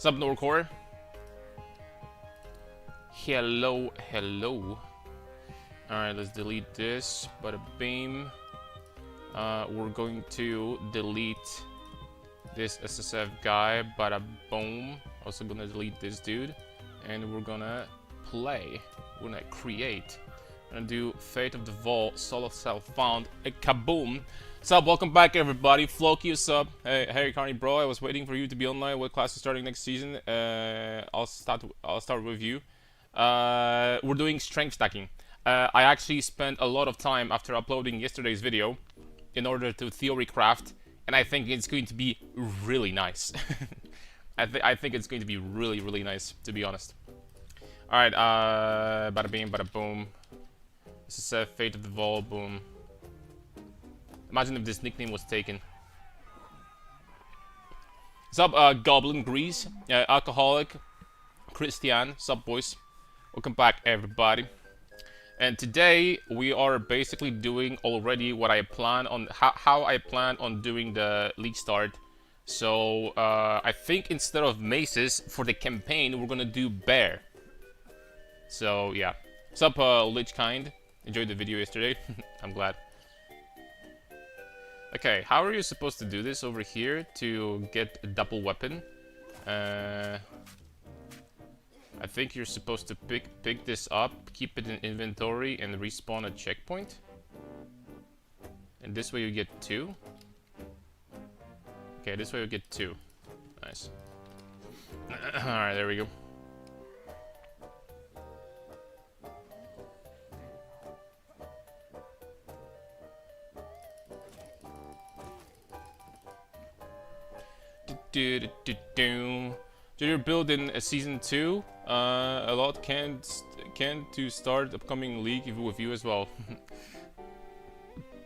What's up, Norcore? Hello, hello. Alright, let's delete this. Bada beam. We're going to delete this SSF guy. Bada boom. Also gonna delete this dude. And we're gonna play. We're gonna create. We're gonna do Fate of the Vault, Solo Self Found, a kaboom. What's up? Welcome back, everybody. Floki, what's up? Hey, Carney, bro. I was waiting for you to be online. What class is starting next season? I'll start with you. We're doing strength stacking. I actually spent a lot of time after uploading yesterday's video in order to theory craft, and I think it's going to be really nice. I think it's going to be really nice, to be honest. All right, bada beam, bada boom. This is Fate of the Vault, boom. Imagine if this nickname was taken. What's up, Goblin Grease, Alcoholic, Christian, what's up, boys? Welcome back, everybody. And today we are basically doing already what I plan on, how I plan on doing the league start. So I think instead of maces for the campaign, we're gonna do bear. So yeah. What's up, Lichkind? Enjoyed the video yesterday. I'm glad. Okay, how are you supposed to do this over here to get a double weapon? I think you're supposed to pick this up, keep it in inventory, and respawn at checkpoint. And this way you get 2. Okay, this way you get 2. Nice. Alright, there we go. Do your build in season 2? A lot can to start upcoming league with you as well.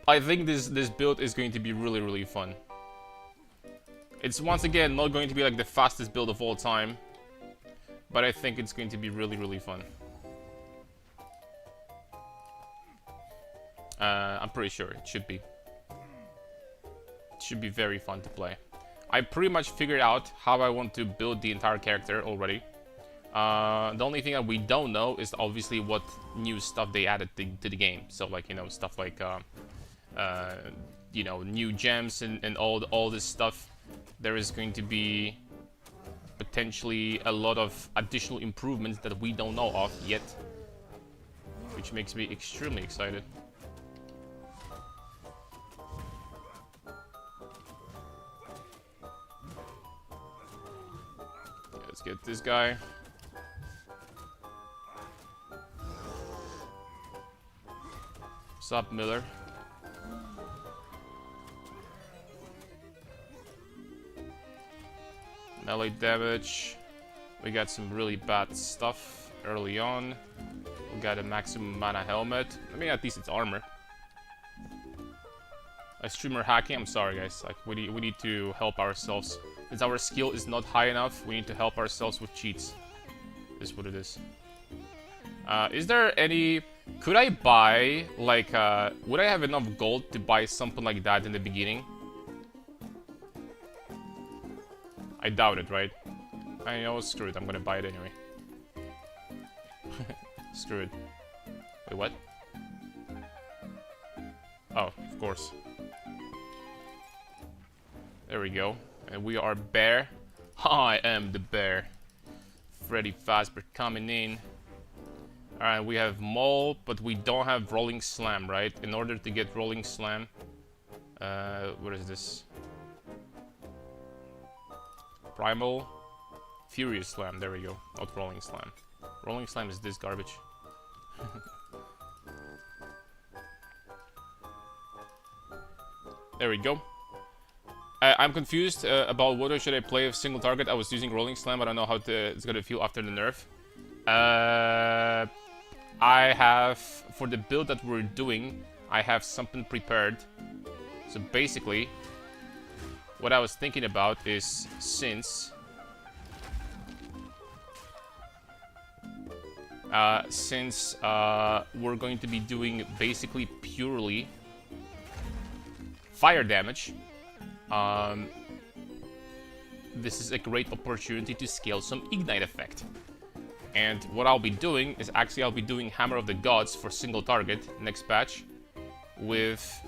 I think this build is going to be really fun. It's once again not going to be like the fastest build of all time, but I think it's going to be really fun. I'm pretty sure it should be. It should be very fun to play. I pretty much figured out how I want to build the entire character already. The only thing that we don't know is obviously what new stuff they added to the game. So like, you know, stuff like, you know, new gems and all this stuff. There is going to be potentially a lot of additional improvements that we don't know of yet, which makes me extremely excited. Let's get this guy. What's up, Miller? Melee damage. We got some really bad stuff early on. We got a maximum mana helmet. I mean, at least it's armor. A streamer hacking. I'm sorry, guys. Like, we need to help ourselves. Since our skill is not high enough, we need to help ourselves with cheats. Is what it is. Is there any... Could I buy, like, would I have enough gold to buy something like that in the beginning? I doubt it, right? I know, screw it, I'm gonna buy it anyway. Screw it. Wait, what? Oh, of course. There we go. And we are bear. I am the bear. Freddy Fazbear coming in. Alright, we have Maul, but we don't have Rolling Slam, right? In order to get Rolling Slam... what is this? Primal... Furious Slam, there we go. Not Rolling Slam. Rolling Slam is this garbage. There we go. I'm confused about whether should I play a single target. I was using Rolling Slam. I don't know how it's gonna feel after the nerf. I have, for the build that we're doing, I have something prepared. So basically, what I was thinking about is since we're going to be doing basically purely fire damage. this is a great opportunity to scale some Ignite effect. And what I'll be doing is actually I'll be doing Hammer of the Gods for single target next patch with...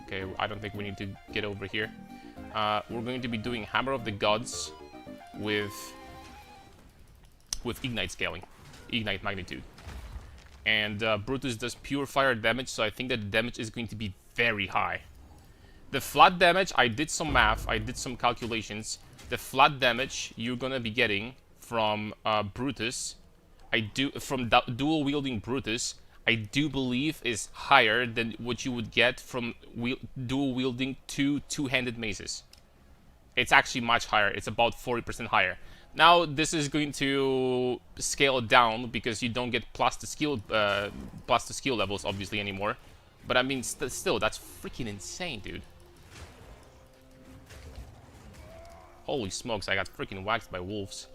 Okay, I don't think we need to get over here. We're going to be doing Hammer of the Gods with Ignite scaling, Ignite magnitude. And Brutus does pure fire damage, so I think that the damage is going to be very high. The flat damage, I did some math, I did some calculations. The flat damage you're gonna be getting from Brutus, from dual wielding Brutus, I do believe is higher than what you would get from dual wielding two-handed maces. It's actually much higher. It's about 40% higher. Now this is going to scale down because you don't get plus the skill levels obviously anymore. But I mean, still, that's freaking insane, dude. Holy smokes! I got freaking waxed by wolves.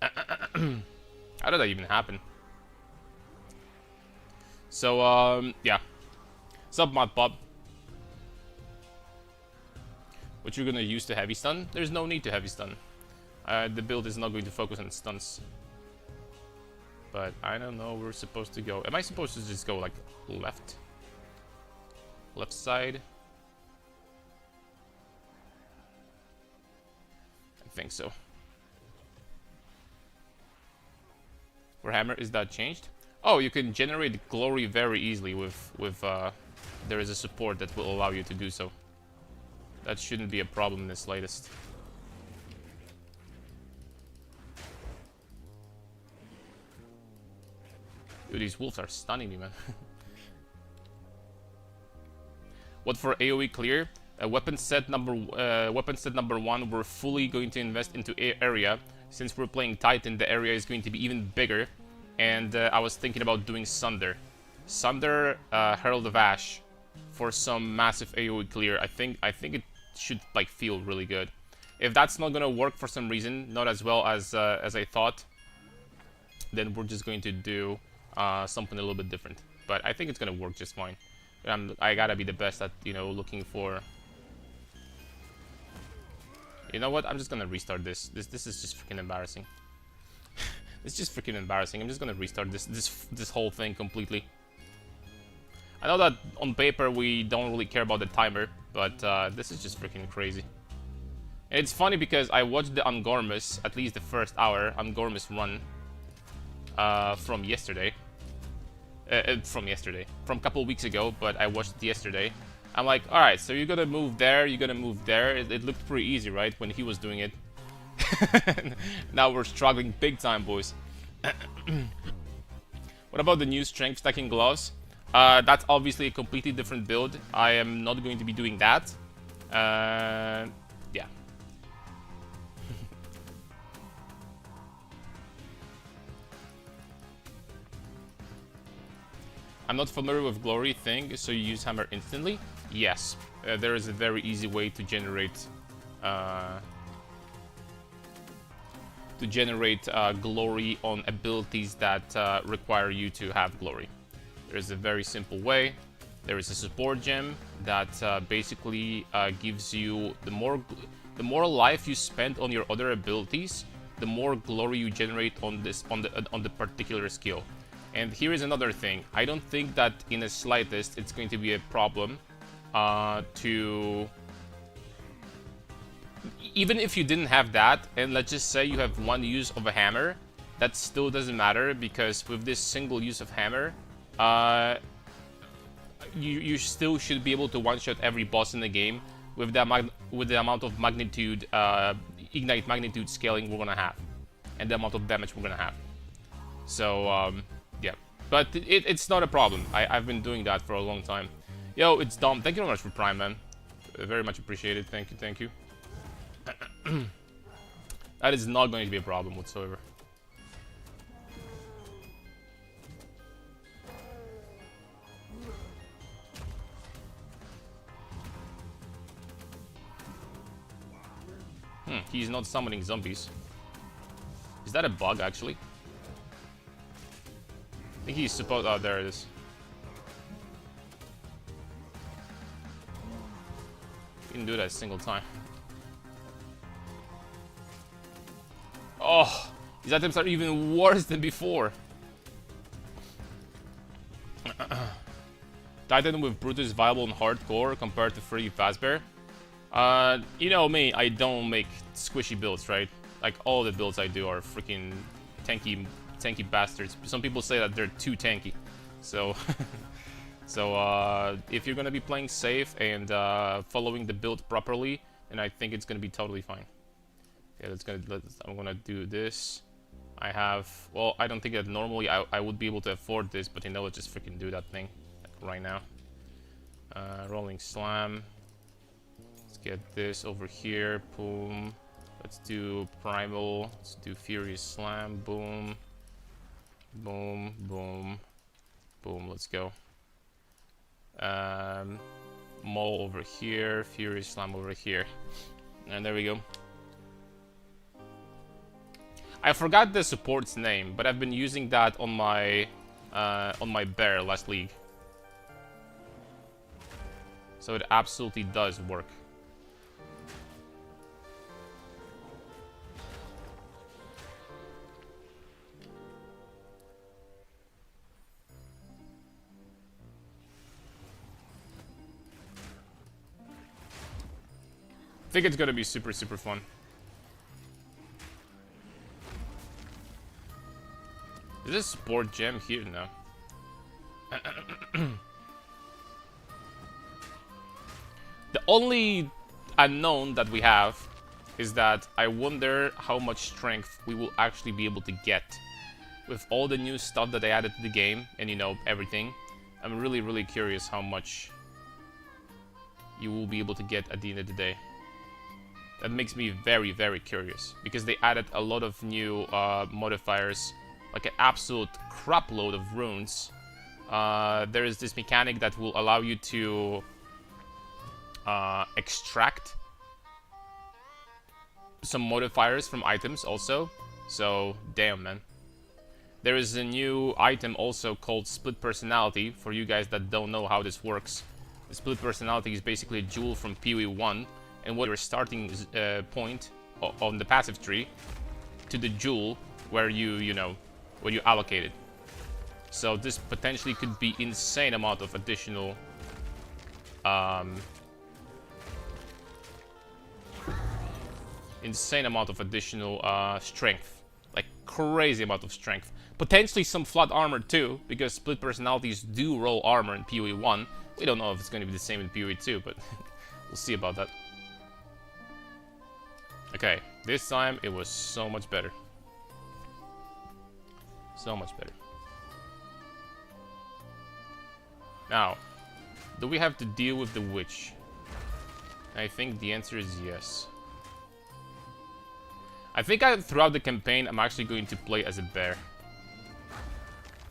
How did that even happen? So yeah. Sup, Modpop? What you're gonna use to heavy stun? There's no need to heavy stun. The build is not going to focus on stunts. But I don't know where we're supposed to go. Am I supposed to just go like left? Left side? I think so. For Hammer, is that changed? Oh, you can generate glory very easily with there is a support that will allow you to do so. That shouldn't be a problem in the slightest. Dude, these wolves are stunning me, man. What for AoE clear? Weapon set number 1, we're fully going to invest into area. Since we're playing Titan, the area is going to be even bigger. And I was thinking about doing Sunder. Sunder, Herald of Ash for some massive AoE clear. I think it should like feel really good. If that's not gonna work for some reason, not as well as I thought, then we're just going to do something a little bit different. But I think it's gonna work just fine. I gotta be the best at, you know, looking for... You know what? I'm just gonna restart this. This is just freaking embarrassing. It's just freaking embarrassing. I'm just gonna restart this whole thing completely. I know that on paper we don't really care about the timer, but this is just freaking crazy. And it's funny because I watched the Ungormus, at least the first hour, Ungormus run from yesterday. From a couple weeks ago, but I watched it yesterday. I'm like, alright, so you're gonna move there, you're gonna move there. It looked pretty easy, right, when he was doing it. Now we're struggling big time, boys. What about the new strength stacking gloves? That's obviously a completely different build. I am not going to be doing that. Yeah. I'm not familiar with glory thing, so you use hammer instantly? Yes. There is a very easy way to generate glory on abilities that require you to have glory. There's a very simple way. There is a support gem that basically gives you the more life you spend on your other abilities, the more glory you generate on the particular skill. And here is another thing. I don't think that in the slightest it's going to be a problem to... Even if you didn't have that, and let's just say you have one use of a hammer, that still doesn't matter, because with this single use of hammer, you still should be able to one-shot every boss in the game with the amount of magnitude, Ignite magnitude scaling we're gonna have, and the amount of damage we're gonna have. So, yeah. But it's not a problem. I've been doing that for a long time. Yo, it's Dom. Thank you very much for Prime, man. Very much appreciated. Thank you, thank you. That is not going to be a problem whatsoever. He's not summoning zombies. Is that a bug, actually? I think he's supposed... Oh, there it is. He didn't do that a single time. Oh, these items are even worse than before. Titan with Brutus is viable in hardcore compared to Freddy Fazbear. You know me, I don't make squishy builds, right? Like, all the builds I do are freaking tanky bastards. Some people say that they're too tanky. So, if you're gonna be playing safe and following the build properly, then I think it's gonna be totally fine. Okay, I'm gonna do this. I have, well, I don't think that normally I would be able to afford this, but you know, let's just freaking do that thing like right now. Rolling slam. Let's get this over here. Boom. Let's do primal. Let's do furious slam. Boom. Boom. Boom. Boom. Let's go. Maul over here. Furious slam over here. And there we go. I forgot the support's name, but I've been using that on my bear last league. So it absolutely does work. I think it's gonna be super, super fun. Is this sport gem here now? The only unknown that we have is that I wonder how much strength we will actually be able to get with all the new stuff that they added to the game and, you know, everything. I'm really, really curious how much you will be able to get at the end of the day. That makes me very, very curious because they added a lot of new modifiers, like an absolute crap load of runes. There is this mechanic that will allow you to extract some modifiers from items also. So, damn, man. There is a new item also called Split Personality, for you guys that don't know how this works. The Split Personality is basically a jewel from PoE 1, and what your starting point on the passive tree to the jewel where you allocate it. So this potentially could be insane amount of additional strength, like crazy amount of strength. Potentially some flat armor too, because split personalities do roll armor in PoE 1. We don't know if it's going to be the same in PoE 2, but we'll see about that. Okay, this time it was so much better. So much better. Now, do we have to deal with the witch? I think the answer is yes. I think throughout the campaign, I'm actually going to play as a bear.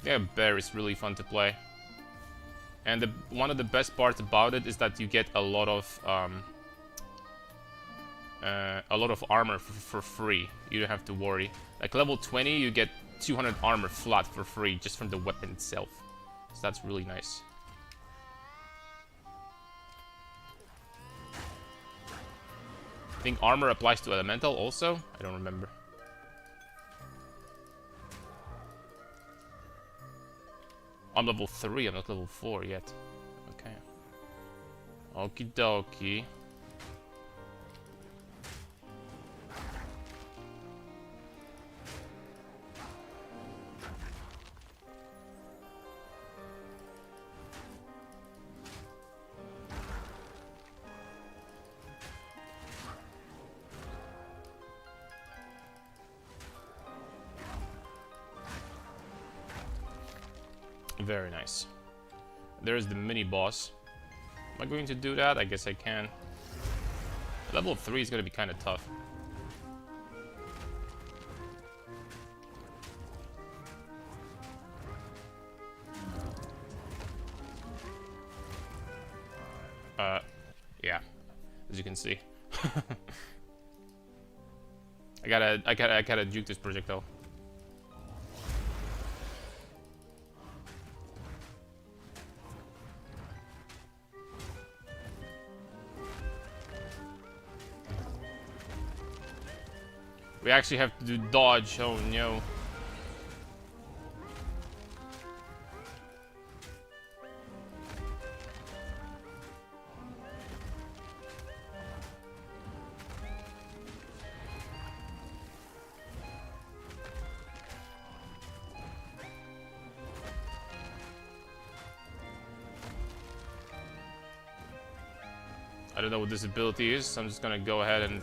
Yeah, bear is really fun to play. And one of the best parts about it is that you get a lot of armor for free. You don't have to worry. Like level 20, you get 200 armor flat for free just from the weapon itself. So that's really nice. I think armor applies to elemental also? I don't remember. I'm level 3, I'm not level 4 yet. Okay. Okie dokie. Very nice. There's the mini boss. Am I going to do that? I guess I can. Level 3 is going to be kind of tough. Yeah, as you can see. I gotta juke this projectile. We We actually have to do dodge. Oh no. I don't know what this ability is, so I'm just gonna go ahead and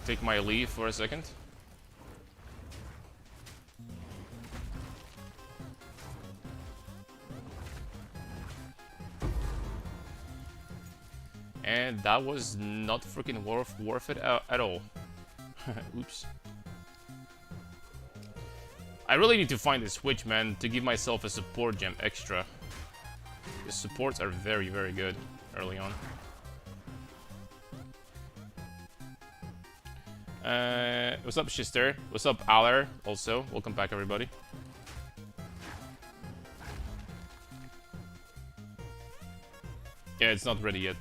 take my leave for a second. And that was not freaking worth it at all. Oops. I really need to find a switch, man, to give myself a support gem extra. The supports are very, very good early on. What's up, Shister? What's up, Aller? Also, welcome back, everybody. Yeah, it's not ready yet.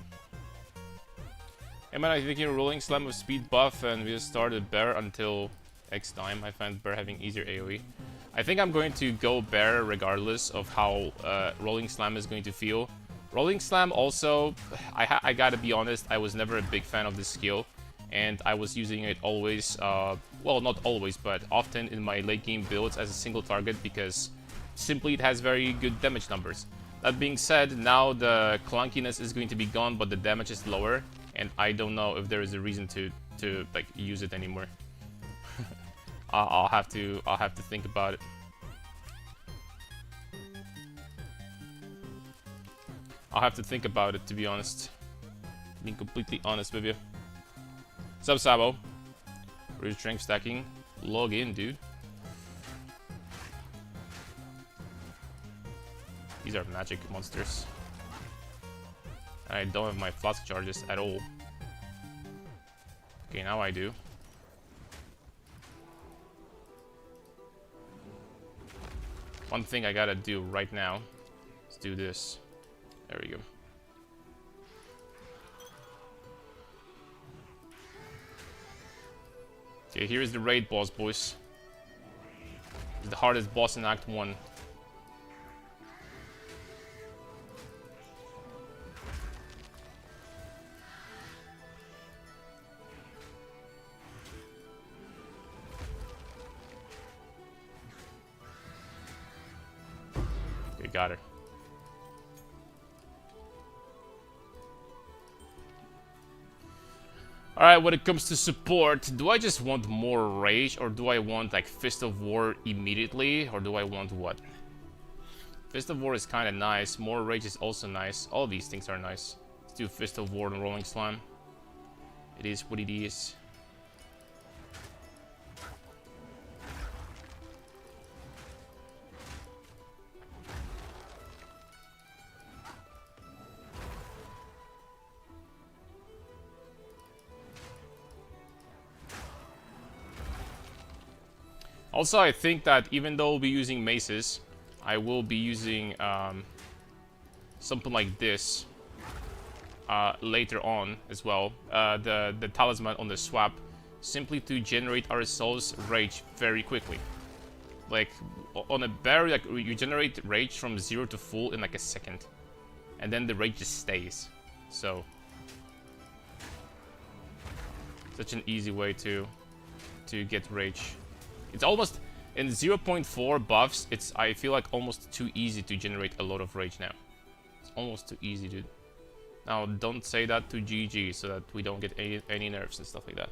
Hey man, I think you're rolling slam with speed buff, and we just started bear until X time. I find bear having easier AoE. I think I'm going to go bear regardless of how rolling slam is going to feel. Rolling slam also, I gotta be honest, I was never a big fan of this skill, and I was using it always, well, not always, but often in my late game builds as a single target because simply it has very good damage numbers. That being said, now the clunkiness is going to be gone, but the damage is lower, and I don't know if there is a reason to like use it anymore. I'll have to think about it. I'll have to think about it, to be honest. Being completely honest with you. Sub Sabo. Root strength stacking. Log in, dude. These are magic monsters. I don't have my flask charges at all. Okay, now I do. One thing I gotta do right now is do this. There we go. Okay, here's the raid boss, boys. It's the hardest boss in Act 1. Okay, got her. Alright, when it comes to support, do I just want more rage, or do I want like Fist of War immediately, or do I want what? Fist of War is kind of nice, more rage is also nice, all these things are nice. Let's do Fist of War and Rolling Slime. It is what it is. Also, I think that even though we'll be using maces, I will be using something like this later on as well. The talisman on the swap, simply to generate ourselves rage very quickly. Like on a bear, like you generate rage from 0 to full in like a second, and then the rage just stays. So such an easy way to get rage. It's almost, in 0.4 buffs, it's, I feel like, almost too easy to generate a lot of rage now. It's almost too easy, dude. Now, don't say that to GG, so that we don't get any nerfs and stuff like that.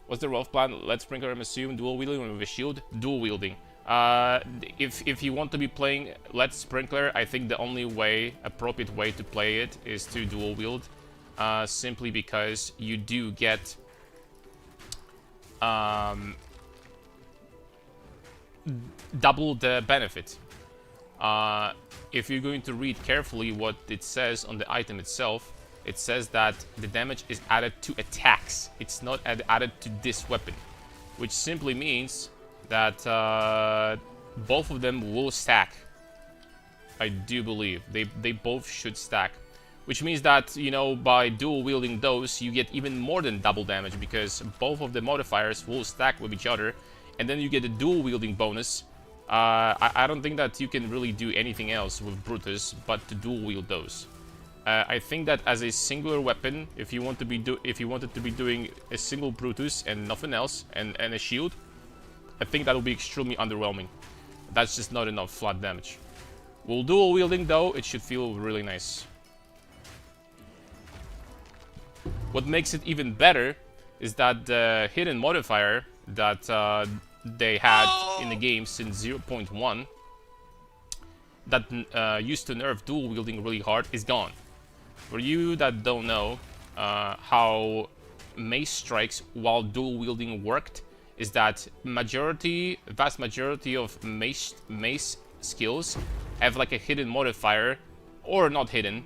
What's the rough plan? Let's Sprinkler, I'm assuming, dual wielding with a shield? Dual wielding. If you want to be playing Let's Sprinkler, I think the only way, appropriate way to play it is to dual wield. Simply because you do get double the benefit. If you're going to read carefully what it says on the item itself, it says that the damage is added to attacks. It's not added to this weapon, which simply means that both of them will stack. I do believe they both should stack, Which means that, you know, by dual wielding those, you get even more than double damage because both of the modifiers will stack with each other, and then you get a dual wielding bonus. I don't think that you can really do anything else with Brutus but to dual wield those. I think that as a singular weapon, if you wanted to be doing a single Brutus and nothing else, and a shield, I think that will be extremely underwhelming. That's just not enough flat damage. While dual wielding though, it should feel really nice. What makes it even better is that the hidden modifier that they had in the game since 0.1 that used to nerf dual wielding really hard is gone. For you that don't know how mace strikes while dual wielding worked, is that vast majority of mace skills have like a hidden modifier, or not hidden.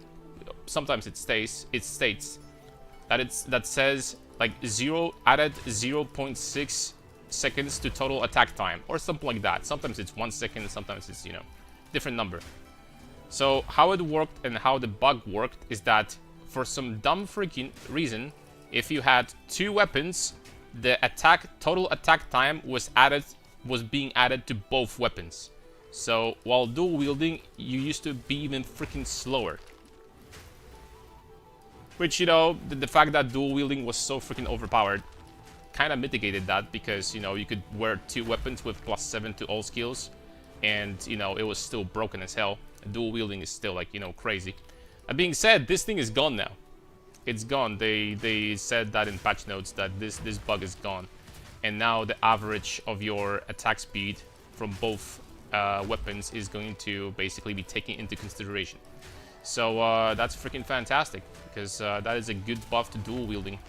Sometimes it states that says like added 0.6 seconds to total attack time, or something like that. Sometimes it's 1 second, sometimes it's, you know, different number. So how it worked and how the bug worked is that for some dumb freaking reason, if you had two weapons, the total attack time was being added to both weapons. So while dual wielding, you used to be even freaking slower. Which, you know, the fact that dual wielding was so freaking overpowered kind of mitigated that, because, you know, you could wear two weapons with +7 to all skills, and, you know, it was still broken as hell. Dual wielding is still, like, you know, crazy. That being said, this thing is gone now. It's gone. They said that in patch notes that this bug is gone, and now the average of your attack speed from both weapons is going to basically be taken into consideration. So that's freaking fantastic, because that is a good buff to dual wielding,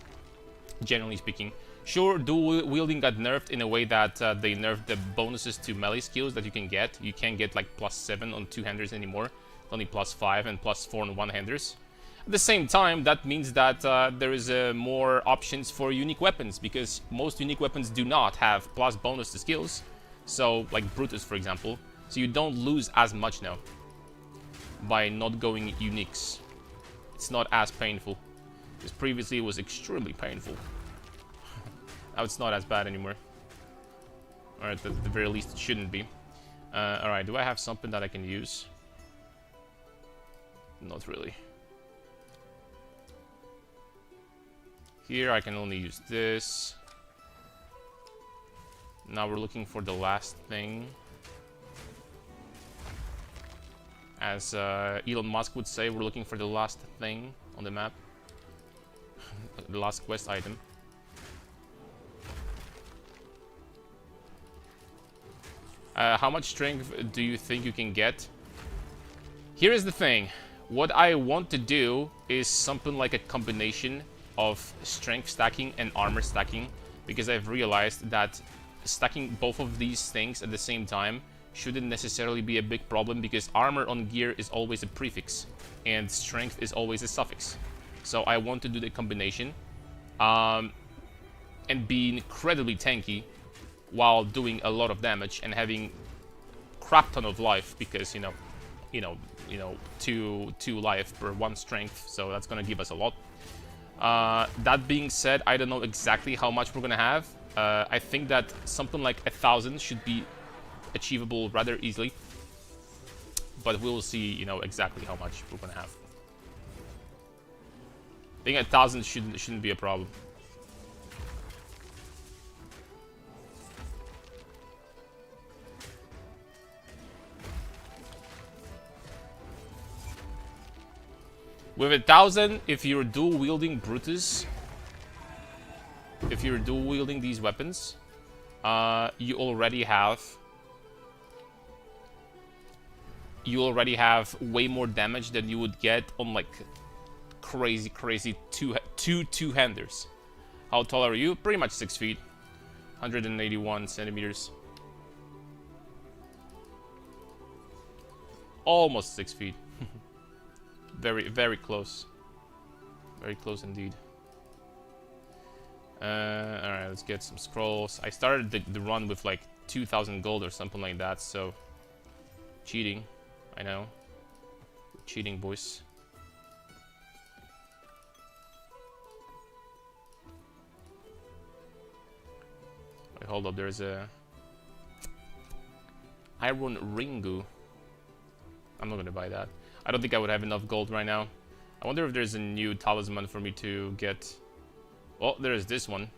generally speaking. Sure, dual wielding got nerfed in a way that they nerfed the bonuses to melee skills that you can get. You can't get like +7 on two-handers anymore. It's only +5 and +4 on one-handers. At the same time, that means that there is more options for unique weapons, because most unique weapons do not have plus bonus to skills. So, like Brutus, for example. So you don't lose as much now by not going uniques. It's not as painful, because previously it was extremely painful. Now it's not as bad anymore. Alright, at the very least it shouldn't be. Alright, do I have something that I can use? Not really. Here I can only use this. Now we're looking for the last thing. As Elon Musk would say, we're looking for the last thing on the map. The last quest item. How much strength do you think you can get? Here is the thing. What I want to do is something like a combination of strength stacking and armor stacking, because I've realized that stacking both of these things at the same time shouldn't necessarily be a big problem, because armor on gear is always a prefix and strength is always a suffix. So I want to do the combination and be incredibly tanky while doing a lot of damage and having crap ton of life, because you know, two life per 1 strength, so that's gonna give us a lot. That being said, I don't know exactly how much we're gonna have. I think that something like 1,000 should be achievable rather easily, but we'll see, you know, exactly how much we're gonna have. I think 1,000 shouldn't be a problem. With 1,000, if you're dual wielding Brutus, if you're dual wielding these weapons, you already have way more damage than you would get on like crazy two-handers. How tall are you? Pretty much 6 feet, 181 centimeters, almost 6 feet. Very close. Very close indeed. Alright, let's get some scrolls. I started the run with like 2,000 gold or something like that, so... Cheating. I know. Cheating, boys. hold up. There's a Iron Ringu. I'm not gonna buy that. I don't think I would have enough gold right now. I wonder if there's a new talisman for me to get. Well, there is this one.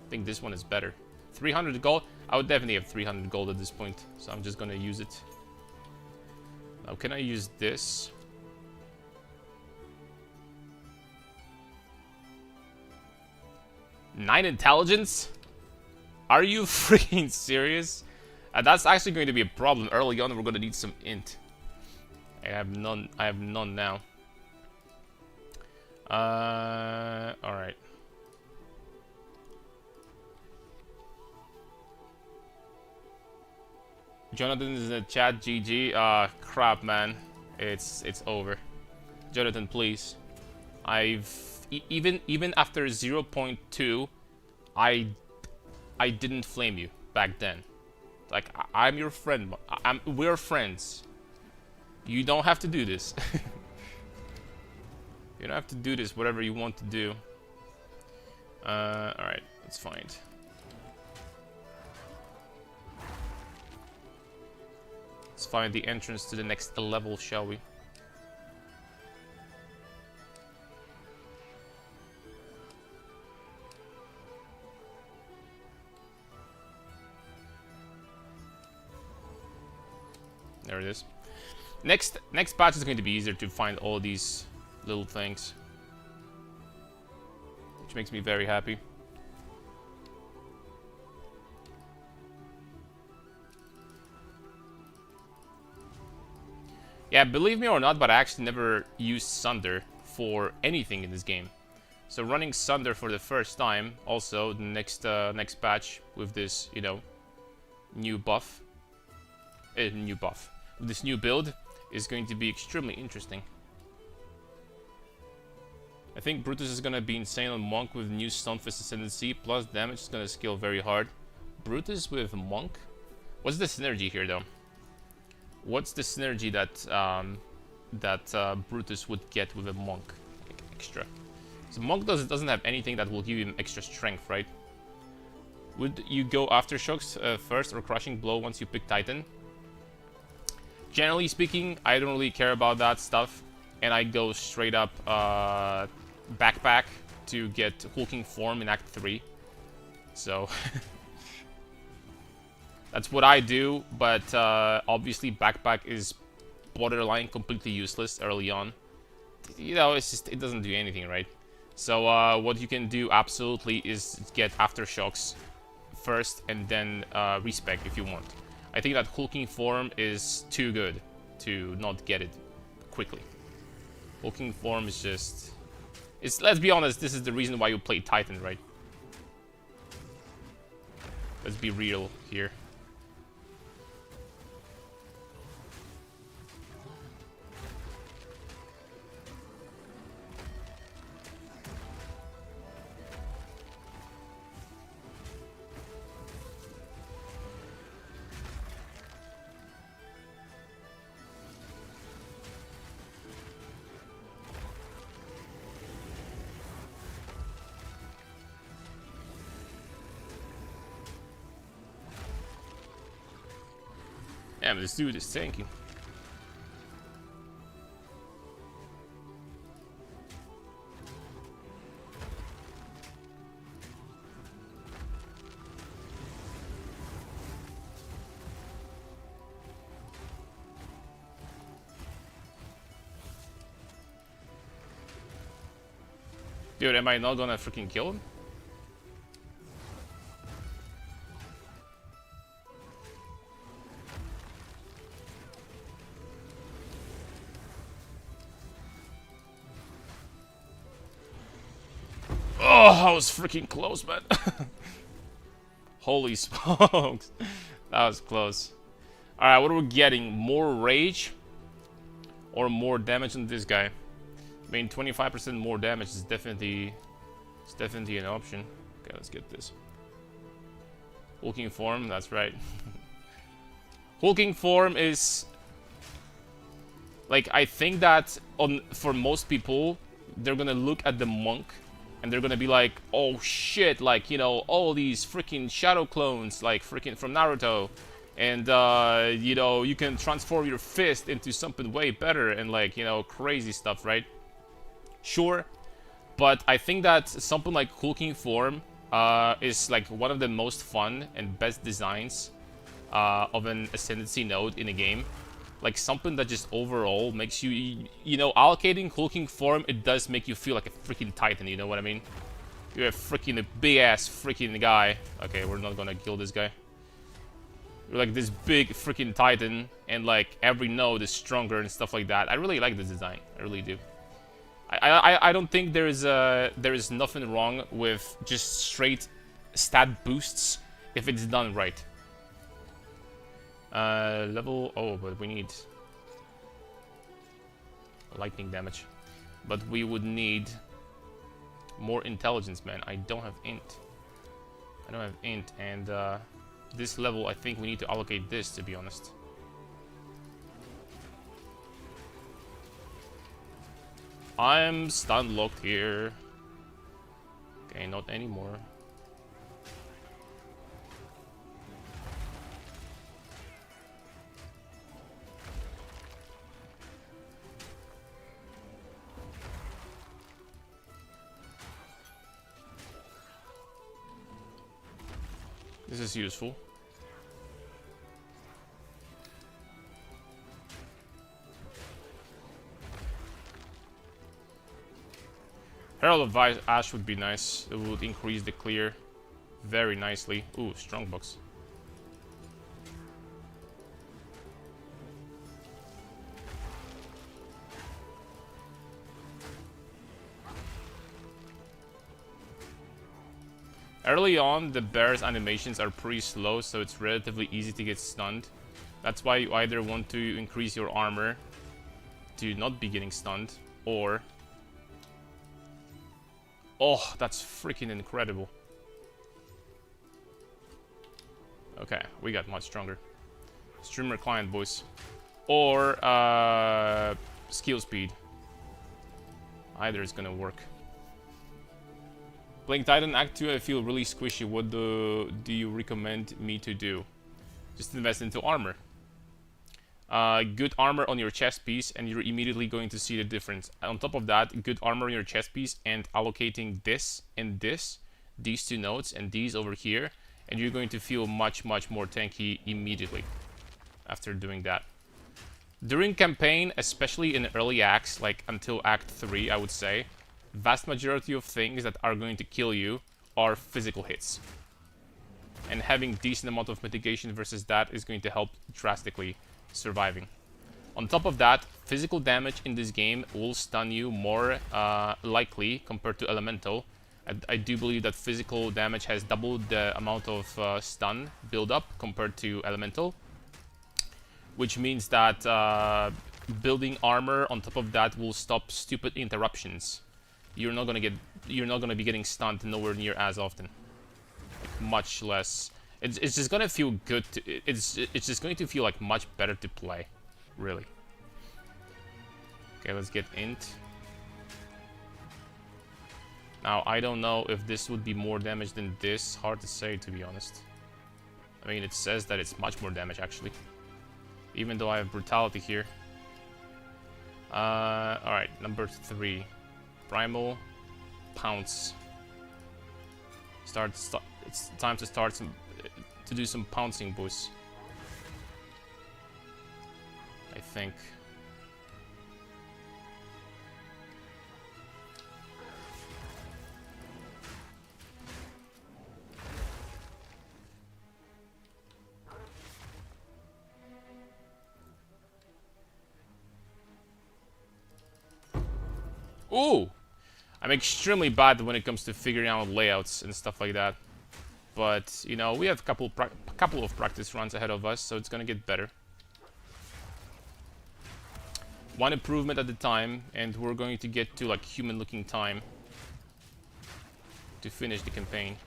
I think this one is better. 300 gold? I would definitely have 300 gold at this point, so I'm just gonna use it. Now, can I use this? Nine intelligence? Are you freaking serious? That's actually going to be a problem. Early on, we're going to need some int. I have none. I have none now. Alright. Jonathan is in the chat. GG. Crap, man. It's over. Jonathan, please. Even after 0.2, I didn't flame you back then. Like, I'm your friend. We're friends. You don't have to do this. You don't have to do this, whatever you want to do. Alright, let's find. Let's find the entrance to the next level, shall we? There it is. Next patch is going to be easier to find all these little things, which makes me very happy. Yeah, believe me or not, but I actually never used Sunder for anything in this game. So running Sunder for the first time, also the next patch with this, you know, new buff. This new build is going to be extremely interesting. I think Brutus is gonna be insane on Monk with new Stonefist Ascendancy, plus damage is gonna scale very hard. Brutus with Monk? What's the synergy here though? What's the synergy that Brutus would get with a Monk extra? So Monk doesn't have anything that will give him extra strength, right? Would you go Aftershocks first or Crushing Blow once you pick Titan? Generally speaking, I don't really care about that stuff, and I go straight up Backpack to get Hulking Form in Act 3. So that's what I do, but obviously Backpack is borderline completely useless early on. You know, it's just, it doesn't do anything, right? So what you can do absolutely is get Aftershocks first and then respec if you want. I think that Hulking Form is too good to not get it quickly. Hulking Form is just... let's be honest, this is the reason why you play Titan, right? Let's be real here. Damn, this dude is tanking. Dude, am I not gonna freaking kill him? Oh, I was freaking close, man. Holy smokes. That was close. Alright, what are we getting? More rage? Or more damage on this guy? I mean, 25% more damage is definitely an option. Okay, let's get this. Hulking Form, that's right. Hulking Form is... like, I think that for most people, they're gonna look at the Monk And they're gonna be like, oh shit, like, you know, all these freaking shadow clones, like freaking from Naruto. And, you know, you can transform your fist into something way better and, like, you know, crazy stuff, right? Sure. But I think that something like Hulking Form is, like, one of the most fun and best designs of an Ascendancy node in a game. Like, something that just overall makes you, you know, allocating Hulking Form, it does make you feel like a freaking Titan, you know what I mean? You're a freaking big-ass freaking guy. Okay, we're not gonna kill this guy. You're like this big freaking Titan, and like, every node is stronger and stuff like that. I really like this design. I really do. I don't think there is nothing wrong with just straight stat boosts if it's done right. Level... Oh, but we need lightning damage. But we would need more intelligence, man. I don't have int. I don't have int, and this level, I think we need to allocate this, to be honest. I'm stun locked here. Okay, not anymore. This is useful. Herald of Ash would be nice. It would increase the clear very nicely. Ooh, strongbox. Early on, the bear's animations are pretty slow, so it's relatively easy to get stunned. That's why you either want to increase your armor to not be getting stunned, or... Oh, that's freaking incredible. Okay, we got much stronger. Streamer client, boys. Or, skill speed. Either is gonna work. Playing Titan Act 2, I feel really squishy. What do you recommend me to do? Just invest into armor. Good armor on your chest piece, and you're immediately going to see the difference. On top of that, good armor on your chest piece, and allocating this and this, these two nodes, and these over here, and you're going to feel much, much more tanky immediately after doing that. During campaign, especially in early acts, like until Act 3, I would say, vast majority of things that are going to kill you are physical hits. And having decent amount of mitigation versus that is going to help drastically surviving. On top of that, physical damage in this game will stun you more likely compared to elemental. I do believe that physical damage has doubled the amount of stun build-up compared to elemental, which means that building armor on top of that will stop stupid interruptions. You're not gonna be getting stunned nowhere near as often. Like, much less. It's just gonna feel good. It's just going to feel like much better to play, really. Okay, let's get int. Now I don't know if this would be more damage than this. Hard to say, to be honest. I mean, it says that it's much more damage actually, even though I have brutality here. All right, number 3. Primal pounce. It's time to start to do some pouncing, boys. I think. Ooh! I'm extremely bad when it comes to figuring out layouts and stuff like that. But, you know, we have a couple of practice runs ahead of us, so it's gonna get better. One improvement at a time, and we're going to get to, like, human-looking time to finish the campaign.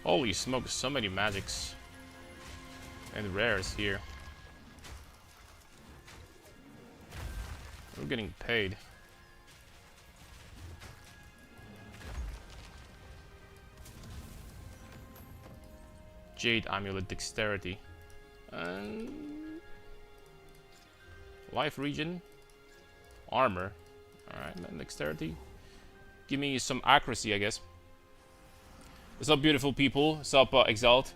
Holy smoke, so many magics and rares here. We're getting paid. Jade Amulet Dexterity. Life Regen. Armor. Alright, then Dexterity. Give me some accuracy, I guess. What's up, beautiful people? What's up, Exalt?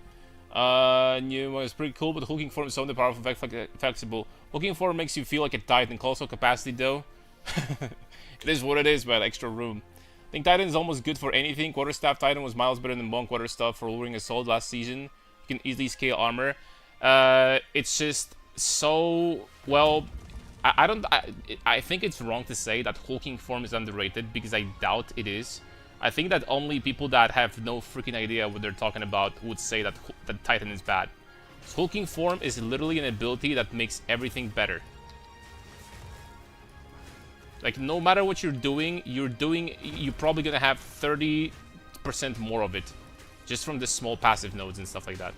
New one is pretty cool, but hulking form is so powerful and flexible. Hulking form makes you feel like a Titan. Colossal capacity, though. It is what it is, but extra room. I think Titan is almost good for anything. Quarterstaff Titan was miles better than Monk Quarterstaff for Luring Assault last season. You can easily scale armor. It's just so... Well, I think it's wrong to say that hulking form is underrated, because I doubt it is. I think that only people that have no freaking idea what they're talking about would say that Titan is bad. Hulking form is literally an ability that makes everything better. Like, no matter what you're probably gonna have 30% more of it. Just from the small passive nodes and stuff like that.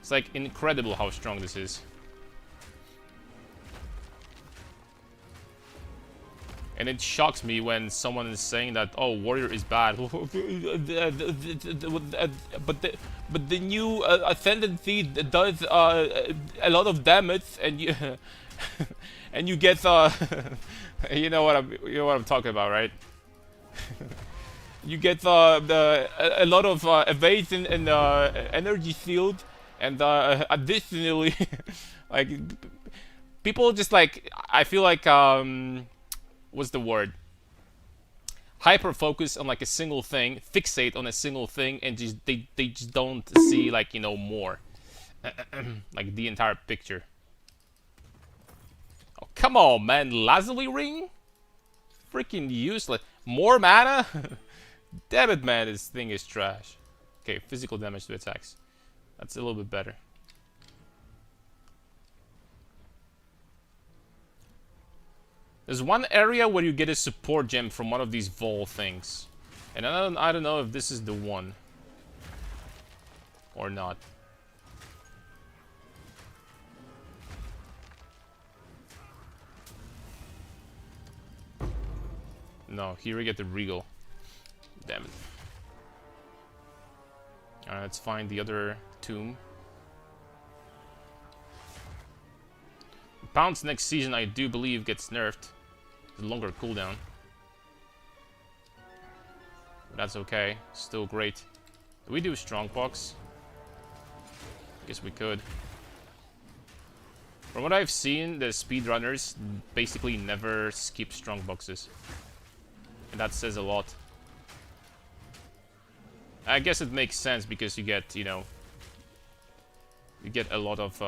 It's like incredible how strong this is. And it shocks me when someone is saying that, oh, Warrior is bad. But the new Ascendancy does a lot of damage, and you and you get you know what I'm talking about, right? You get a lot of evasion and energy shield, and additionally, like, people just like, I feel like what's the word? Hyper focus on like a single thing, fixate on a single thing, and just they just don't see, like, you know, more. Like the entire picture. Oh, come on, man. Lazuli Ring? Freaking useless. More mana? Damn it, man. This thing is trash. Okay, physical damage to attacks. That's a little bit better. There's one area where you get a support gem from one of these Vol things. And I don't know if this is the one. Or not. No, here we get the Regal. Damn it. Alright, let's find the other tomb. Pounce next season, I do believe, gets nerfed. Longer cooldown. But that's okay. Still great. Do we do Strongbox? Guess we could. From what I've seen, the speedrunners basically never skip Strongboxes. And that says a lot. I guess it makes sense because you get, you know, you get a lot of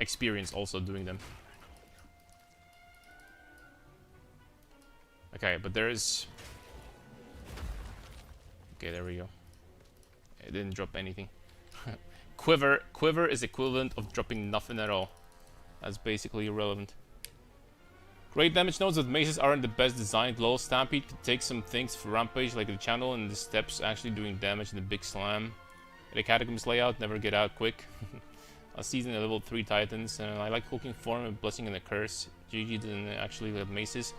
experience also doing them. Okay, but there is... Okay, there we go. It didn't drop anything. Quiver is equivalent of dropping nothing at all. That's basically irrelevant. Great damage nodes with maces aren't the best designed. Lol, Stampede could take some things for Rampage, like the channel and the steps actually doing damage in the big slam. The Catacombs layout, never get out quick. A season at level 3 Titans, and I like Hulking Form and Blessing and the Curse. GG didn't actually have maces.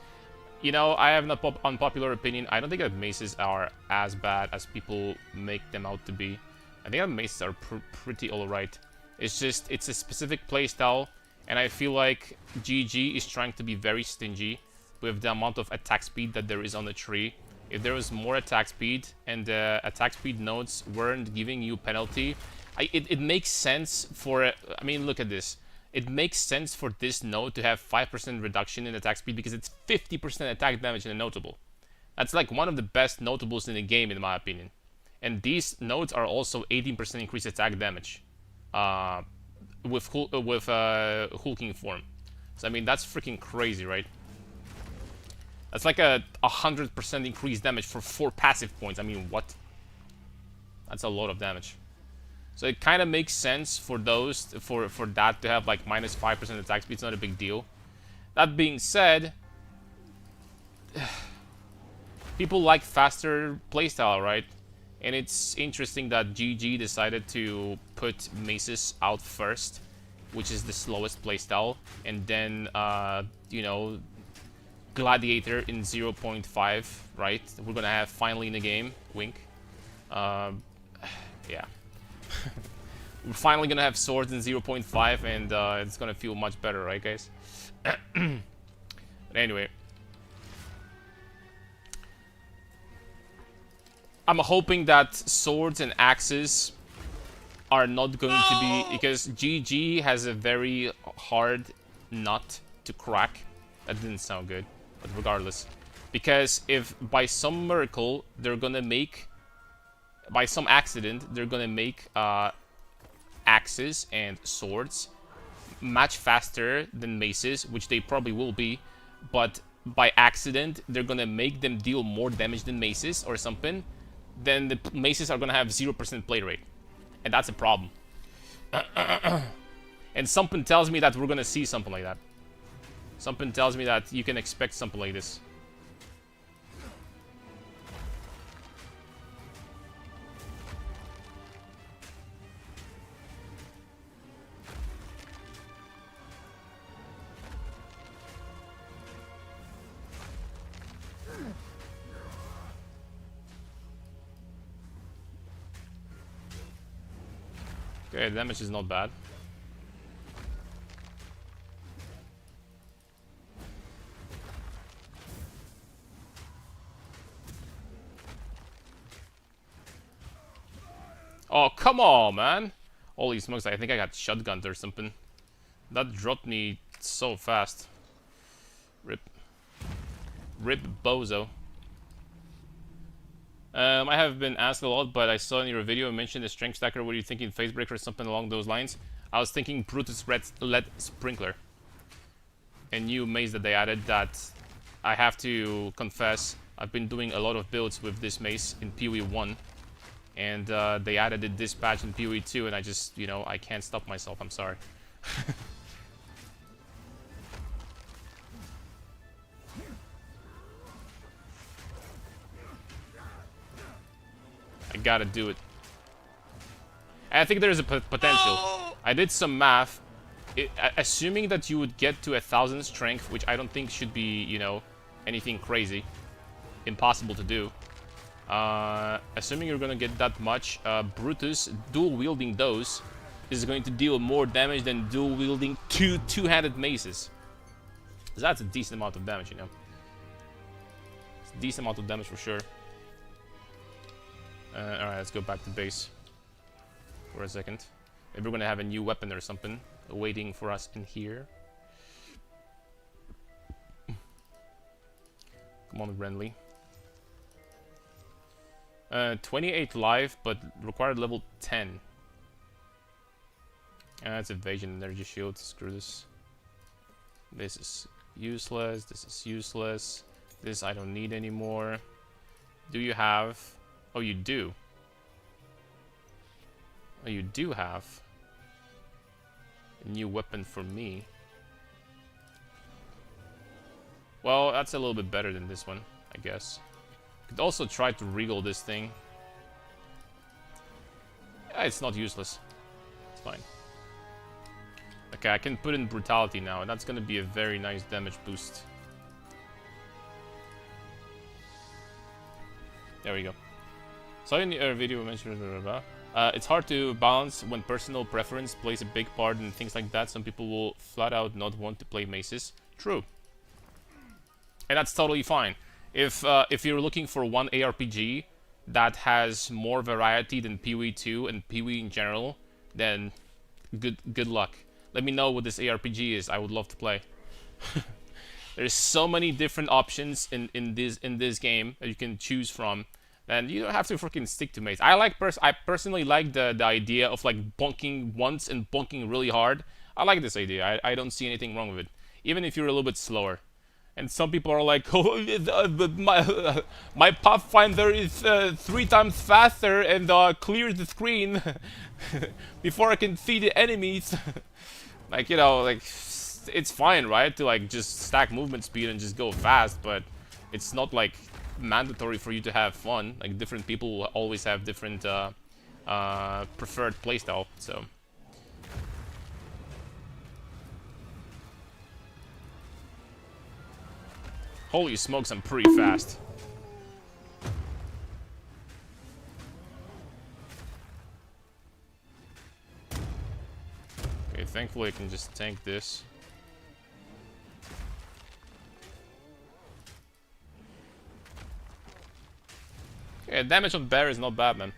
You know, I have an unpopular opinion. I don't think that maces are as bad as people make them out to be. I think that maces are pretty alright. It's just, it's a specific playstyle, and I feel like GG is trying to be very stingy with the amount of attack speed that there is on the tree. If there was more attack speed, and attack speed nodes weren't giving you penalty, it makes sense for... I mean, look at this. It makes sense for this node to have 5% reduction in attack speed because it's 50% attack damage in a notable. That's like one of the best notables in the game, in my opinion. And these nodes are also 18% increased attack damage with hulking form. So I mean, that's freaking crazy, right? That's like a 100% increased damage for 4 passive points. I mean, what? That's a lot of damage. So it kind of makes sense for those, for that to have like minus 5% attack speed. It's not a big deal. That being said, people like faster playstyle, right? And it's interesting that GG decided to put Maces out first, which is the slowest playstyle, and then, you know, Gladiator in 0.5, right? We're gonna have finally in the game, wink. Yeah. We're finally gonna have swords in 0.5, and it's gonna feel much better, right, guys? But anyway. I'm hoping that swords and axes are not going to be... Because GG has a very hard nut to crack. That didn't sound good, but regardless. Because if by some miracle they're gonna make... By some accident, they're gonna make axes and swords much faster than maces, which they probably will be, but by accident they're gonna make them deal more damage than maces or something, then the maces are gonna have 0% play rate. And that's a problem. And something tells me that we're gonna see something like that. Something tells me that you can expect something like this. Okay, the damage is not bad. Oh, come on, man! Holy smokes, I think I got shotgunned or something. That dropped me so fast. Rip. Rip bozo. I have been asked a lot, but I saw in your video you mentioned the strength stacker. Were you thinking Facebreaker or something along those lines? I was thinking Brutus Lead Sprinkler. A new maze that they added that I have to confess, I've been doing a lot of builds with this mace in PoE 1. And they added it this patch in PoE 2, and I just, you know, I can't stop myself. I'm sorry. I gotta do it. And I think there's a potential. I did some math. Assuming that you would get to 1,000 strength, which I don't think should be, you know, anything crazy. Impossible to do. Assuming you're gonna get that much, Brutus, dual-wielding those, is going to deal more damage than dual-wielding two-handed maces. So that's a decent amount of damage, you know. It's a decent amount of damage for sure. Alright, let's go back to base for a second. Maybe we're gonna have a new weapon or something waiting for us in here. Come on, Renly. 28 life, but required level 10. That's evasion, energy shield. Screw this. This is useless. This is useless. This I don't need anymore. Do you have... Oh, you do. Oh, you do have a new weapon for me. Well, that's a little bit better than this one, I guess. Could also try to regal this thing. Yeah, it's not useless. It's fine. Okay, I can put in brutality now, and that's gonna be a very nice damage boost. There we go. Saw in your video you mentioned it's hard to balance when personal preference plays a big part in things like that. Some people will flat out not want to play maces. True. And that's totally fine. If you're looking for one ARPG that has more variety than PoE 2 and PoE in general, then good luck. Let me know what this ARPG is. I would love to play. There's so many different options in this game that you can choose from. And you don't have to freaking stick to mace. I personally like the idea of like bonking once and bonking really hard. I like this idea. I don't see anything wrong with it, even if you're a little bit slower. And some people are like, oh, my Pathfinder is 3 times faster and clears the screen before I can see the enemies. Like, you know, like it's fine, right? To like just stack movement speed and just go fast, but it's not like mandatory for you to have fun. Like, different people will always have different preferred playstyle, so... Holy smokes, I'm pretty fast. Okay, thankfully I can just tank this. Yeah, damage on bear is not bad, man.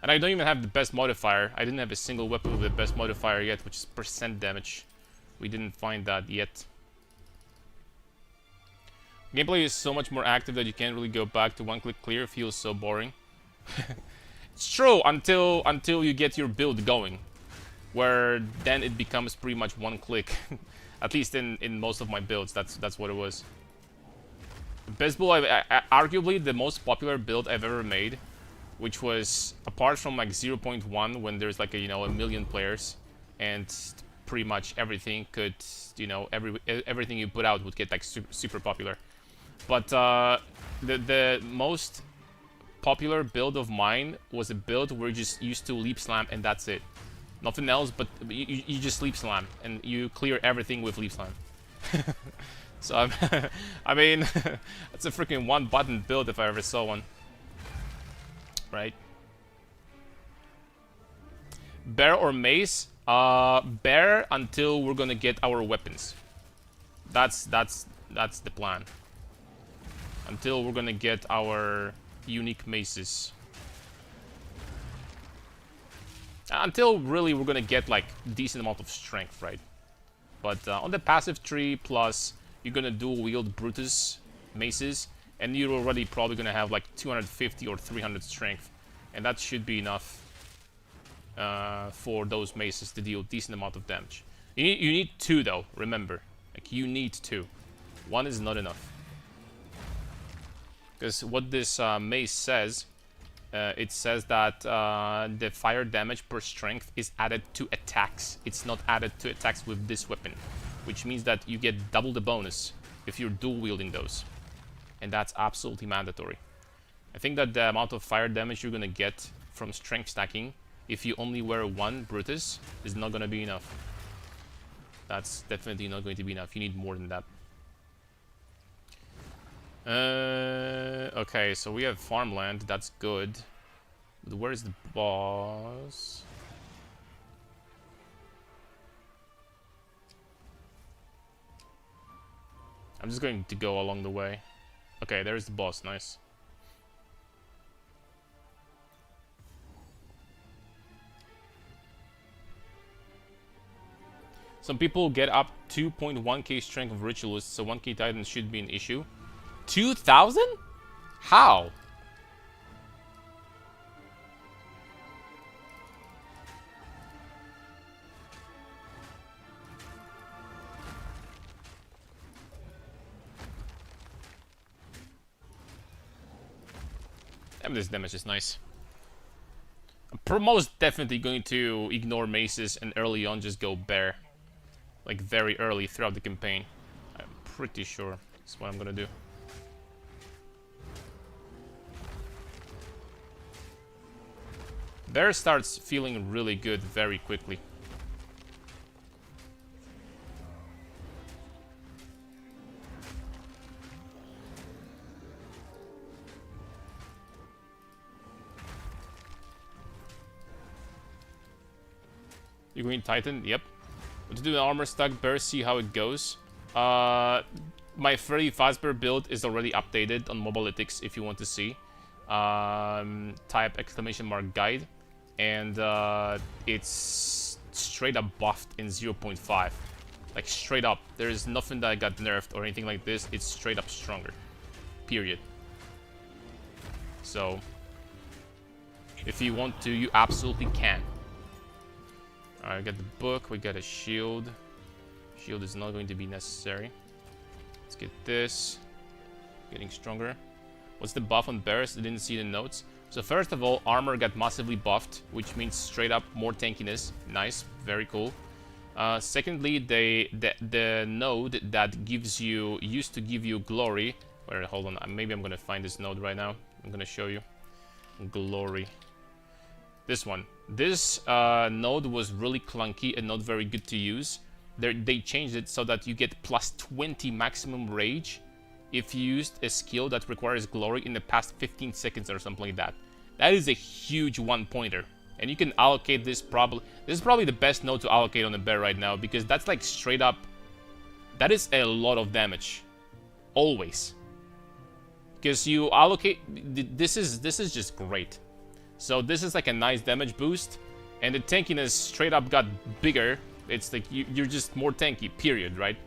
And I don't even have the best modifier. I didn't have a single weapon with the best modifier yet, which is percent damage. We didn't find that yet. Gameplay is so much more active that you can't really go back to one-click clear. It feels so boring. It's true until you get your build going, where then it becomes pretty much one click. At least in most of my builds, that's what it was. The best build, arguably the most popular build I've ever made, which was apart from like 0.1 when there's like a million players, and pretty much everything could everything you put out would get like super popular. But the most popular build of mine was a build where you just used to leap slam and that's it. Nothing else, but you just leap slam and you clear everything with leap slam. So I mean, that's a freaking one button build if I ever saw one. Right? Bear or mace? Bear until we're gonna get our weapons. That's the plan. Until we're gonna get our unique maces. Until really we're gonna get like decent amount of strength, right? But on the passive tree plus you're gonna dual wield Brutus maces, and you're already probably gonna have like 250 or 300 strength, and that should be enough for those maces to deal decent amount of damage. You need two though, remember. Like, you need two. One is not enough. Because what this mace says, it says that the fire damage per strength is added to attacks. It's not added to attacks with this weapon, which means that you get double the bonus if you're dual wielding those. And that's absolutely mandatory. I think that the amount of fire damage you're gonna get from strength stacking, if you only wear one Brutus, is not gonna be enough. That's definitely not going to be enough. You need more than that. Okay, so we have farmland. That's good. But where is the boss? I'm just going to go along the way. Okay, there's the boss. Nice. Some people get up 2.1k strength of ritualists, so 1k titan should be an issue. 2,000? How? Damn, this damage is nice. I'm most definitely going to ignore maces and early on just go bear. Like very early throughout the campaign. I'm pretty sure that's what I'm gonna do. Bear starts feeling really good very quickly. You're going Titan? Yep. To do an armor stack bear, see how it goes. My Freddy Fazbear build is already updated on Mobalytics if you want to see. Type !guide. And it's straight up buffed in 0.5. Like straight up. There is nothing that got nerfed or anything like this. It's straight up stronger. Period. So, if you want to, you absolutely can. Alright, we got the book, we got a shield. Shield is not going to be necessary. Let's get this. Getting stronger. What's the buff on bears? I didn't see the notes. So first of all, armor got massively buffed, which means straight up more tankiness. Nice, very cool. Secondly, the node that used to give you glory Wait, hold on. Maybe I'm gonna find this node right now. I'm gonna show you. Glory. This one. This node was really clunky and not very good to use. They changed it so that you get plus 20 maximum rage if you used a skill that requires glory in the past 15 seconds or something like that. That is a huge one-pointer. And you can allocate this probably... This is probably the best node to allocate on the bear right now, because that's like straight up... That is a lot of damage. Always. Because you allocate... This is just great. So this is like a nice damage boost. And the tankiness straight up got bigger. It's like you're just more tanky, period, right?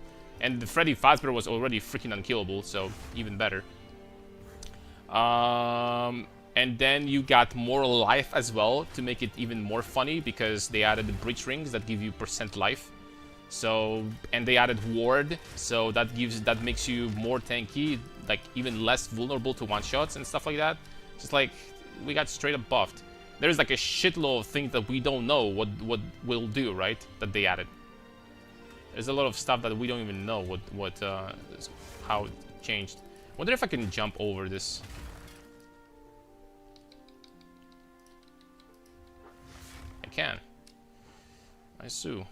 And the Freddy Fazbear was already freaking unkillable, so even better. And then you got more life as well to make it even more funny, because they added the breach rings that give you % life. So, and they added ward, so that makes you more tanky, like even less vulnerable to one-shots and stuff like that. Just like, we got straight up buffed. There's like a shitload of things that we don't know what will do, right? That they added. There's a lot of stuff that we don't even know how it changed. Wonder if I can jump over this. I can. I sue.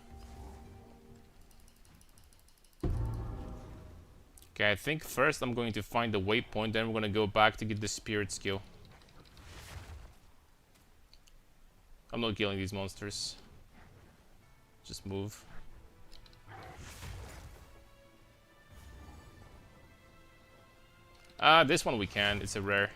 Okay, I think first I'm going to find the waypoint, then we're gonna go back to get the spirit skill. I'm not killing these monsters. Just move. This one we can. It's a rare.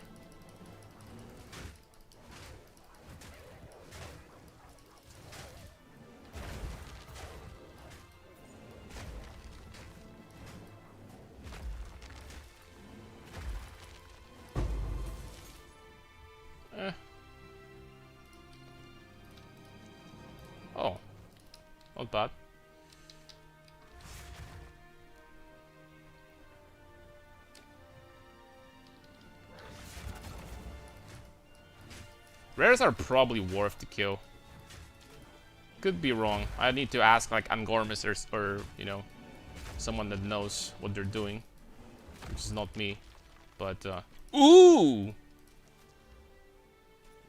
Oh. Not bad. Rares are probably worth to kill. Could be wrong. I need to ask like Angormus or you know, someone that knows what they're doing. Which is not me. But ooh!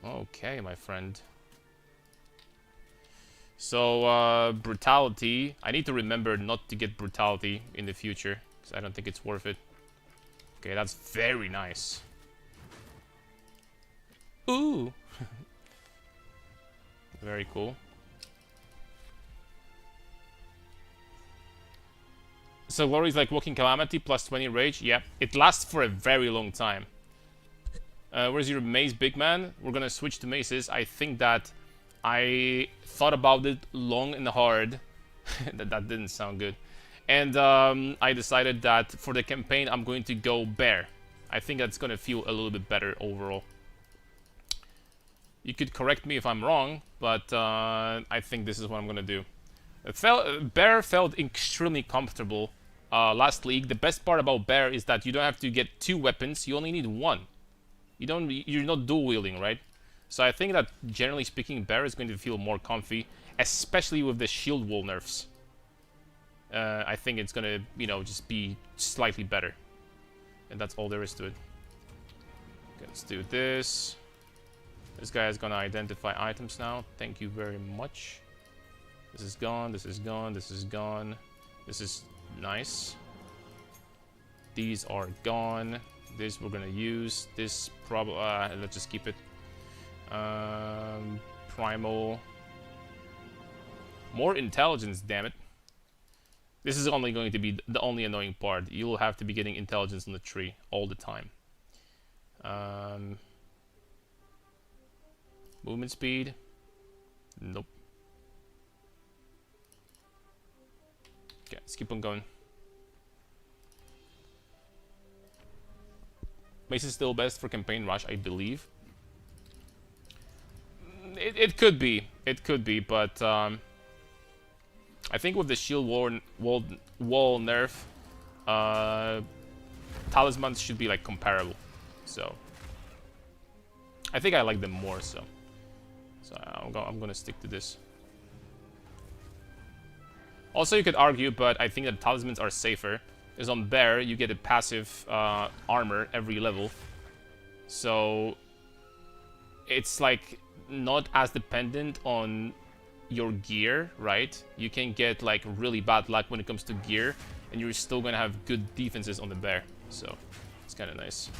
Okay, my friend. So brutality. I need to remember not to get brutality in the future, because I don't think it's worth it. Okay, that's very nice. Ooh! Very cool. So Glory's like Walking Calamity, plus 20 rage. Yep, it lasts for a very long time. Where's your mace, big man? We're gonna switch to maces. I think that I thought about it long and hard. that didn't sound good. And I decided that for the campaign, I'm going to go bear. I think that's gonna feel a little bit better overall. You could correct me if I'm wrong, but I think this is what I'm gonna do. Bear felt extremely comfortable last league. The best part about Bear is that you don't have to get 2 weapons, you only need 1. You're not dual wielding, right? So I think that generally speaking, Bear is going to feel more comfy, especially with the shield wall nerfs. I think it's gonna, you know, just be slightly better. And that's all there is to it. Okay, let's do this. This guy is gonna identify items now. Thank you very much. This is gone, this is gone, this is gone. This is nice. These are gone. This we're gonna use. This probably let's just keep it. Primal. More intelligence, damn it. This is only going to be the only annoying part. You'll have to be getting intelligence on the tree all the time. Movement speed. Nope. Okay, let's keep on going. Mace is still best for campaign rush, I believe. It could be. It could be, but I think with the shield wall nerf, talismans should be like comparable. So I think I like them more. So I'm gonna stick to this. Also, you could argue, but I think that talismans are safer is on Bear, you get a passive armor every level. So it's like not as dependent on your gear, right? You can get like really bad luck when it comes to gear, and you're still gonna have good defenses on the Bear. So it's kind of nice.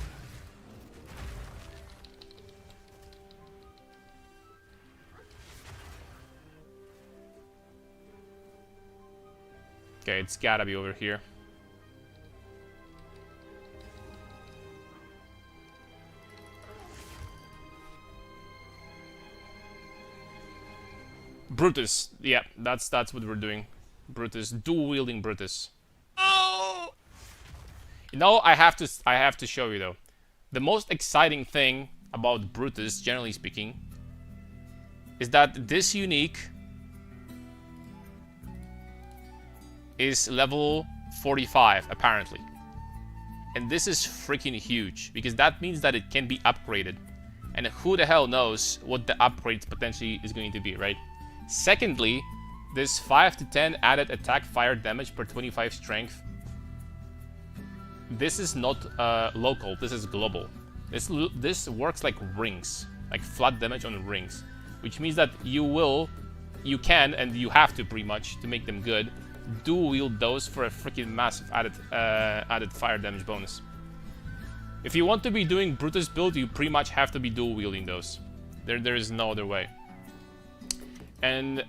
Okay, it's gotta be over here. Brutus. Yeah, that's what we're doing. Brutus, dual-wielding Brutus. Oh! You know, I have to show you though. The most exciting thing about Brutus, generally speaking, is that this unique is level 45 apparently. And this is freaking huge because that means that it can be upgraded. And who the hell knows what the upgrade potentially is going to be, right? Secondly, this 5 to 10 added attack fire damage per 25 strength. This is not local, this is global. This works like rings, like flat damage on rings. Which means that you can, and you have to pretty much, to make them good, dual wield those for a freaking massive added fire damage bonus. If you want to be doing Brutus build, you pretty much have to be dual wielding those. There is no other way. And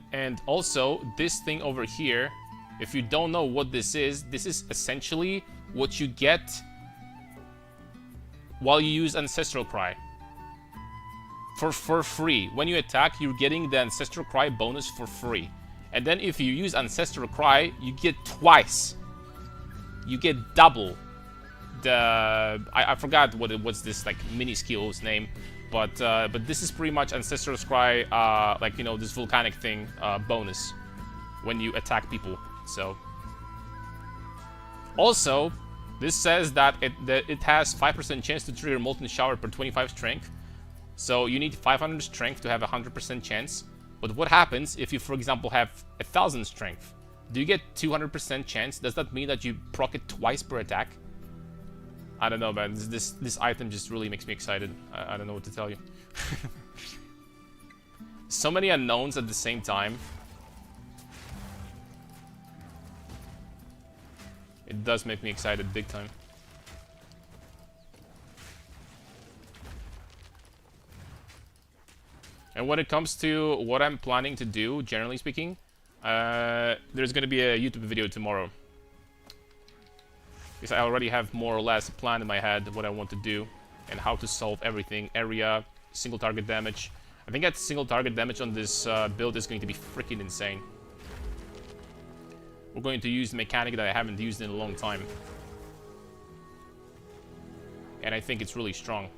also this thing over here, if you don't know what this is essentially what you get while you use Ancestral Cry. For free. When you attack, you're getting the Ancestral Cry bonus for free. And then if you use Ancestral Cry, you get twice. You get double. I forgot what's this like mini skill's name, but this is pretty much Ancestral Cry, like, you know, this volcanic thing bonus when you attack people. So also this says that it has 5% chance to trigger Molten Shower per 25 strength. So you need 500 strength to have a 100% chance. But what happens if you, for example, have 1000 strength? Do you get 200% chance? Does that mean that you proc it twice per attack? I don't know, man. This item just really makes me excited. I don't know what to tell you. So many unknowns at the same time. It does make me excited big time. And when it comes to what I'm planning to do, generally speaking, there's going to be a YouTube video tomorrow. Because I already have more or less a plan in my head what I want to do and how to solve everything. Area, single target damage. I think that single target damage on this build is going to be freaking insane. We're going to use a mechanic that I haven't used in a long time. And I think it's really strong.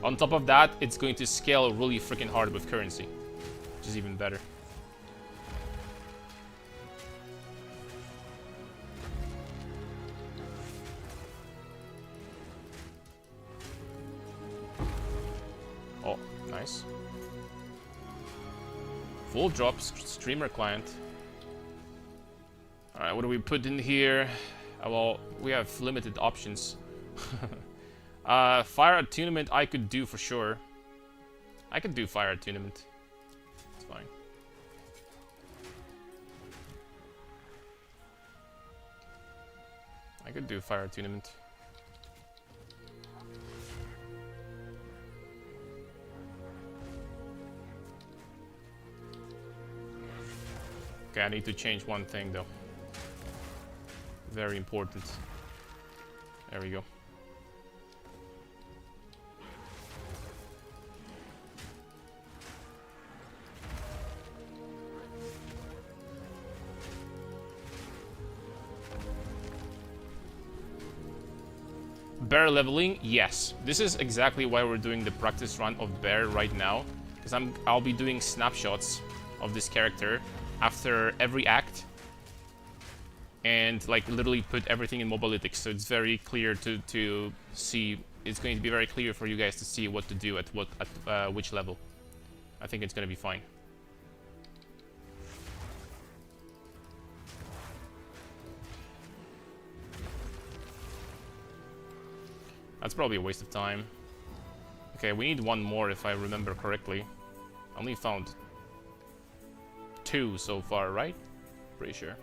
On top of that, it's going to scale really freaking hard with currency, which is even better. Oh, nice. Full drops, streamer client. Alright, what do we put in here? Well, we have limited options. Fire Attunement I could do for sure. I could do Fire Attunement. It's fine. I could do Fire Attunement. Okay, I need to change one thing though. Very important. There we go. Bear leveling, yes. This is exactly why we're doing the practice run of Bear right now. Because I'll be doing snapshots of this character after every act. And like literally put everything in Mobalytics, so it's very clear to see. It's going to be very clear for you guys to see what to do at which level. I think it's gonna be fine. That's probably a waste of time. Okay, we need one more if I remember correctly. I only found 2 so far, right? Pretty sure.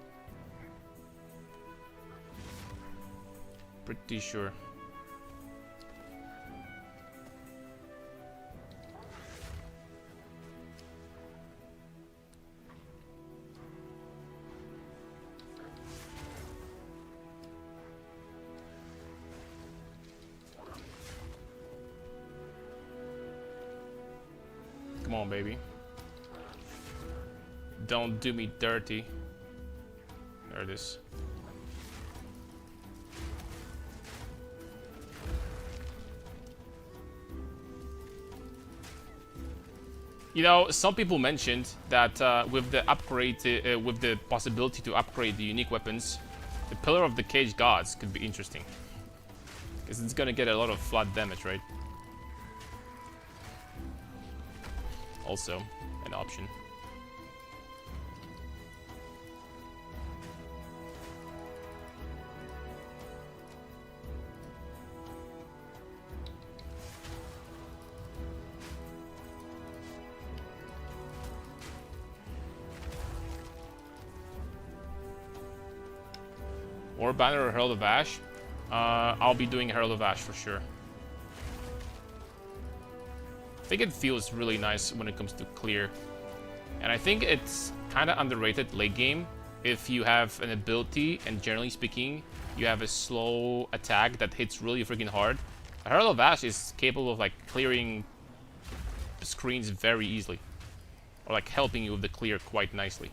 Pretty sure. Come on, baby. Don't do me dirty. There it is. You know, some people mentioned that with the upgrade, with the possibility to upgrade the unique weapons, the Pillar of the Cage Gods could be interesting. Because it's gonna get a lot of flat damage, right? Also, an option. Or Banner or Herald of Ash. I'll be doing Herald of Ash for sure. I think it feels really nice when it comes to clear. And I think it's kind of underrated late game if you have an ability and generally speaking you have a slow attack that hits really freaking hard. Herald of Ash is capable of like clearing screens very easily. Or like helping you with the clear quite nicely.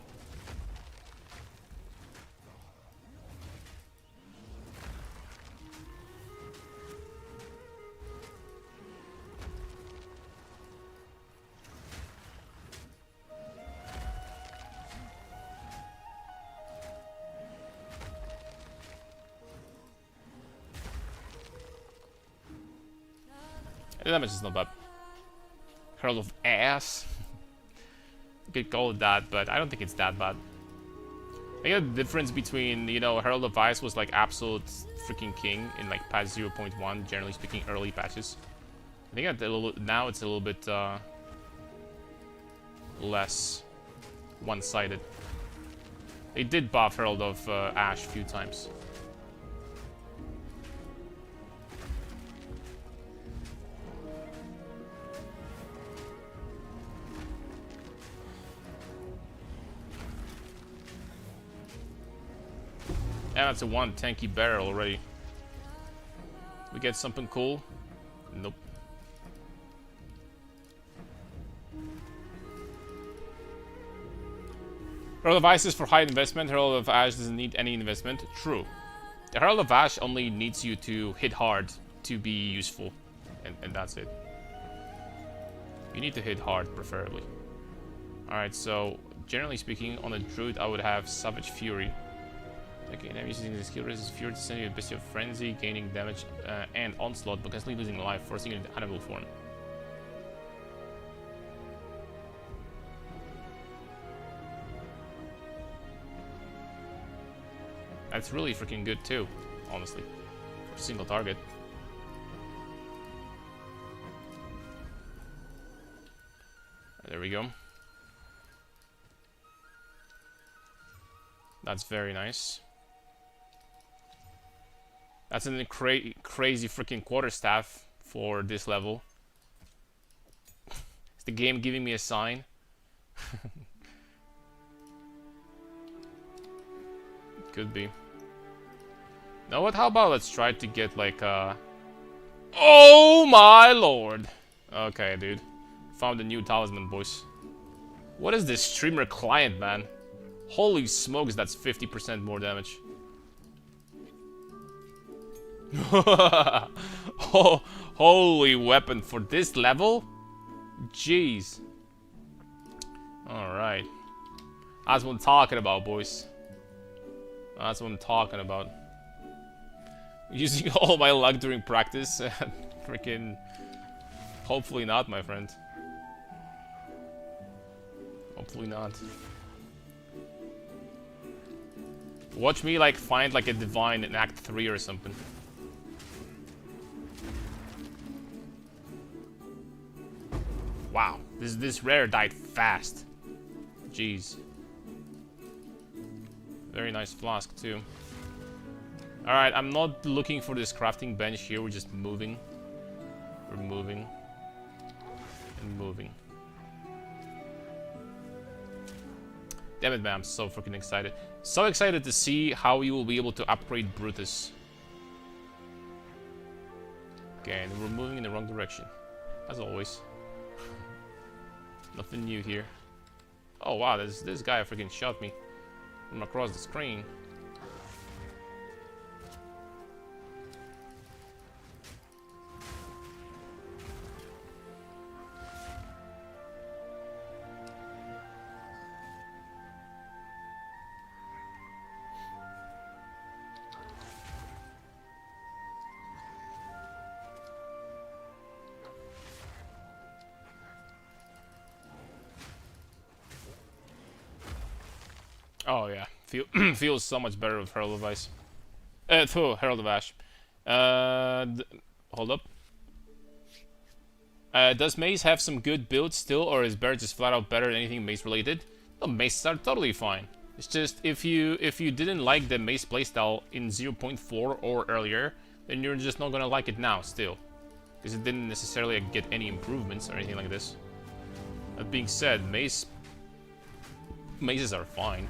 The damage is not bad. Herald of Ass. You could call it that, but I don't think it's that bad. I think the difference between, you know, Herald of Ice was like absolute freaking king in like patch 0.1, generally speaking, early patches. I think now it's a little bit less one-sided. They did buff Herald of Ash a few times. Yeah, that's a 1 tanky barrel already. We get something cool? Nope. Herald of Ice is for high investment. Herald of Ash doesn't need any investment. True. The Herald of Ash only needs you to hit hard to be useful. And that's it. You need to hit hard, preferably. Alright, so generally speaking, on a Druid I would have Savage Fury. Okay, and I'm using the skill resist Fury to send you a Bestial Frenzy, gaining damage and onslaught, but constantly losing life, forcing you into animal form. That's really freaking good too, honestly, for a single target. There we go. That's very nice. That's a crazy freaking quarterstaff for this level. Is the game giving me a sign? Could be. Know what? How about let's try to get like a... Oh my lord! Okay, dude. Found a new talisman, boys. What is this streamer client, man? Holy smokes, that's 50% more damage. Oh, holy weapon for this level? Jeez. Alright. That's what I'm talking about, boys. That's what I'm talking about. Using all my luck during practice. Freaking... Hopefully not, my friend. Hopefully not. Watch me like find like a divine in Act 3 or something. Wow, this rare died fast. Jeez. Very nice flask too. Alright, I'm not looking for this crafting bench here, we're just moving. We're moving. And moving. Damn it, man, I'm so freaking excited. So excited to see how you will be able to upgrade Brutus. Okay, and we're moving in the wrong direction. As always. Nothing new here. Oh wow, this guy freaking shot me from across the screen. Oh yeah, feels so much better with Herald of Ice. Herald of Ash. Hold up. Does Mace have some good builds still, or is Bear just flat out better than anything Mace related? No, Maces are totally fine. It's just if you didn't like the Mace playstyle in 0.4 or earlier, then you're just not gonna like it now still, because it didn't necessarily get any improvements or anything like this. That being said, Maces are fine.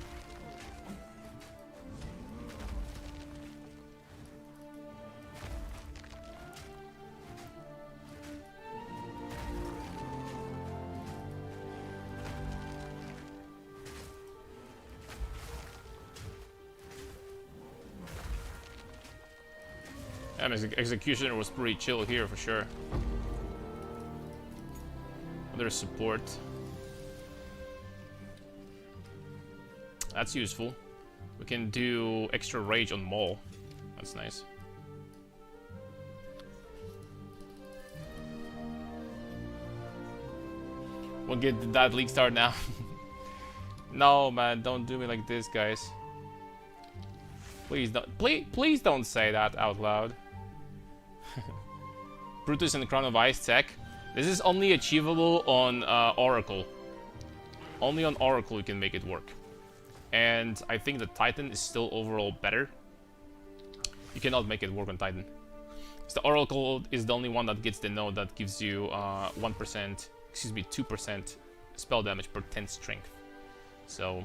And Executioner was pretty chill here for sure. Other support. That's useful. We can do extra rage on Maul. That's nice. We'll get that league start now. No, man, don't do me like this, guys. Please don't. Please don't say that out loud. Brutus and Crown of Ice tech. This is only achievable on Oracle. Only on Oracle you can make it work. And I think the Titan is still overall better. You cannot make it work on Titan. So the Oracle is the only one that gets the node that gives you 1%, excuse me, 2% spell damage per 10 strength. So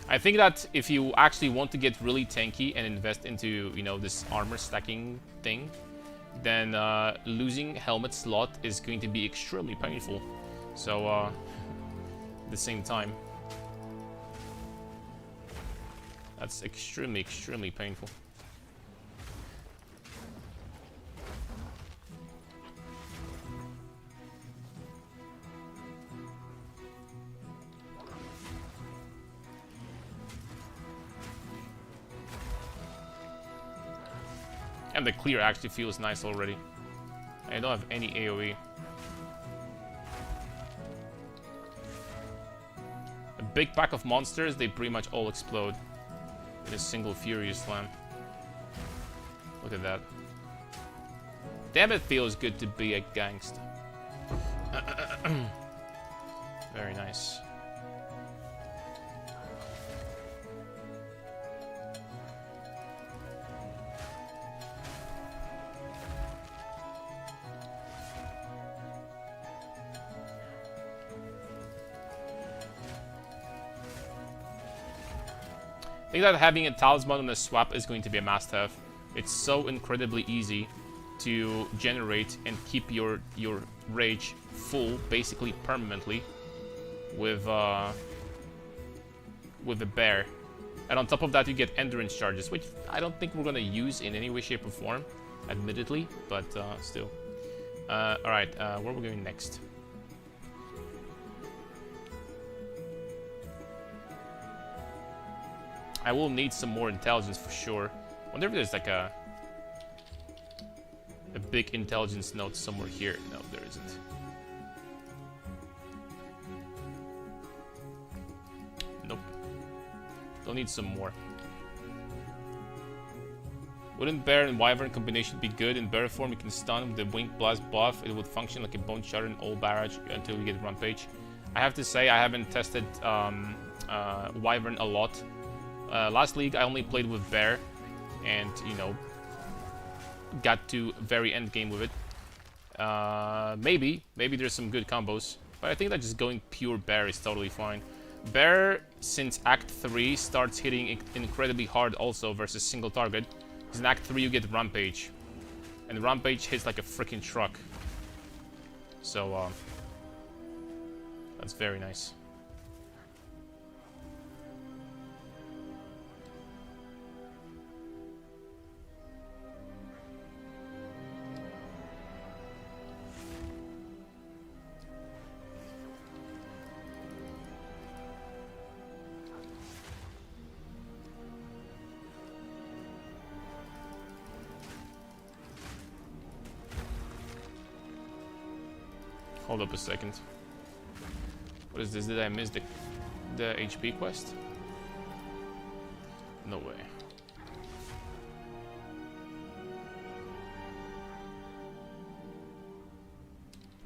I think that if you actually want to get really tanky and invest into, you know, this armor stacking thing, then losing helmet slot is going to be extremely painful. So at the same time, that's extremely painful. And the clear actually feels nice already. I don't have any AoE. A big pack of monsters, they pretty much all explode in a single Furious Slam. Look at that. Damn, it feels good to be a gangster. Very nice. I think that having a talisman on a swap is going to be a must-have. It's so incredibly easy to generate and keep your rage full, basically permanently, with the bear. And on top of that, you get endurance charges, which I don't think we're gonna use in any way, shape, or form, admittedly, but still. All right, where are we going next? I will need some more intelligence for sure. Wonder if there's like a big intelligence node somewhere here. No, there isn't. They'll need some more. Wouldn't Bear and Wyvern combination be good? In Bear form, you can stun with the Wing Blast buff. It would function like a Bone Shatter in all barrage until you get Rampage. I have to say, I haven't tested Wyvern a lot. Last league, I only played with Bear, and, you know, got to very end game with it. Maybe there's some good combos, but I think that just going pure Bear is totally fine. Bear, since Act 3, starts hitting incredibly hard also versus single target. Because in Act 3 you get Rampage. And Rampage hits like a freaking truck. So, that's very nice. Hold up a second. What is this? Did I miss the HP quest? No way.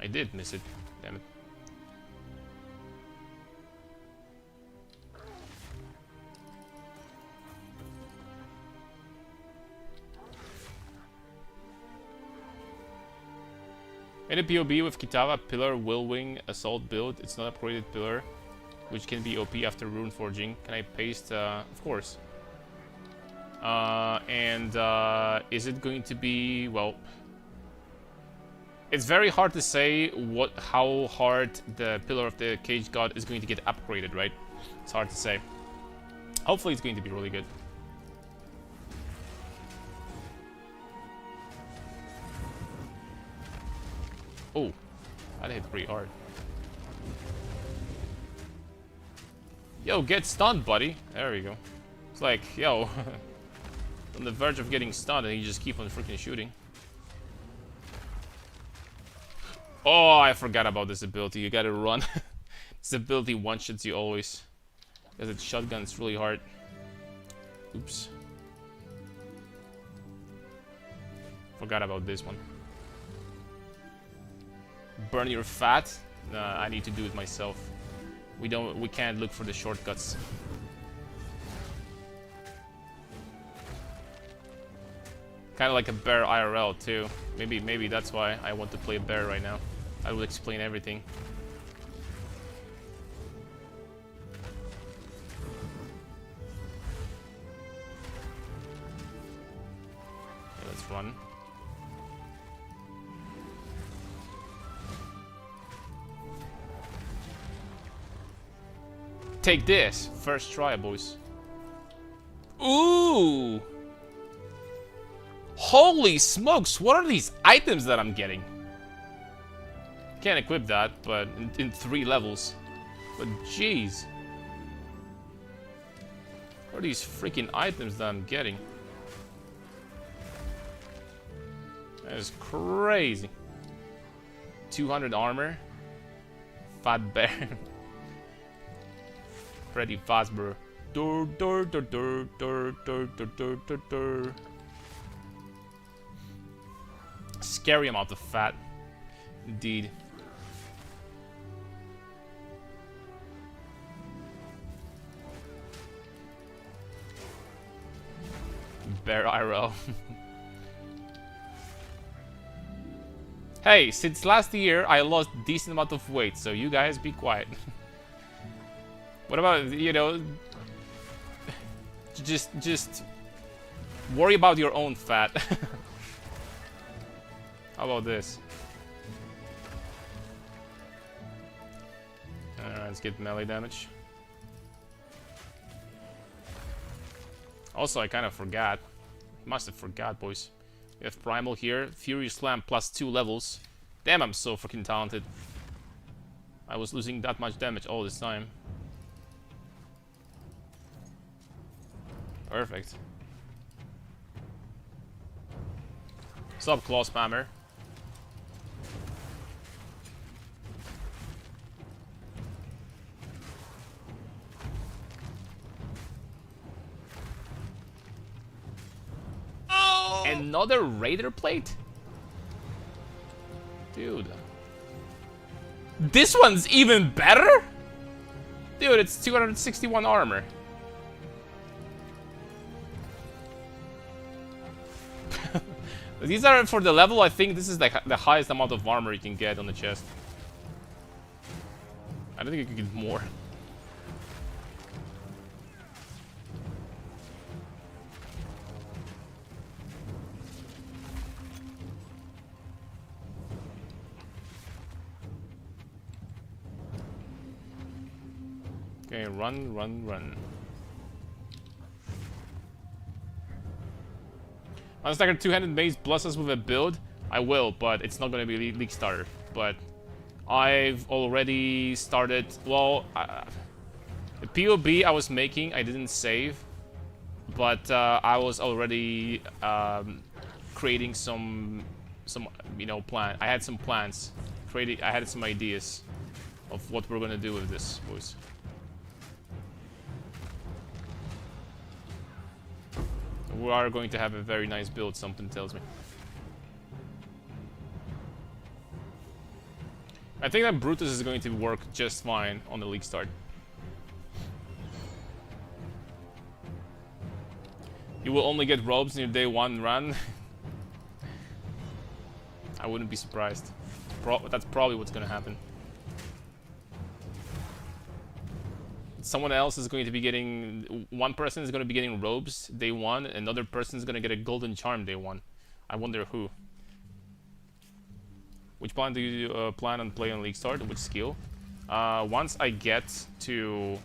I did miss it. Damn it. In a POB with Kitava, Pillar, Whirlwind, Assault build. It's not upgraded Pillar, which can be OP after Rune Forging. Can I paste? Of course. Is it going to be... Well... It's very hard to say how hard the Pillar of the Cage God is going to get upgraded, right? It's hard to say. Hopefully it's going to be really good. Oh, that hit pretty hard. Yo, get stunned, buddy. There we go. It's like, yo, on the verge of getting stunned and you just keep on freaking shooting. Oh, I forgot about this ability. You gotta run. This ability one-shots you always. Because its shotgun is really hard. Oops. Forgot about this one. Burn your fat? Nah, I need to do it myself. We can't look for the shortcuts. Kind of like a Bear IRL too. Maybe that's why I want to play Bear right now. I will explain everything. Okay, let's run. Take this. First try, boys. Ooh! Holy smokes, what are these items that I'm getting? Can't equip that, but in 3 levels. But jeez. What are these freaking items that I'm getting? That is crazy. 200 armor. Fat Bear. Freddy Fazbear. Dur, dur, dur, dur, dur, dur, dur, dur, dur, dur. Scary amount of fat. Indeed. Bear IRL. Hey, since last year I lost decent amount of weight, so you guys be quiet. What about, you know, just worry about your own fat. How about this? Let's get melee damage. Also, I kind of forgot. Must have forgot, boys. We have Primal here. Furious Slam plus 2 levels. Damn, I'm so freaking talented. I was losing that much damage all this time. Perfect. Sup, Claw Spammer. Another Raider plate? Dude. This one's even better? Dude, it's 261 armor. These are for the level. I think this is like the highest amount of armor you can get on the chest. I don't think you can get more. Okay, run, run, run. Unless I get two-handed mace bless us with a build, I will, but it's not going to be League starter. But I've already started. Well, the POB I was making, I didn't save, but I was already creating some plan. I had some plans. I had some ideas of what we're gonna do with this, boys. We are going to have a very nice build, something tells me. I think that Brutus is going to work just fine on the League start. You will only get robes in your day one run. I wouldn't be surprised. That's probably what's gonna happen. Someone else is going to be getting... One person is going to be getting robes day one. Another person is going to get a golden charm day one. I wonder who. Which plan do you plan on playing on League Start? Which skill? Once I get to...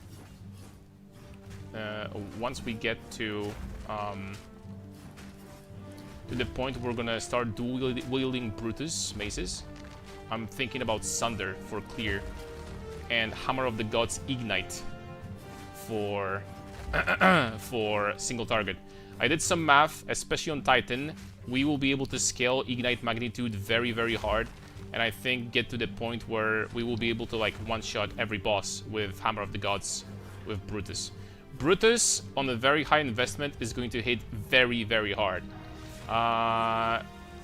once we get to the point where we're going to start wielding Brutus maces, I'm thinking about Sunder for clear. And Hammer of the Gods Ignite for for single target. I did some math, especially on Titan. We will be able to scale Ignite Magnitude very, very hard, and I think get to the point where we will be able to like one-shot every boss with Hammer of the Gods with Brutus. Brutus on a very high investment is going to hit very, very hard.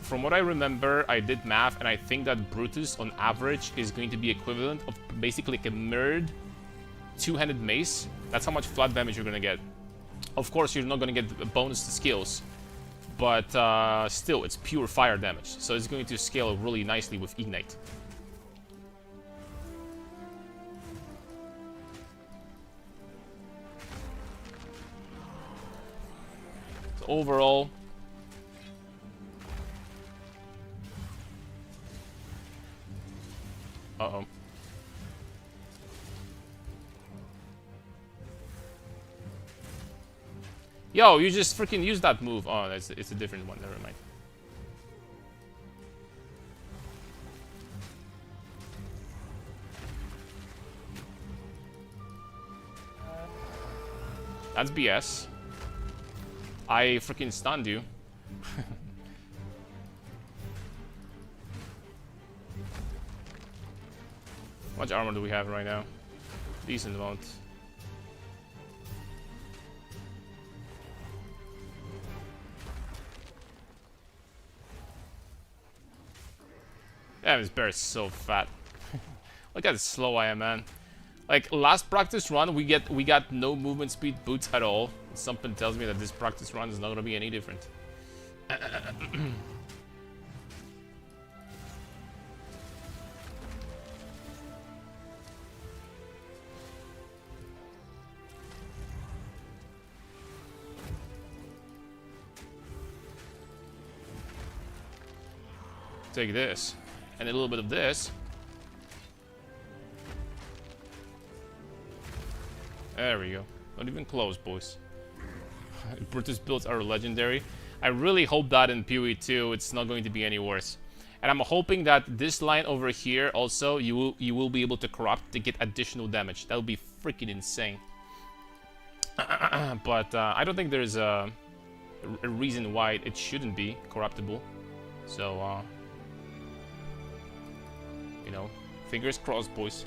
From what I remember, I did math, and I think that Brutus on average is going to be equivalent of basically like a mirrored two-handed mace. That's how much flat damage you're gonna get. Of course, you're not gonna get a bonus to skills, but still, it's pure fire damage. So it's going to scale really nicely with Ignite. So overall, uh-oh. Yo, you just freaking used that move. Oh, it's a different one. Never mind. That's BS. I freaking stunned you. How much armor do we have right now? Decent amount. Damn, this bear is so fat. Look how slow I am, man. Like, last practice run, we got no movement speed boots at all. Something tells me that this practice run is not gonna be any different. Take this. And a little bit of this. There we go. Not even close, boys. Brutus builds are legendary. I really hope that in PoE 2 it's not going to be any worse. And I'm hoping that this line over here also you will be able to corrupt to get additional damage. That would be freaking insane. But I don't think there's a reason why it shouldn't be corruptible. So you know, fingers crossed, boys.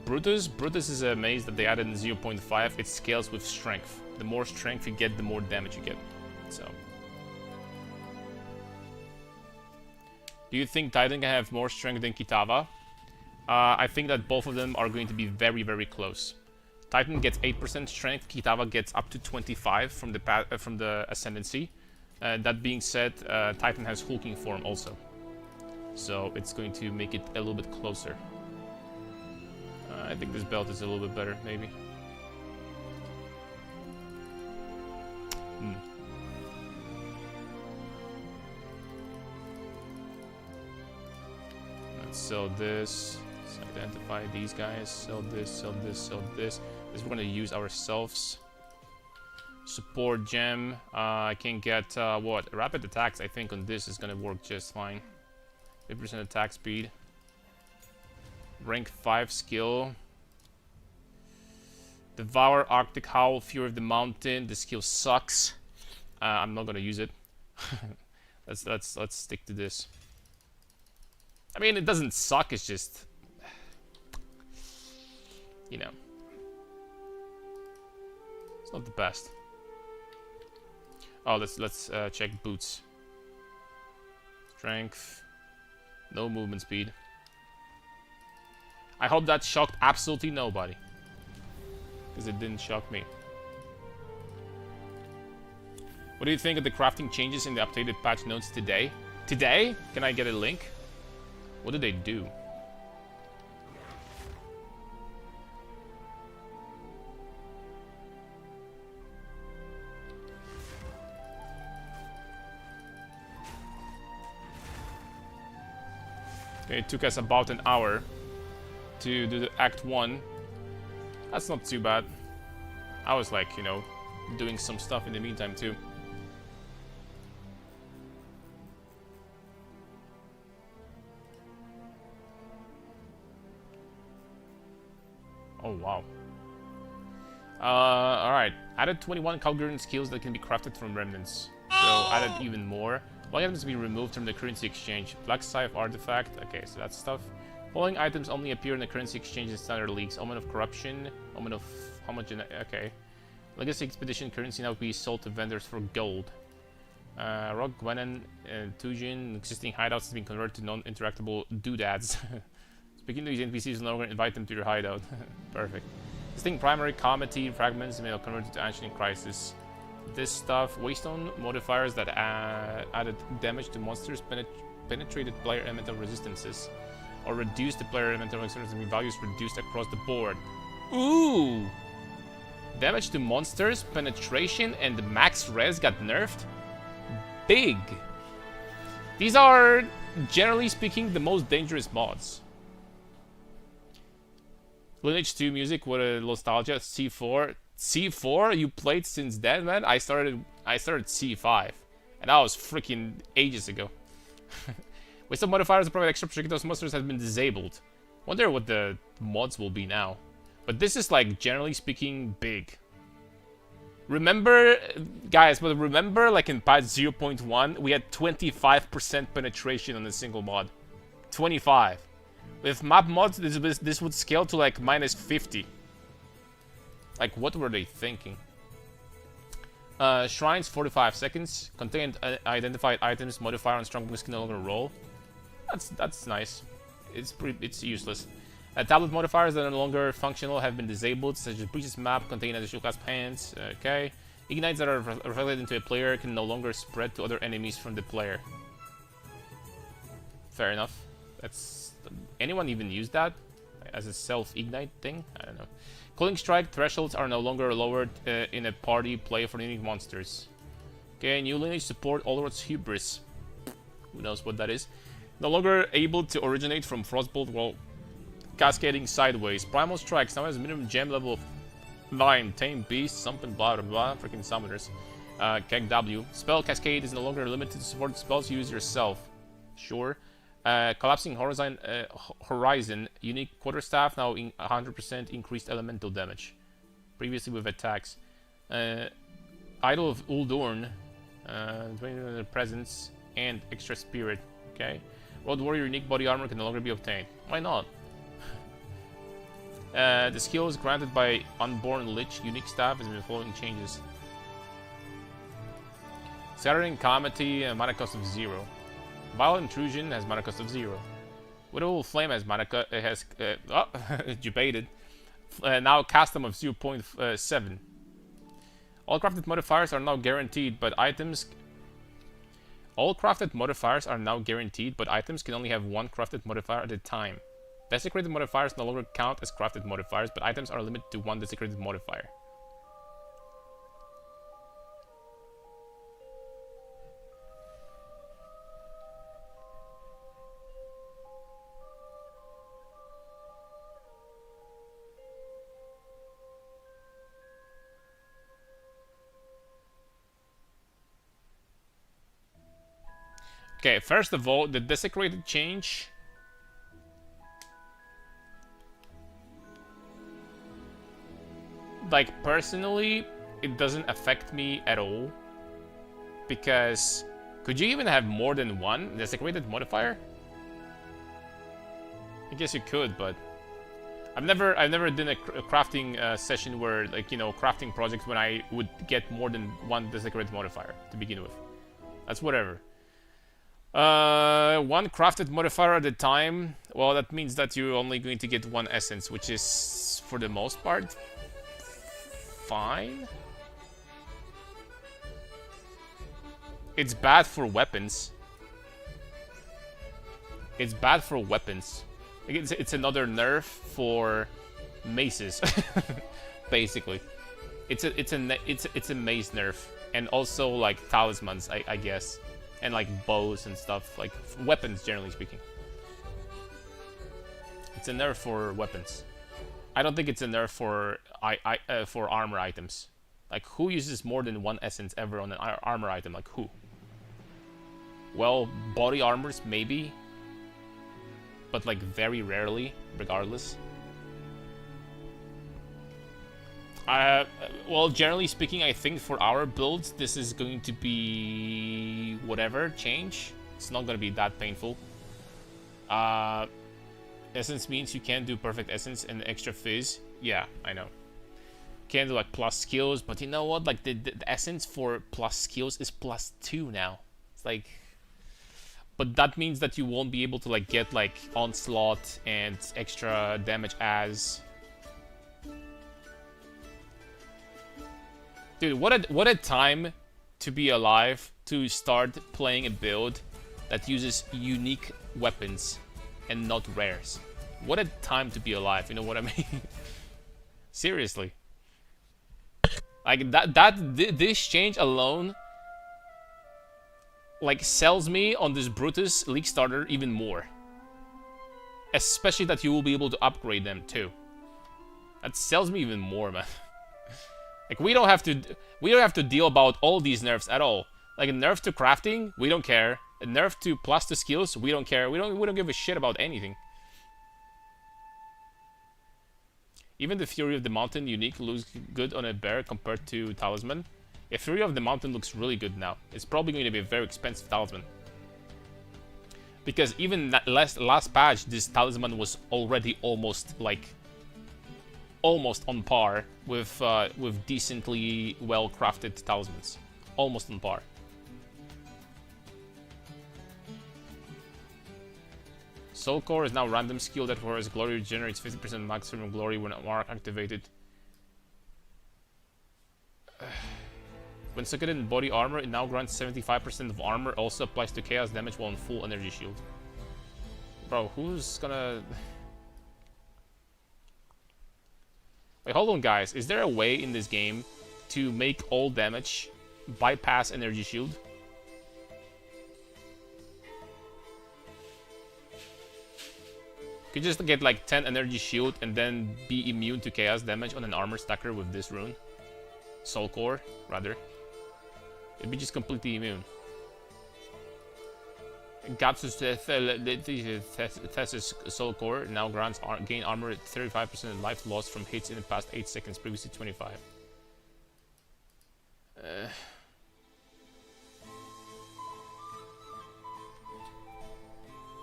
Brutus. Brutus is a mace that they added in 0.5. It scales with strength. The more strength you get, the more damage you get. So, do you think Titan can have more strength than Kitava? I think that both of them are going to be very, very close. Titan gets 8% strength. Kitava gets up to 25 from the Ascendancy. That being said, Titan has hulking form also, so it's going to make it a little bit closer. I think this belt is a little bit better, maybe. Let's sell this. Let's identify these guys. Sell this, sell this, sell this. This we're going to use ourselves. Support gem. I can get, what? Rapid attacks, I think, on this is going to work just fine. 50% attack speed. Rank 5 skill. Devour, Arctic Howl, Fury of the Mountain. This skill sucks. I'm not gonna use it. let's stick to this. I mean, it doesn't suck. It's just, you know, it's not the best. Oh, let's check boots. Strength. No movement speed. I hope that shocked absolutely nobody, because it didn't shock me. What do you think of the crafting changes in the updated patch notes today? Today? Can I get a link? What did they do? Okay, it took us about an hour to do the Act 1. That's not too bad. I was like, you know, doing some stuff in the meantime too. Oh, wow. Alright. Added 21 Calgarian skills that can be crafted from remnants. So added even more. All items be removed from the currency exchange. Black Scythe artifact. Okay, so that's stuff. Following items only appear in the currency exchange in standard leagues. Omen of Corruption. Omen of okay. Legacy Expedition currency now be sold to vendors for gold. Rock, Gwenan, and Tujin. Existing hideouts has been converted to non-interactable doodads. Speaking to these NPCs, no longer invite them to your hideout. Perfect. Distinct primary comedy fragments may be converted to Ancient Crisis. This stuff, Waystone modifiers that added damage to monsters, penetrated player elemental resistances, or reduced the player elemental resistance values reduced across the board. Ooh! Damage to monsters, penetration, and the max res got nerfed? Big! These are, generally speaking, the most dangerous mods. Lineage 2 music, what a nostalgia. C4. C4? You played since then, man? I started C5. And that was freaking ages ago. With some modifiers that provide extra protection, those monsters have been disabled. Wonder what the mods will be now. But this is, like, generally speaking, big. Remember, guys, but remember, like, in patch 0.1, we had 25% penetration on a single mod. 25. With map mods, this would scale to, like, minus 50. Like, what were they thinking? Shrines, 45 seconds. Contained identified items, modifier on strong boost can no longer roll. That's nice. It's useless. Tablet modifiers that are no longer functional have been disabled, such as Breach's map contain additional clasp hands. Okay. Ignites that are reflected into a player can no longer spread to other enemies from the player. Fair enough. Anyone even use that as a self-ignite thing? I don't know. Cooling strike thresholds are no longer lowered in a party play for unique monsters. Okay, new lineage support Olrod's Hubris. Who knows what that is? No longer able to originate from Frostbolt while cascading sideways. Primal Strikes now has minimum gem level of 9. Tame Beast, something blah blah blah. Freaking summoners. Keg W. Spell Cascade is no longer limited to support spells you use yourself. Sure. Collapsing Horizon. Unique Quarterstaff now in 100% increased elemental damage. Previously with attacks. Idol of Uldorn. 20 presence and extra spirit. Okay. Road Warrior unique body armor can no longer be obtained. Why not? The skill is granted by Unborn Lich. Unique staff has been following changes. Scattering Calamity, mana cost of 0. Violent Intrusion has mana cost of 0. Widowful Flame has mana cost. It has. Debated. Now cast them of 0.7. All crafted modifiers are now guaranteed, but items. All crafted modifiers are now guaranteed, but items can only have one crafted modifier at a time. Desecrated modifiers no longer count as crafted modifiers, but items are limited to one desecrated modifier. Okay, first of all, the desecrated change. Like, personally, it doesn't affect me at all. Because, could you even have more than one desecrated modifier? I guess you could, but I've never done a crafting session where, like, you know, crafting projects when I would get more than one desecrated modifier to begin with. That's whatever. One crafted modifier at a time. Well, that means that you're only going to get one essence, which is, for the most part, fine. It's bad for weapons. It's bad for weapons. It's another nerf for maces, basically. It's a mace nerf, and also like talismans, I guess. And like bows and stuff, like weapons generally speaking. It's a nerf for weapons. I don't think it's a nerf for armor items. Like, who uses more than one essence ever on an armor item? Like, who? Well, body armors maybe, but like very rarely, regardless. Well, generally speaking, I think for our builds, this is going to be whatever change. It's not going to be that painful. Essence means you can't do perfect essence and extra fizz. Yeah, I know. Can't do like plus skills, but you know what? Like the essence for plus skills is +2 now. It's like, but that means that you won't be able to like get like onslaught and extra damage as. Dude, what a time to be alive to start playing a build that uses unique weapons and not rares. What a time to be alive, you know what I mean? Seriously. Like this change alone like sells me on this Brutus League starter even more. Especially that you will be able to upgrade them too. That sells me even more, man. Like, we don't have to deal about all these nerfs at all. Like, a nerf to crafting, we don't care. A nerf to plus to skills, we don't care. We don't give a shit about anything. Even the Fury of the Mountain unique looks good on a bear compared to Talisman. Yeah, Fury of the Mountain looks really good now. It's probably going to be a very expensive Talisman. Because even last patch, this Talisman was already almost on par with decently well crafted talismans. Almost on par. Soul Core is now random skill that whereas glory generates 50% maximum glory when mark activated. When seconded in body armor, it now grants 75% of armor. Also applies to chaos damage while on full energy shield. Bro, who's gonna... Wait, hold on, guys. Is there a way in this game to make all damage bypass energy shield? Could you just get like 10 energy shield and then be immune to chaos damage on an armor stacker with this rune? Soul Core, rather. It'd be just completely immune. Gapsus Thesis Soul Core now grants gain armor at 35% life loss from hits in the past 8 seconds, previously 25.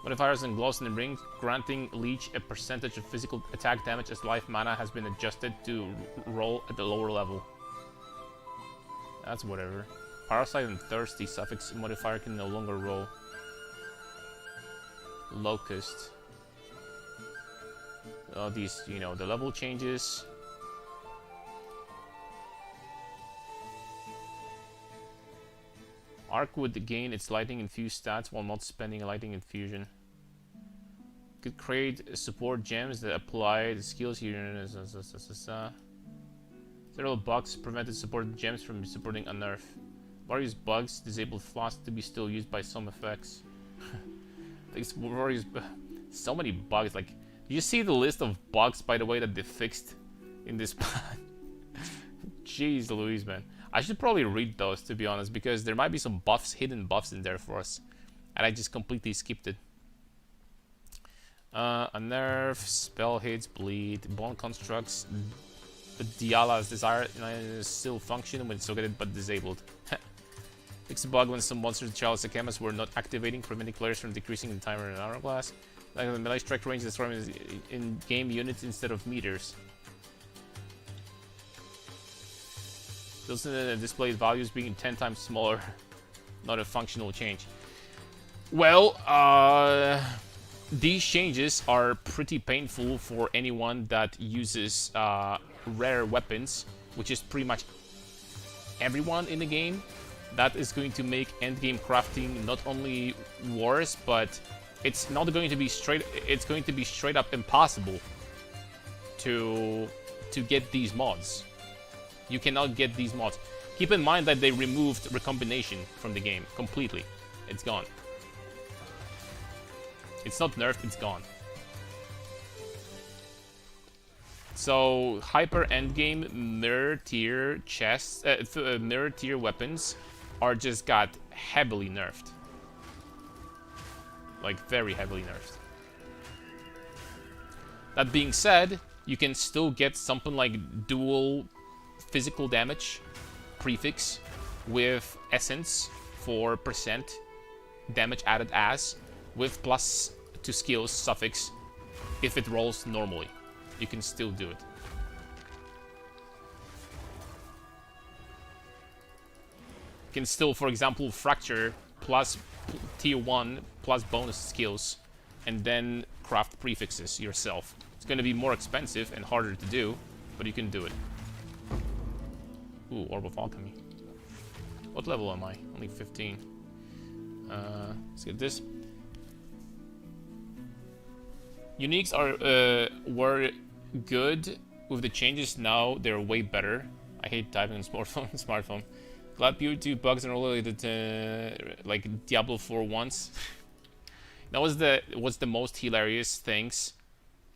Modifiers and gloves in the ring, granting Leech a percentage of physical attack damage as life mana has been adjusted to roll at the lower level. That's whatever. Parasite and Thirsty suffix modifier can no longer roll. Locust. These, you know, the level changes. Arc would gain its lightning infused stats while not spending a lightning infusion. Could create support gems that apply the skills here. Several bugs prevented support gems from supporting a nerf. Various bugs disabled Flask to be still used by some effects. So many bugs. Like, you see the list of bugs, by the way, that they fixed in this patch. Jeez Louise, man. I should probably read those, to be honest, because there might be some buffs, hidden buffs in there for us. And I just completely skipped it. A nerf, spell hits, bleed, bone constructs, Diala's desire still function when targeted but disabled. Fix a bug when some monsters in Chalice Akamas were not activating, preventing players from decreasing the timer in Hourglass. Like the melee strike range destroys in-game units instead of meters. Doesn't display values being 10 times smaller. Not a functional change. Well, these changes are pretty painful for anyone that uses rare weapons, which is pretty much everyone in the game. That is going to make endgame crafting not only worse, but it's not going to be it's going to be straight up impossible to get these mods. You cannot get these mods. Keep in mind that they removed recombination from the game completely. It's gone. It's not nerfed, it's gone. So hyper endgame mirror tier chests, mirror tier weapons are just got heavily nerfed. Like very heavily nerfed. That being said, you can still get something like dual physical damage prefix with essence for percent damage added as with plus to skills suffix if it rolls normally. You can still do it. You can still, for example, fracture plus tier 1 plus bonus skills and then craft prefixes yourself. It's going to be more expensive and harder to do, but you can do it. Ooh, Orb of Alchemy. What level am I? Only 15. Let's get this. Uniques were good with the changes. Now they're way better. I hate typing on smartphone. Glad Purity bugs are related to like Diablo 4 once. That was the most hilarious things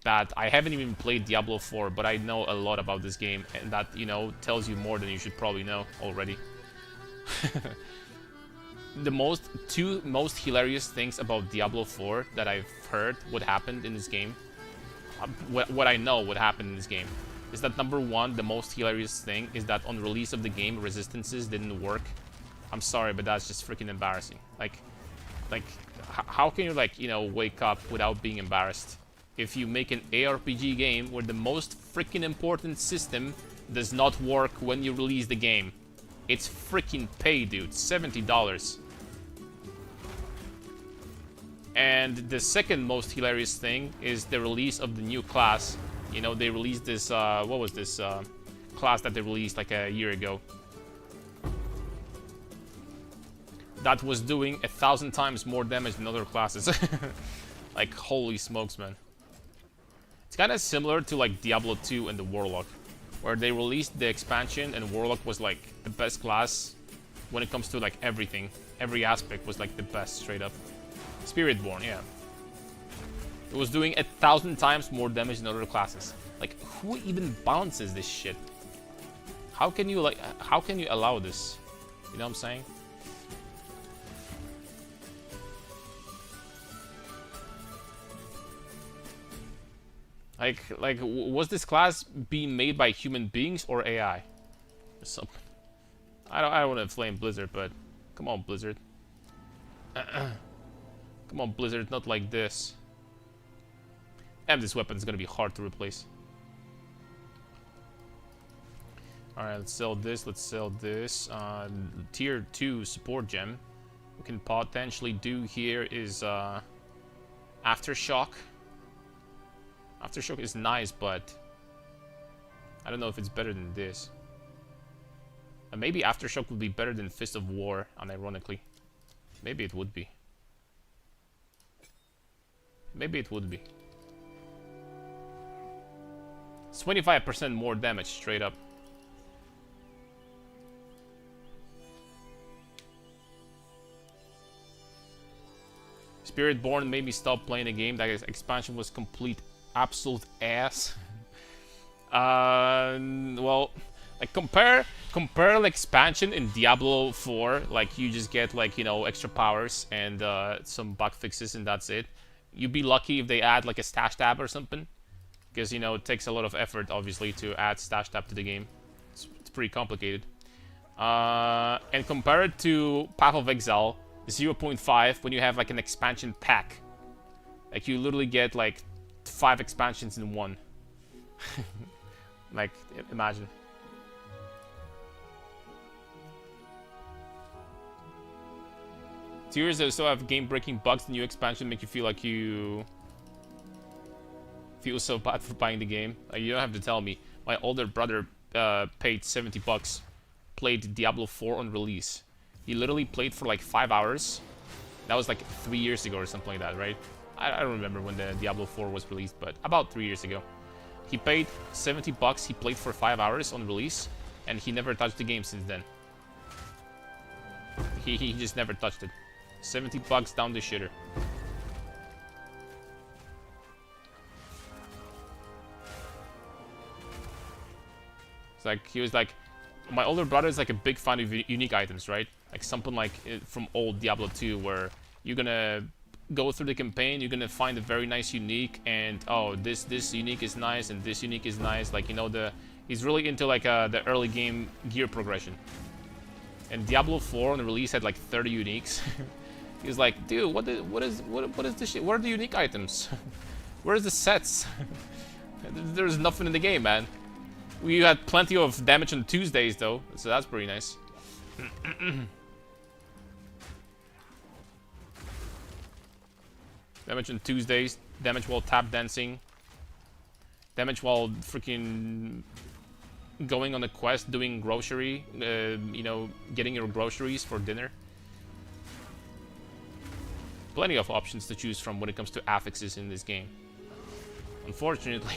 that I haven't even played Diablo 4, but I know a lot about this game, and that, you know, tells you more than you should probably know already. The two most hilarious things about Diablo 4 that I've heard what happened in this game, what I know what happened in this game, is that number one, the most hilarious thing is that on release of the game, resistances didn't work. I'm sorry, but that's just freaking embarrassing. Like, how can you, like, you know, wake up without being embarrassed if you make an ARPG game where the most freaking important system does not work when you release the game? It's freaking pay, dude. $70. And the second most hilarious thing is the release of the new class. You know, they released this, what was this class that they released like a year ago? That was doing 1,000 times more damage than other classes. Like, holy smokes, man. It's kind of similar to like Diablo 2 and the Warlock, where they released the expansion and Warlock was like the best class when it comes to like everything. Every aspect was like the best, straight up. Spiritborn, yeah. It was doing 1,000 times more damage than other classes. Like, who even balances this shit? How can you allow this? You know what I'm saying? Like, was this class being made by human beings or AI? Something. I don't want to flame Blizzard, but come on, Blizzard. Come on, Blizzard, not like this. And this weapon is gonna be hard to replace. Alright, let's sell this, let's sell this. Tier 2 support gem. We can potentially do here is Aftershock. Aftershock is nice, but I don't know if it's better than this. Maybe Aftershock would be better than Fist of War, unironically. Maybe it would be. Maybe it would be. It's 25% more damage straight up. Spiritborn made me stop playing the game. That expansion was complete absolute ass. Well, like compare like expansion in Diablo 4. Like you just get like, you know, extra powers and some bug fixes and that's it. You'd be lucky if they add like a stash tab or something, because you know it takes a lot of effort obviously to add stash tab to the game. It's pretty complicated. And compare it to Path of Exile 0.5 when you have like an expansion pack. Like you literally get like 5 expansions in one. Like, imagine. Tears that still have game-breaking bugs. The new expansion make you feel like you feel so bad for buying the game. Like, you don't have to tell me. My older brother paid $70, played Diablo 4 on release. He literally played for like 5 hours. That was like 3 years ago or something like that, right? I don't remember when the Diablo 4 was released, but about 3 years ago. He paid $70, he played for 5 hours on release, and he never touched the game since then. He just never touched it. $70 down the shitter. It's like, he was like, my older brother is like a big fan of unique items, right? Like something like from old Diablo 2 where you're gonna go through the campaign, you're gonna find a very nice unique, and oh, this unique is nice and this unique is nice. Like, you know, he's really into like the early game gear progression. And Diablo 4 on the release had like 30 uniques. He was like, dude, what is this shit? Where are the unique items? Where's the sets? There's nothing in the game, man. We had plenty of damage on Tuesdays though, so that's pretty nice. Damage on Tuesdays, damage while tap dancing, damage while freaking going on a quest, doing grocery, you know, getting your groceries for dinner. Plenty of options to choose from when it comes to affixes in this game. Unfortunately,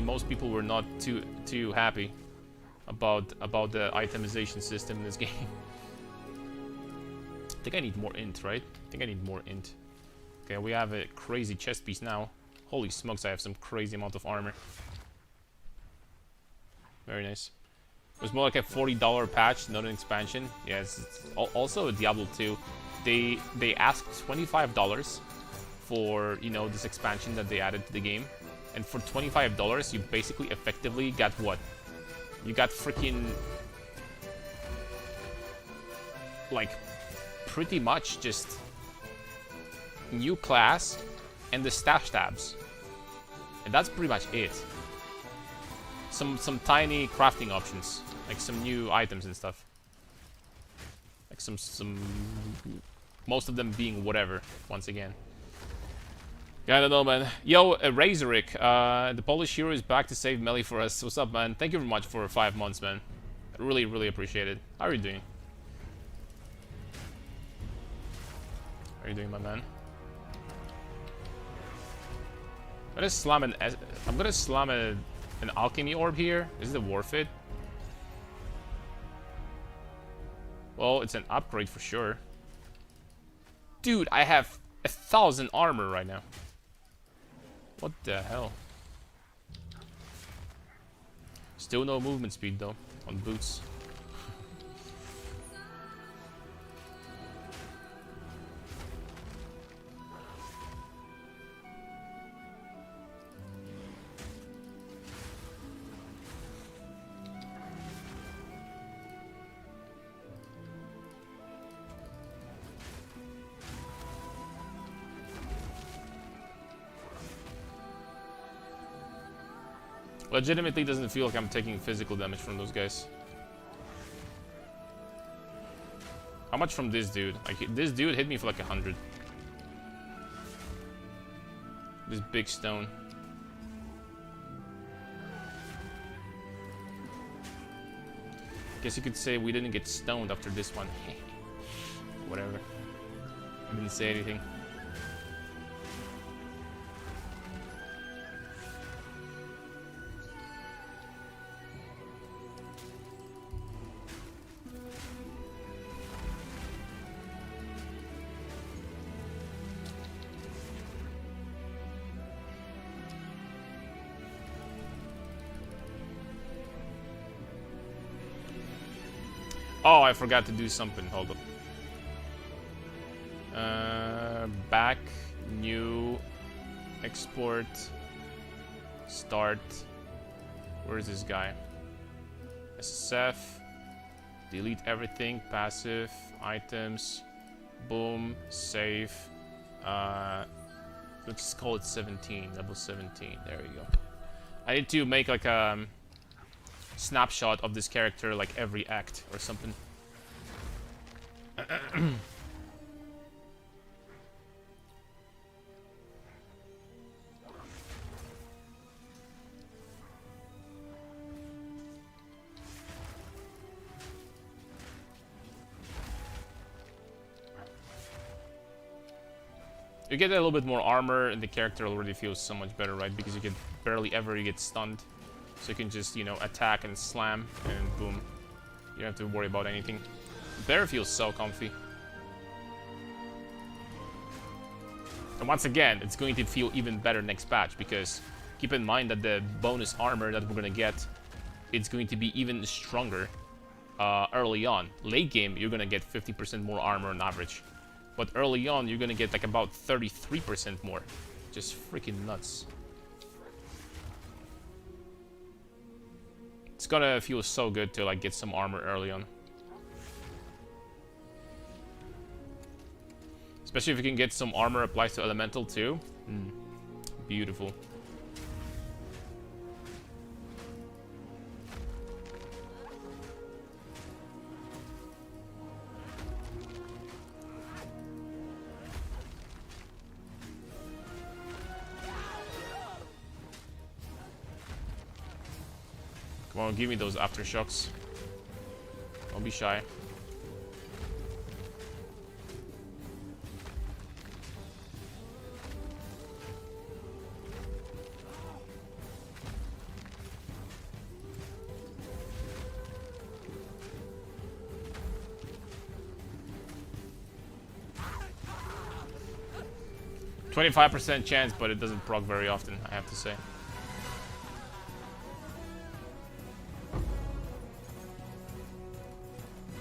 most people were not too happy about the itemization system in this game. I think I need more int, right? I think I need more int. Okay, we have a crazy chest piece now. Holy smokes, I have some crazy amount of armor. Very nice. It was more like a $40 patch, not an expansion. Yeah, it's also a Diablo 2. They asked $25 for, you know, this expansion that they added to the game. And for $25, you basically effectively got what? You got freaking, like, pretty much just new class and the stash tabs. And that's pretty much it. Some tiny crafting options, like some new items and stuff. Like some most of them being whatever, once again. Yeah, I don't know, man. Yo, Razoric, the Polish hero is back to save Melee for us. What's up, man? Thank you very much for 5 months, man. I really, really appreciate it. How are you doing? How are you doing, my man? I'm gonna slam an alchemy orb here. Is it worth it? Well, it's an upgrade for sure. Dude, I have 1,000 armor right now. What the hell? Still no movement speed though on boots. Legitimately doesn't feel like I'm taking physical damage from those guys. How much from this dude? Like, this dude hit me for like 100. This big stone. Guess you could say we didn't get stoned after this one. Whatever. I didn't say anything. Oh, I forgot to do something. Hold up. Back, new, export, start. Where is this guy? SSF, delete everything, passive, items, boom, save. Let's just call it 17, level 17. There we go. I need to make like a snapshot of this character like every act or something. You get a little bit more armor and the character already feels so much better, right? Because you can barely ever get stunned. So you can just, you know, attack and slam and boom. You don't have to worry about anything. Bear feels so comfy. And once again, it's going to feel even better next patch because keep in mind that the bonus armor that we're gonna get, it's going to be even stronger early on. Late game, you're gonna get 50% more armor on average. But early on, you're gonna get like about 33% more. Just freaking nuts. It's gonna feel so good to like get some armor early on. Especially if you can get some armor applies to elemental too. Beautiful. Come on, give me those aftershocks. Don't be shy. %25 chance, but it doesn't proc very often, I have to say.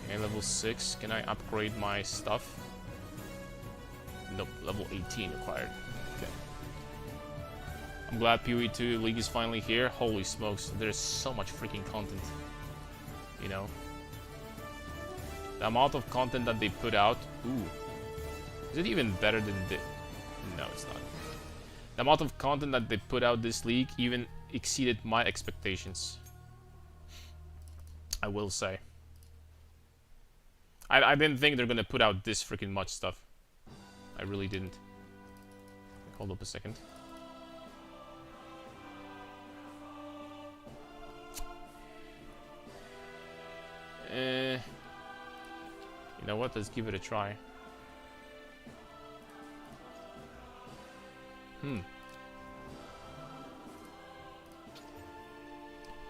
Okay, level 6. Can I upgrade my stuff? Nope, level 18 required. Okay. I'm glad PoE 2 League is finally here. Holy smokes, there's so much freaking content. You know? The amount of content that they put out. Ooh. Is it even better than the... No, it's not. The amount of content that they put out this league even exceeded my expectations. I will say. I didn't think they're gonna put out this freaking much stuff. I really didn't. Hold up a second. You know what? Let's give it a try.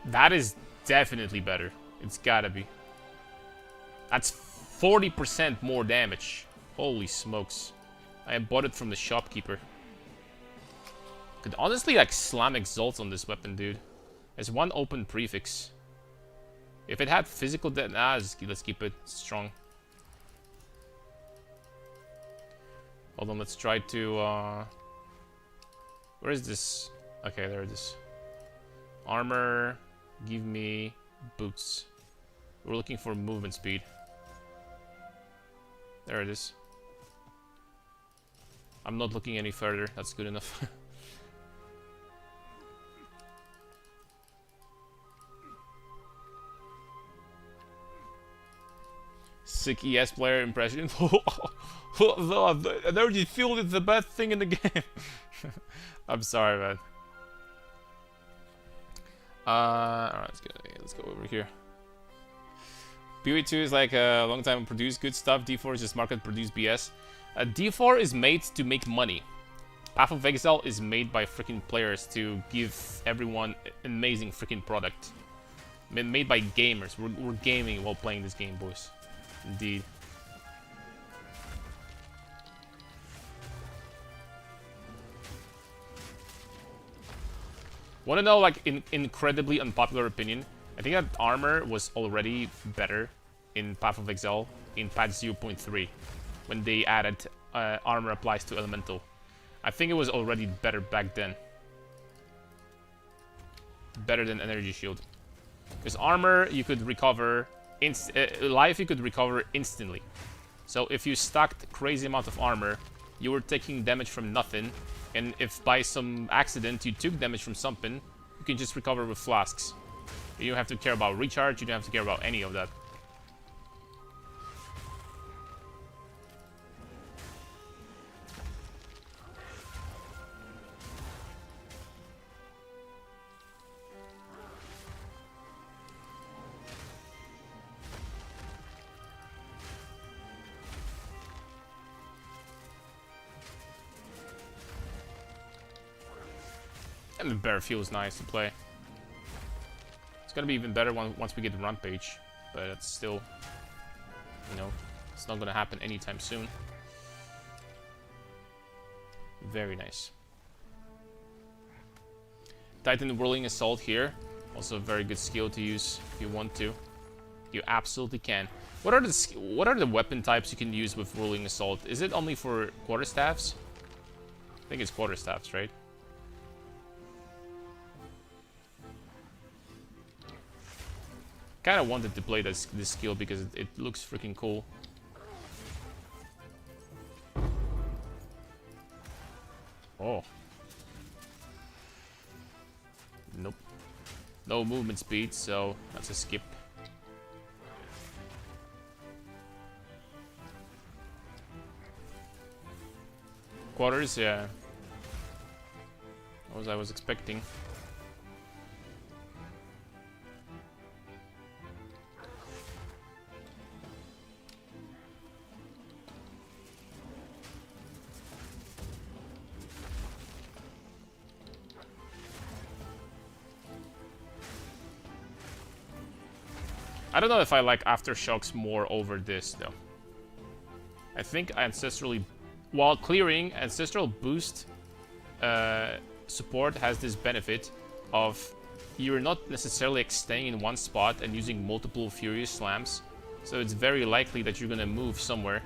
That is definitely better. It's gotta be. That's 40% more damage. Holy smokes. I bought it from the shopkeeper. Could honestly like slam exalts on this weapon, dude. There's one open prefix. If it had physical let's keep it strong. Hold on, let's try to where is this? Okay, there it is. Armor, give me boots. We're looking for movement speed. There it is. I'm not looking any further. That's good enough. sick ES player impression. The energy field is the best thing in the game. I'm sorry, man. Alright, let's go over here. BOE2 is like a long time produced good stuff. D4 is just market produced BS. D4 is made to make money. Path of Exile is made by freaking players to give everyone amazing freaking product. Made by gamers. We're gaming while playing this game, boys. Indeed. Want to know, like, incredibly unpopular opinion? I think that armor was already better in Path of Exile in patch 0.3 when they added armor applies to elemental. I think it was already better back then. Better than energy shield. Because armor you could recover, life you could recover instantly. So if you stacked crazy amount of armor, you were taking damage from nothing. And if by some accident you took damage from something, you can just recover with flasks. You don't have to care about recharge, you don't have to care about any of that. And the bear feels nice to play. It's gonna be even better once we get the Rampage, but it's still, you know, it's not gonna happen anytime soon. Very nice. Titan Whirling Assault here, also a very good skill to use if you want to. You absolutely can. What are the weapon types you can use with Whirling Assault? Is it only for quarterstaffs? I think it's quarterstaffs, right? Kind of wanted to play this skill because it looks freaking cool. Oh. Nope. No movement speed, so that's a skip. Quarters, yeah. What was I was expecting. I don't know if I like Aftershocks more over this, though. I think Ancestrally, while clearing, Ancestral Boost support has this benefit of you're not necessarily staying in one spot and using multiple Furious Slams. So it's very likely that you're going to move somewhere,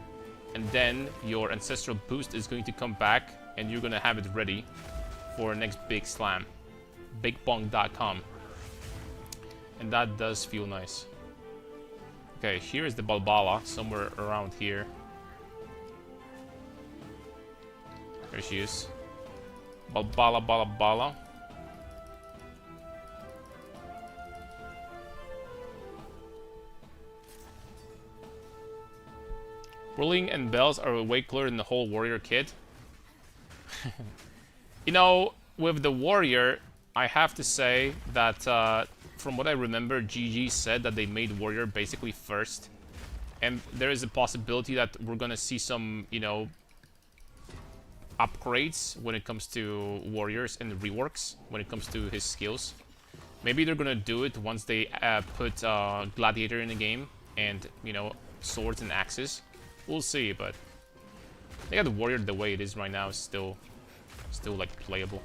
and then your Ancestral Boost is going to come back, and you're going to have it ready for next big slam. BigPong.com. And that does feel nice. Okay, here is the Balbala, somewhere around here. There she is. Balbala, Balabala. Whirling and Bells are way cooler than the whole Warrior kit. You know, with the Warrior, I have to say that from what I remember, GG said that they made Warrior basically first. And there is a possibility that we're gonna see some, you know, upgrades when it comes to Warriors and reworks when it comes to his skills. Maybe they're gonna do it once they put Gladiator in the game and, you know, swords and axes. We'll see, but I think the Warrior the way it is right now is still like playable.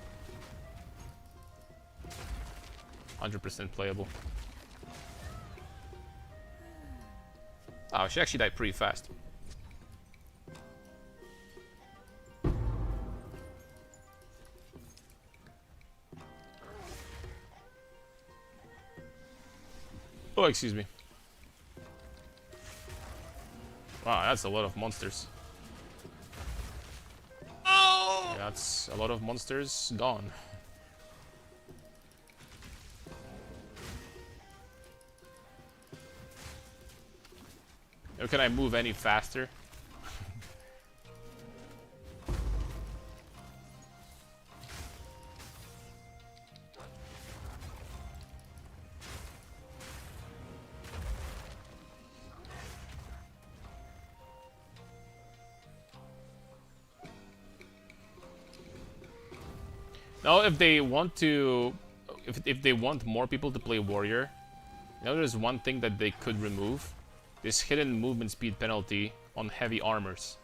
100% playable. Oh, she actually died pretty fast. Oh, excuse me. Wow, that's a lot of monsters. Oh! That's a lot of monsters gone. Or can I move any faster? Now, if they want to, if they want more people to play warrior, you know, there's one thing that they could remove: this hidden movement speed penalty on heavy armors.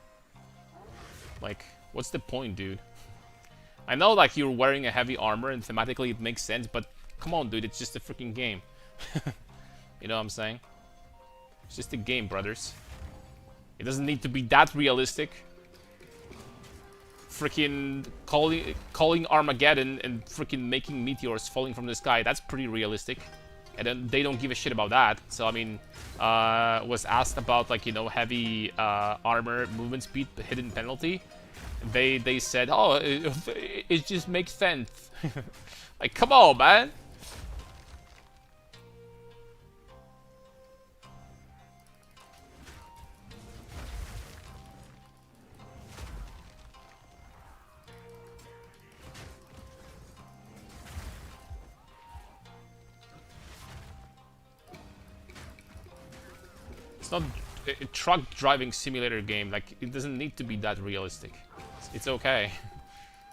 Like, what's the point, dude? I know, like, you're wearing a heavy armor and thematically it makes sense, but come on, dude, it's just a freaking game. You know what I'm saying? It's just a game, brothers. It doesn't need to be that realistic. Freaking calling Armageddon and freaking making meteors falling from the sky, that's pretty realistic. And then they don't give a shit about that. So, I mean, was asked about, like, you know, heavy armor movement speed hidden penalty. They said, oh, it just makes sense. Like, come on, man. It's not a truck driving simulator game. Like, it doesn't need to be that realistic. It's okay.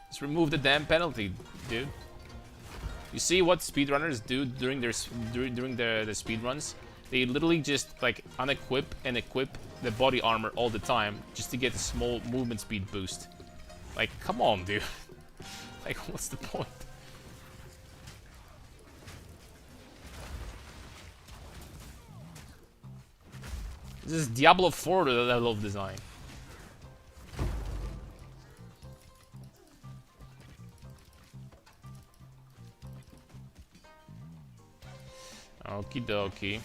Just remove the damn penalty, dude. You see what speedrunners do during their during the speedruns? They literally just like unequip and equip the body armor all the time just to get a small movement speed boost. Like, come on, dude. Like, what's the point? This is Diablo 4 level of design. Okie dokie.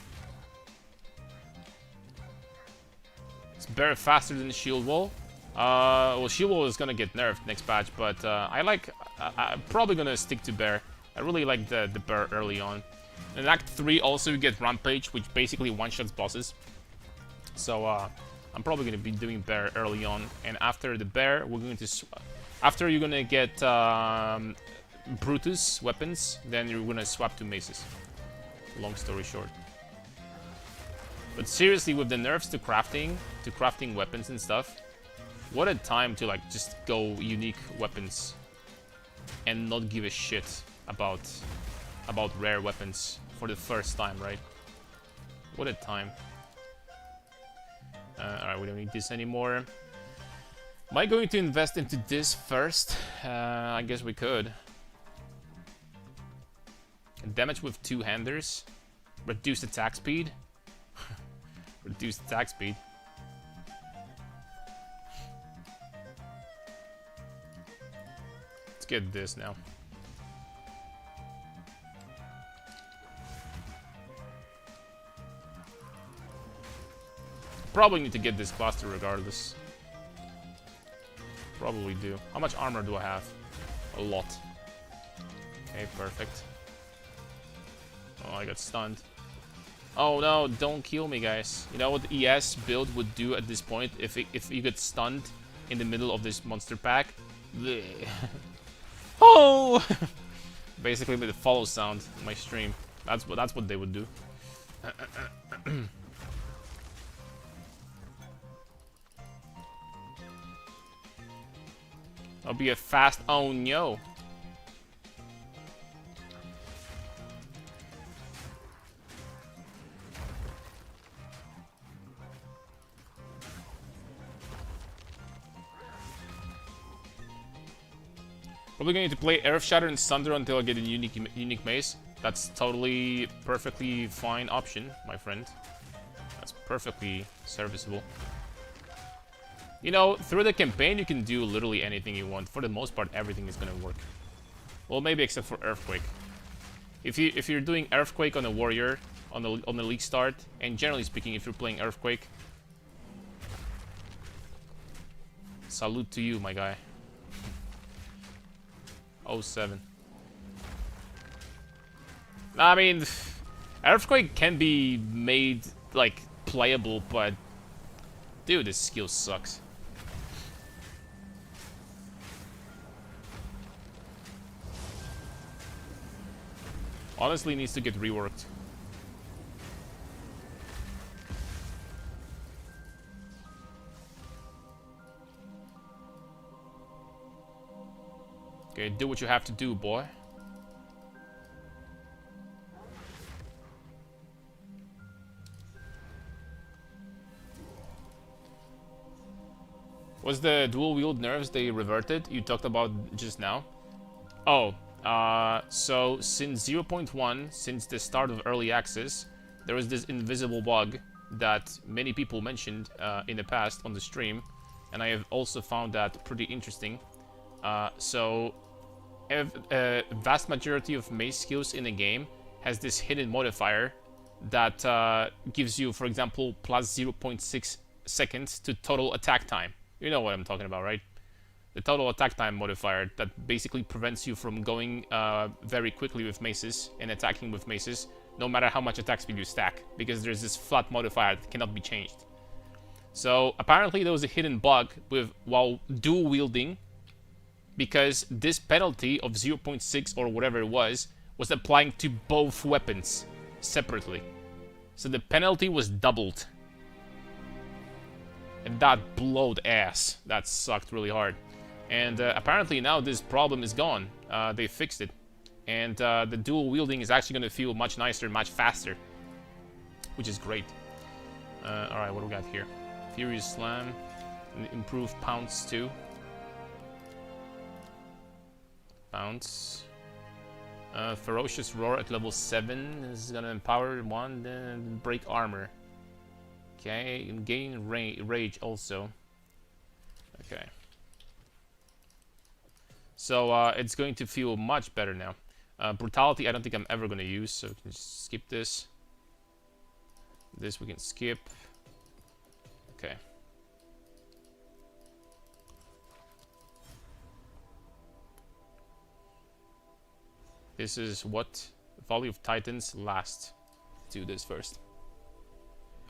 It's bear faster than Shield Wall. Well, Shield Wall is gonna get nerfed next patch, but I'm probably gonna stick to bear. I really like the bear early on. In Act 3 also you get Rampage, which basically one-shots bosses. So I'm probably gonna be doing bear early on, and after the bear, we're going to after you're gonna get Brutus weapons, then you're gonna swap to maces. Long story short. But seriously, with the nerfs to crafting weapons and stuff, what a time to like just go unique weapons and not give a shit about rare weapons for the first time, right? What a time. Alright, we don't need this anymore. Am I going to invest into this first? I guess we could. Damage with two-handers. Reduced attack speed. Reduced attack speed. Let's get this now. Probably need to get this cluster regardless. Probably do. How much armor do I have? A lot. Okay, perfect. Oh, I got stunned. Oh no, don't kill me, guys. You know what the ES build would do at this point if you get stunned in the middle of this monster pack? Oh! Basically with the follow sound in my stream. That's what they would do. I'll be a fast. Oh no. Probably going to play Earth Shatter and Sunder until I get a unique mace. That's totally perfectly fine option, my friend. That's perfectly serviceable. You know, through the campaign you can do literally anything you want. For the most part, everything is gonna work. Well, maybe except for Earthquake. If you're doing Earthquake on a warrior on the league start, and generally speaking, if you're playing Earthquake, salute to you, my guy. 07. I mean, Earthquake can be made like playable, but Dude, this skill sucks. Honestly, needs to get reworked. Okay, do what you have to do, boy. Was the dual wield nerfs they reverted you talked about just now? Oh, so since 0.1, since the start of early access, there was this invisible bug that many people mentioned in the past on the stream, and I have also found that pretty interesting. So a vast majority of mace skills in the game has this hidden modifier that gives you, for example, plus 0.6 seconds to total attack time. You know what I'm talking about, right? The total attack time modifier that basically prevents you from going very quickly with maces and attacking with maces, no matter how much attack speed you stack, because there's this flat modifier that cannot be changed. So apparently there was a hidden bug while dual wielding, because this penalty of 0.6 or whatever it was applying to both weapons separately. So the penalty was doubled. And that blowed ass. That sucked really hard. And apparently now this problem is gone. They fixed it. And the dual wielding is actually going to feel much nicer, much faster. Which is great. Alright, what do we got here? Furious Slam. Improved pounce too. Bounce. Ferocious Roar at level 7 is gonna empower one, then break armor. Okay, and gain rage also. Okay. So it's going to feel much better now. Brutality I don't think I'm ever gonna use, so we can just skip this. This we can skip. Okay. This is what Volley of Titans last. Let's do this first.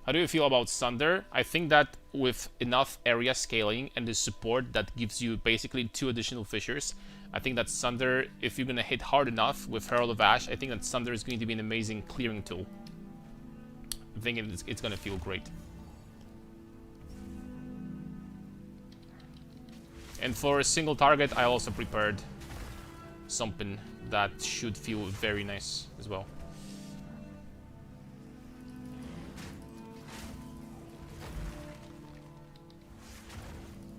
How do you feel about Sunder? I think that with enough area scaling and the support that gives you basically 2 additional fissures, I think that Sunder, if you're gonna hit hard enough with Herald of Ash, I think that Sunder is going to be an amazing clearing tool. I think it's gonna feel great. And for a single target, I also prepared something that should feel very nice as well.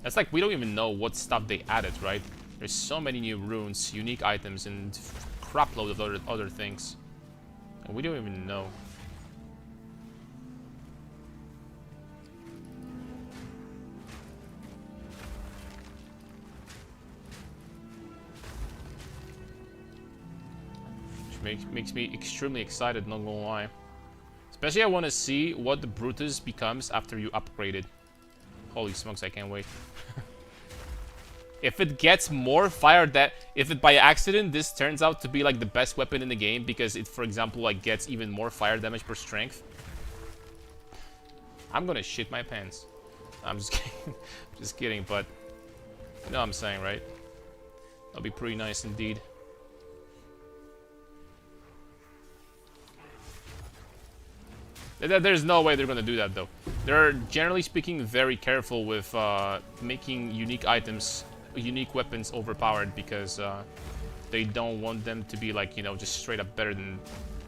That's like, we don't even know what stuff they added, right? There's so many new runes, unique items, and crapload of other things. And we don't even know. Makes me extremely excited, not gonna lie. Especially I want to see what the Brutus becomes after you upgrade it. Holy smokes, I can't wait. If it gets more fire, if it by accident this turns out to be like the best weapon in the game because it, for example, like gets even more fire damage per strength, I'm gonna shit my pants. I'm just kidding. Just kidding, but you know what I'm saying, right? That'll be pretty nice indeed. There's no way they're gonna do that though. They're generally speaking very careful with making unique items, unique weapons overpowered because they don't want them to be like, you know, just straight up better than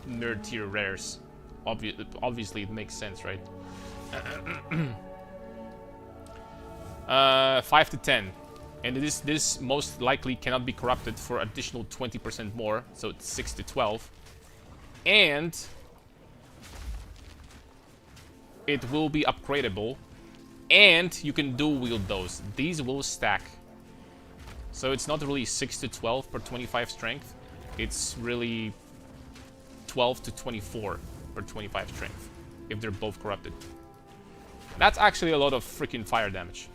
nerd tier rares. Obviously it makes sense, right? 5 to 10. And this most likely cannot be corrupted for additional 20% more, so it's 6 to 12. And it will be upgradable, and you can dual wield those. These will stack. So it's not really 6 to 12 per 25 strength. It's really 12 to 24 per 25 strength, if they're both corrupted. That's actually a lot of freaking fire damage.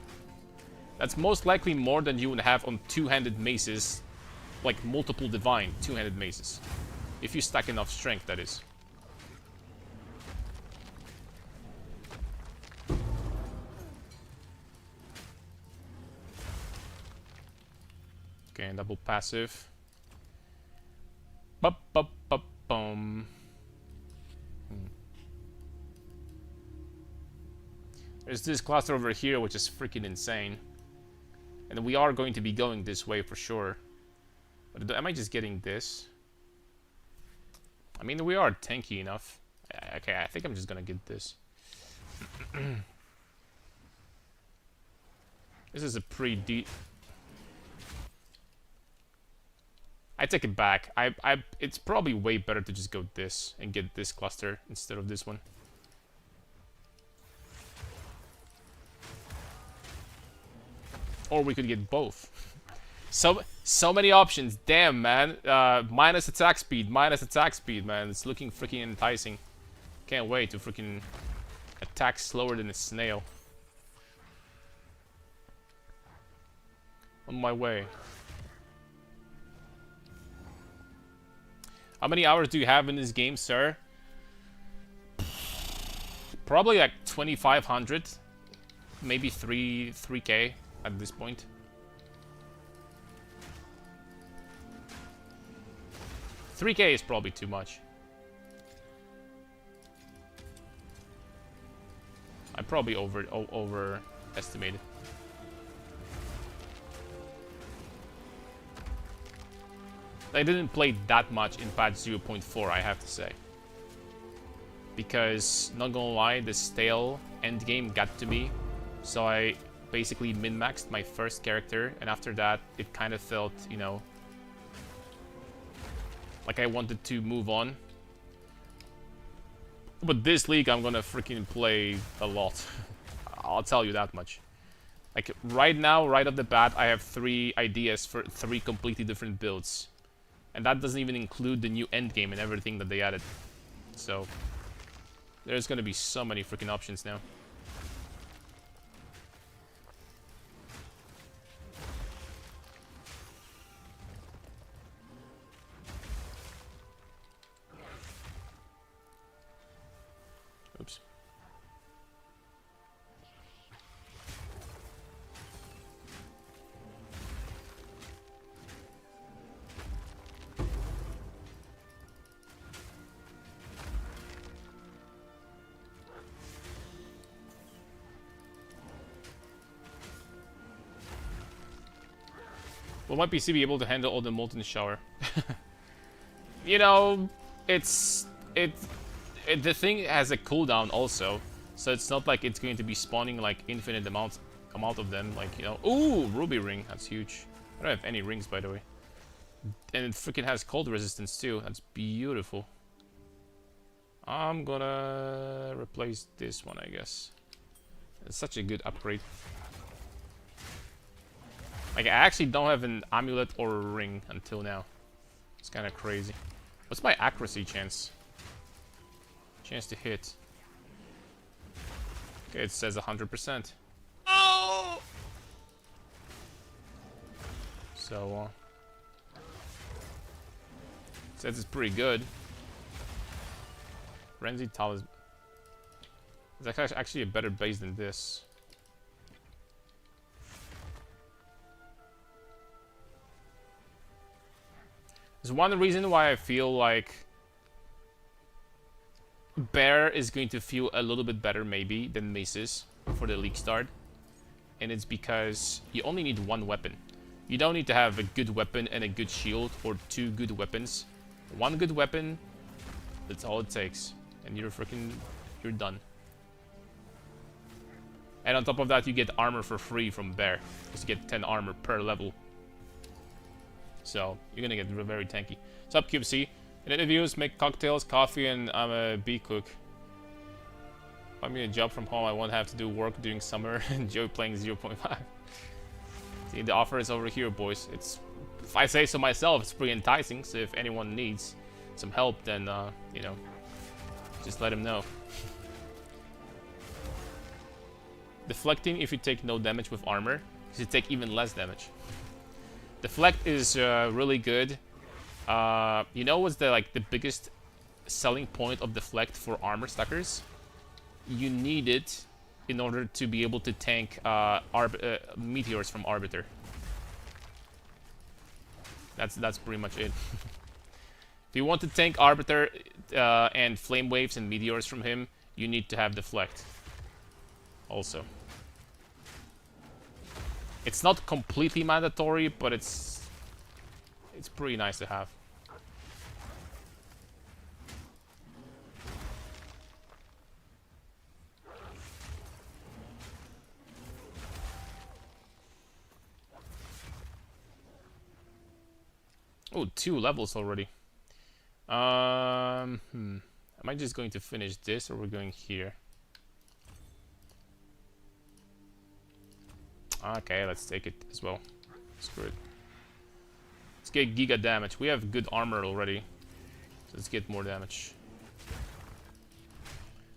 That's most likely more than you would have on two-handed maces, like multiple divine two-handed maces. If you stack enough strength, that is. Okay, double passive. Bup, bup, bup, boom. There's this cluster over here, which is freaking insane. And we are going to be going this way for sure. But am I just getting this? I mean, we are tanky enough. Okay, I think I'm just gonna get this. This is a pretty deep... I take it back. It's probably way better to just go this and get this cluster instead of this one. Or we could get both. So many options. Damn, man. Minus attack speed, man. It's looking freaking enticing. Can't wait to freaking attack slower than a snail. On my way. How many hours do you have in this game, sir? Probably like 2,500. Maybe 3K at this point. $3K is probably too much. I probably overestimated. I didn't play that much in patch 0.4, I have to say. Because, not gonna lie, the stale endgame got to me. So I basically min-maxed my first character, and after that, it kind of felt, you know, like I wanted to move on. But this league, I'm gonna freaking play a lot. I'll tell you that much. Like, right now, right off the bat, I have 3 ideas for 3 completely different builds. And that doesn't even include the new endgame and everything that they added. So, there's gonna be so many freaking options now. Oops. Will my PC be able to handle all the molten shower? You know, the thing has a cooldown also, so it's not like it's going to be spawning like infinite amount of them. Like, you know, ooh, ruby ring, that's huge. I don't have any rings, by the way, and it freaking has cold resistance too. That's beautiful. I'm gonna replace this one, I guess. It's such a good upgrade. Like, I actually don't have an amulet or a ring until now. It's kind of crazy. What's my accuracy chance? Chance to hit. Okay, it says 100%. Oh! So, it says it's pretty good. Frenzy Talisman. It's actually a better base than this. There's one reason why I feel like Bear is going to feel a little bit better maybe than Maces for the league start. And it's because you only need one weapon. You don't need to have a good weapon and a good shield or 2 good weapons. One good weapon, that's all it takes. And you're done. And on top of that, you get armor for free from Bear. Because you get 10 armor per level. So, you're gonna get very tanky. What's up, QC? In interviews, make cocktails, coffee, and I'm a bee cook. Find me a job from home, I won't have to do work during summer. Enjoy playing 0.5. See, the offer is over here, boys. It's, if I say so myself, it's pretty enticing. So if anyone needs some help, then, you know, just let him know. Deflecting if you take no damage with armor, because you take even less damage. Deflect is really good. You know what's the biggest selling point of Deflect for armor stackers? You need it in order to be able to tank meteors from Arbiter. That's pretty much it. If you want to tank Arbiter and Flame Waves and Meteors from him, you need to have Deflect. Also. It's not completely mandatory, but it's pretty nice to have. Oh, 2 levels already. Am I just going to finish this, or we're going here? Okay, let's take it as well. Screw it. Let's get Giga damage. We have good armor already. So let's get more damage.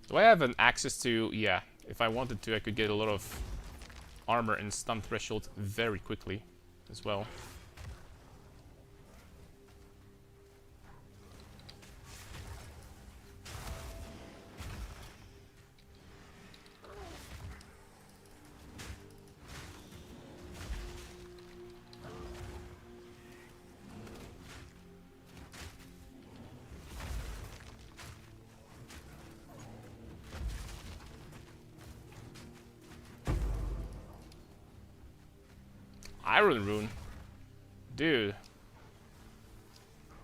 Do I have an access to... Yeah, if I wanted to, I could get a lot of armor and stun threshold very quickly as well. Iron Rune? Dude.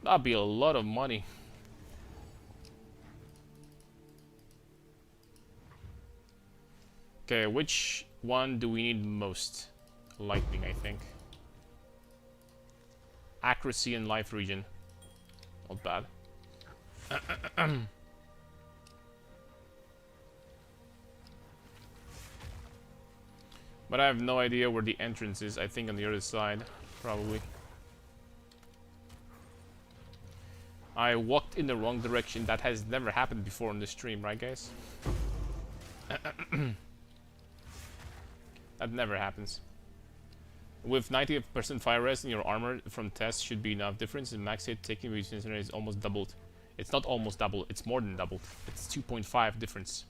That'd be a lot of money. Okay, which one do we need most? Lightning, I think. Accuracy and life regen. Not bad. But I have no idea where the entrance is. I think on the other side, probably. I walked in the wrong direction. That has never happened before on the stream, right, guys? That never happens. With 90% fire rest in your armor from tests should be enough. Difference in max hit taking resistance is almost doubled. It's not almost double, it's more than doubled. It's 2.5 difference.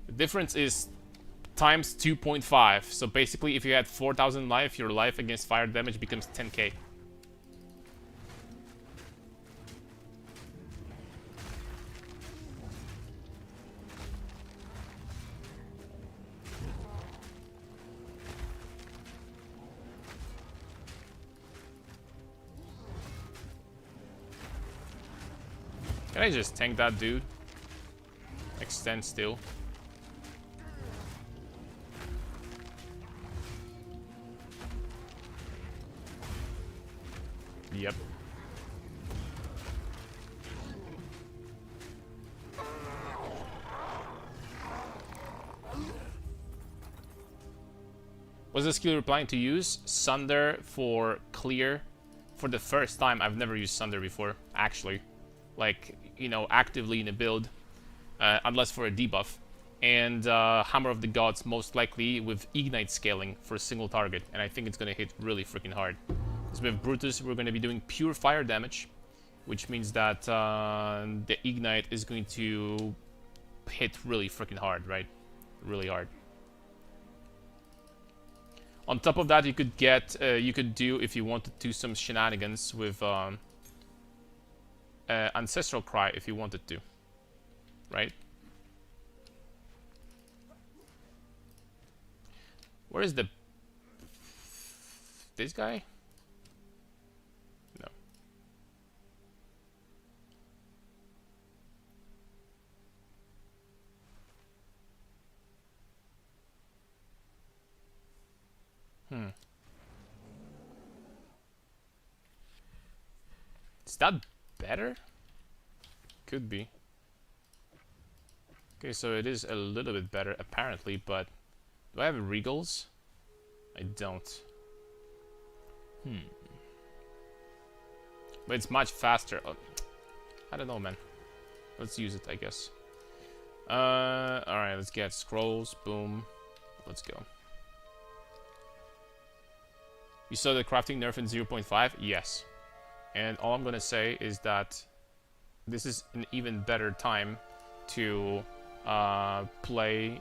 The difference is times 2.5. So basically, if you had 4,000 life, your life against fire damage becomes 10k. Can I just tank that dude? Extend still. Yep. What's the skill you're planning to use? Sunder for clear. For the first time, I've never used Sunder before, actually. Like, you know, actively in a build. Unless for a debuff. And Hammer of the Gods, most likely with Ignite scaling for a single target. And I think it's gonna hit really freaking hard. Because with Brutus, we're gonna be doing pure fire damage. Which means that the Ignite is going to hit really freaking hard, right? Really hard. On top of that, you could get, you could do, if you wanted to, some shenanigans with Ancestral Cry if you wanted to, right? Where is this guy? No. Is that better? Could be. Okay, so it is a little bit better apparently, but do I have regals? I don't. But it's much faster. Oh, I don't know, man. Let's use it, I guess. Alright, let's get scrolls. Boom. Let's go. You saw the crafting nerf in 0.5? Yes. And all I'm gonna say is that this is an even better time to play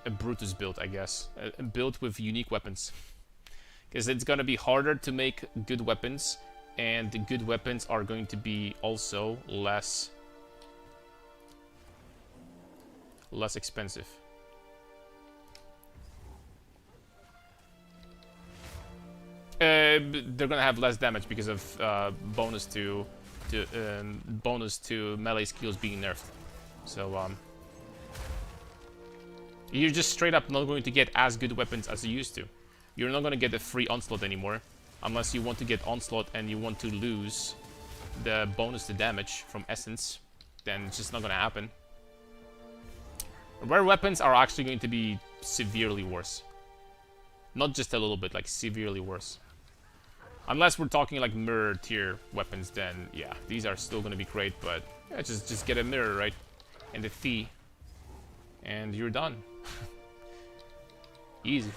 a Brutus build, I guess. A build with unique weapons. Because it's gonna be harder to make good weapons, and the good weapons are going to be also less expensive. They're gonna have less damage because of bonus to melee skills being nerfed. So you're just straight up not going to get as good weapons as you used to. You're not gonna get the free onslaught anymore, unless you want to get onslaught and you want to lose the bonus to damage from essence. Then it's just not gonna happen. Rare weapons are actually going to be severely worse. Not just a little bit, like severely worse. Unless we're talking like mirror tier weapons, then yeah, these are still gonna be great, but yeah, just get a mirror, right? And a fee. And you're done. Easy.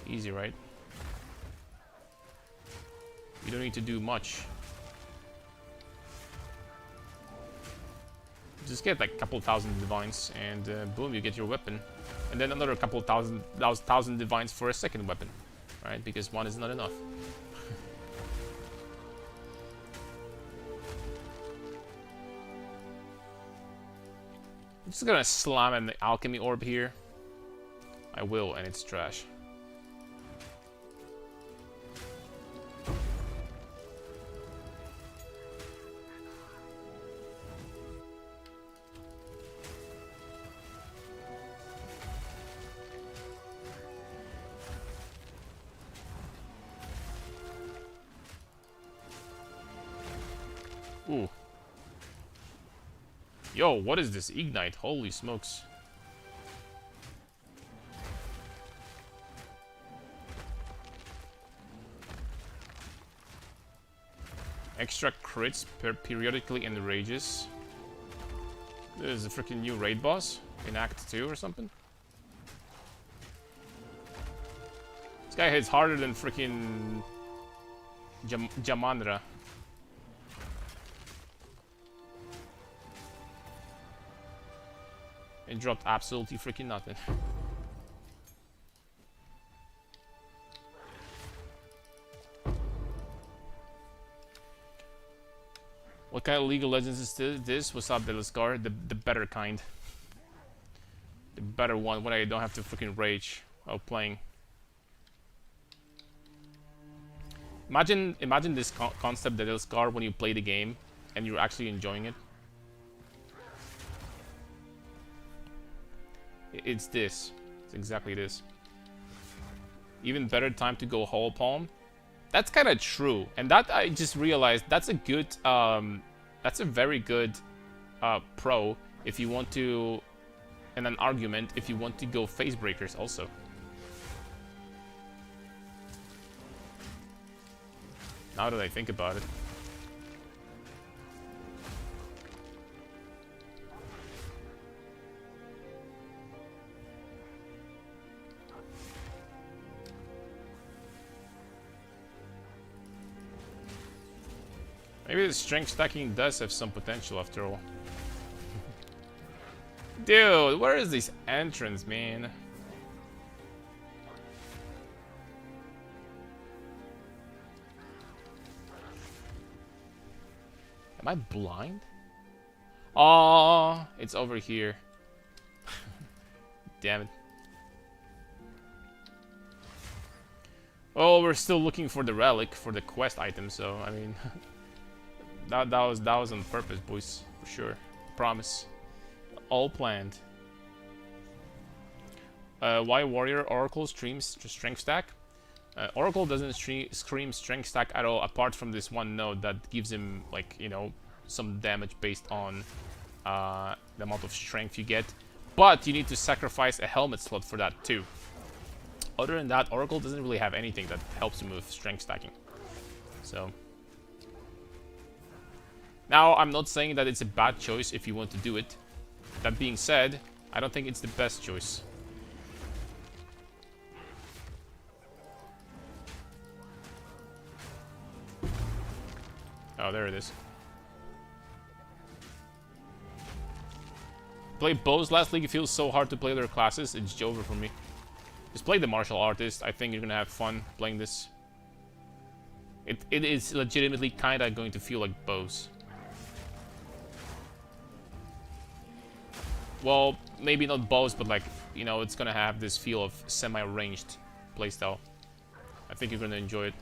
Easy, right? You don't need to do much. Just get like a couple thousand divines, and boom, you get your weapon. And then another couple thousand divines for a second weapon, right? Because one is not enough. I'm just gonna slam an alchemy orb here. I will, and it's trash. Ooh. Yo, what is this ignite? Holy smokes. Extra crits periodically in the rages. This is a freaking new raid boss in Act 2 or something. This guy hits harder than freaking Jamandra. It dropped absolutely freaking nothing. What kind of League of Legends is this? What's up, Deliscar? The better kind. The better one, when I don't have to freaking rage while playing. Imagine this concept, Deliscar, when you play the game and you're actually enjoying it. It's this. It's exactly this. Even better time to go whole palm. That's kind of true, and that I just realized that's a good, that's a very good pro if you want to, and an argument if you want to go phase breakers also. Now that I think about it. Maybe the strength stacking does have some potential after all. Dude, where is this entrance, man? Am I blind? Oh, it's over here. Damn it. Oh, we're still looking for the relic for the quest item, so I mean that was on purpose, boys, for sure. Promise. All planned. Why Warrior Oracle streams strength stack? Oracle doesn't scream strength stack at all, apart from this one node that gives him, like, you know, some damage based on the amount of strength you get. But you need to sacrifice a helmet slot for that too. Other than that, Oracle doesn't really have anything that helps him with strength stacking. So now, I'm not saying that it's a bad choice if you want to do it. That being said, I don't think it's the best choice. Oh, there it is. Play bows last league. It feels so hard to play their classes. It's over for me. Just play the martial artist. I think you're gonna have fun playing this. It is legitimately kinda going to feel like bows. Well, maybe not bows, but like, you know, it's gonna have this feel of semi-ranged playstyle. I think you're gonna enjoy it.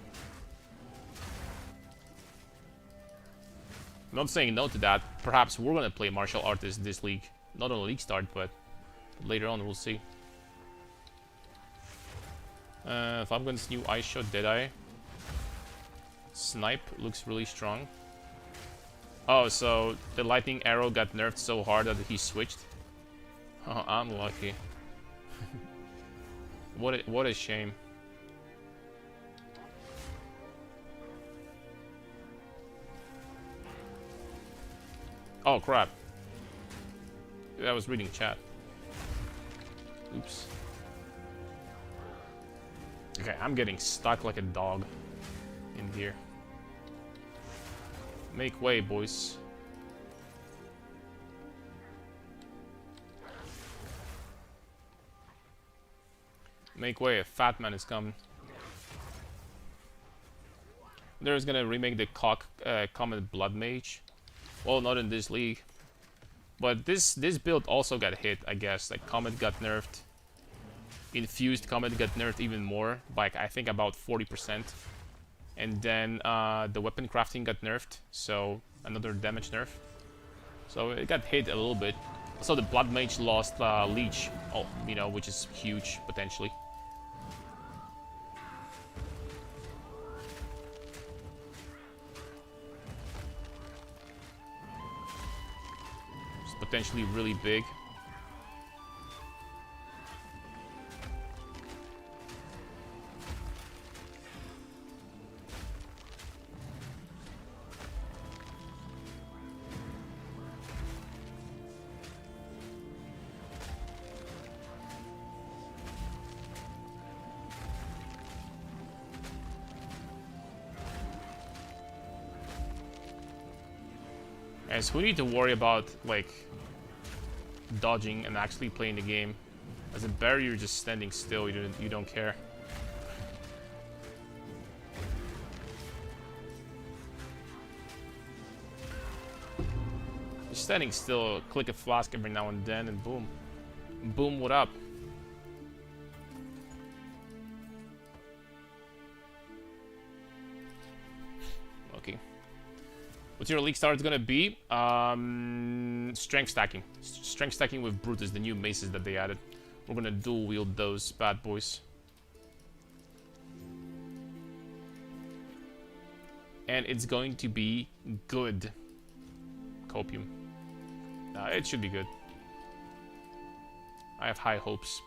I'm not saying no to that. Perhaps we're gonna play martial artist this league. Not on league start, but later on we'll see. If I'm gonna new Ice Shot Deadeye. Snipe looks really strong. Oh, so the lightning arrow got nerfed so hard that he switched. Oh, I'm lucky. What a shame. Oh crap. I was reading chat. Oops. Okay, I'm getting stuck like a dog in here. Make way, boys. Make way, a fat man is coming. There's gonna remake the Comet Blood Mage. Well, not in this league. But this build also got hit, I guess. Like, Comet got nerfed. Infused Comet got nerfed even more, by I think about 40%. And then the weapon crafting got nerfed, so another damage nerf. So it got hit a little bit. So the Blood Mage lost Leech, you know, which is huge, potentially. It's potentially really big. Guys, we need to worry about, like, dodging and actually playing the game. As a bear, you're just standing still, you don't care. Just standing still, click a flask every now and then, and boom. Boom, what up? Okay. What's your league start gonna be? Strength stacking. Strength stacking with Brutus, the new maces that they added. We're gonna dual wield those bad boys. And it's going to be good. Copium. It should be good. I have high hopes.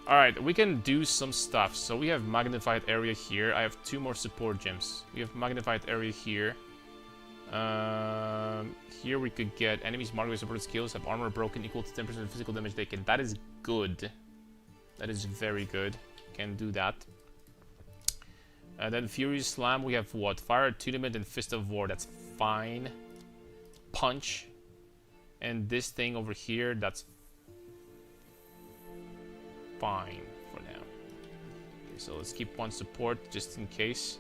Alright, we can do some stuff. So we have magnified area here. I have 2 more support gems. We have magnified area here. Here we could get enemies marked with supported skills have armor broken equal to 10% physical damage taken. That is good. That is very good. Can do that. Then Furious Slam, we have what? Fire Attunement and Fist of War. That's fine. Punch. And this thing over here, that's fine for now. Okay, so let's keep 1 support just in case.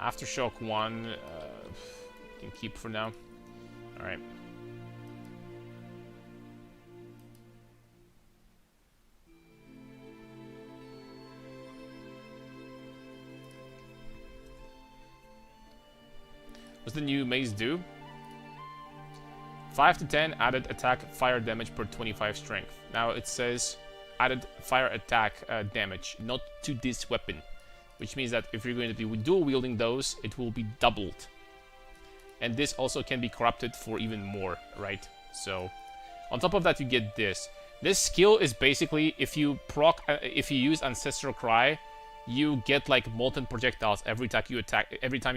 Aftershock 1, can keep for now. Alright. What's the new mace do? 5 to 10 added attack fire damage per 25 strength. Now it says added fire attack damage, not to this weapon. Which means that if you're going to be dual wielding those, it will be doubled. And this also can be corrupted for even more, right? So, on top of that, you get this. This skill is basically if you use Ancestral Cry, you get like molten projectiles every time you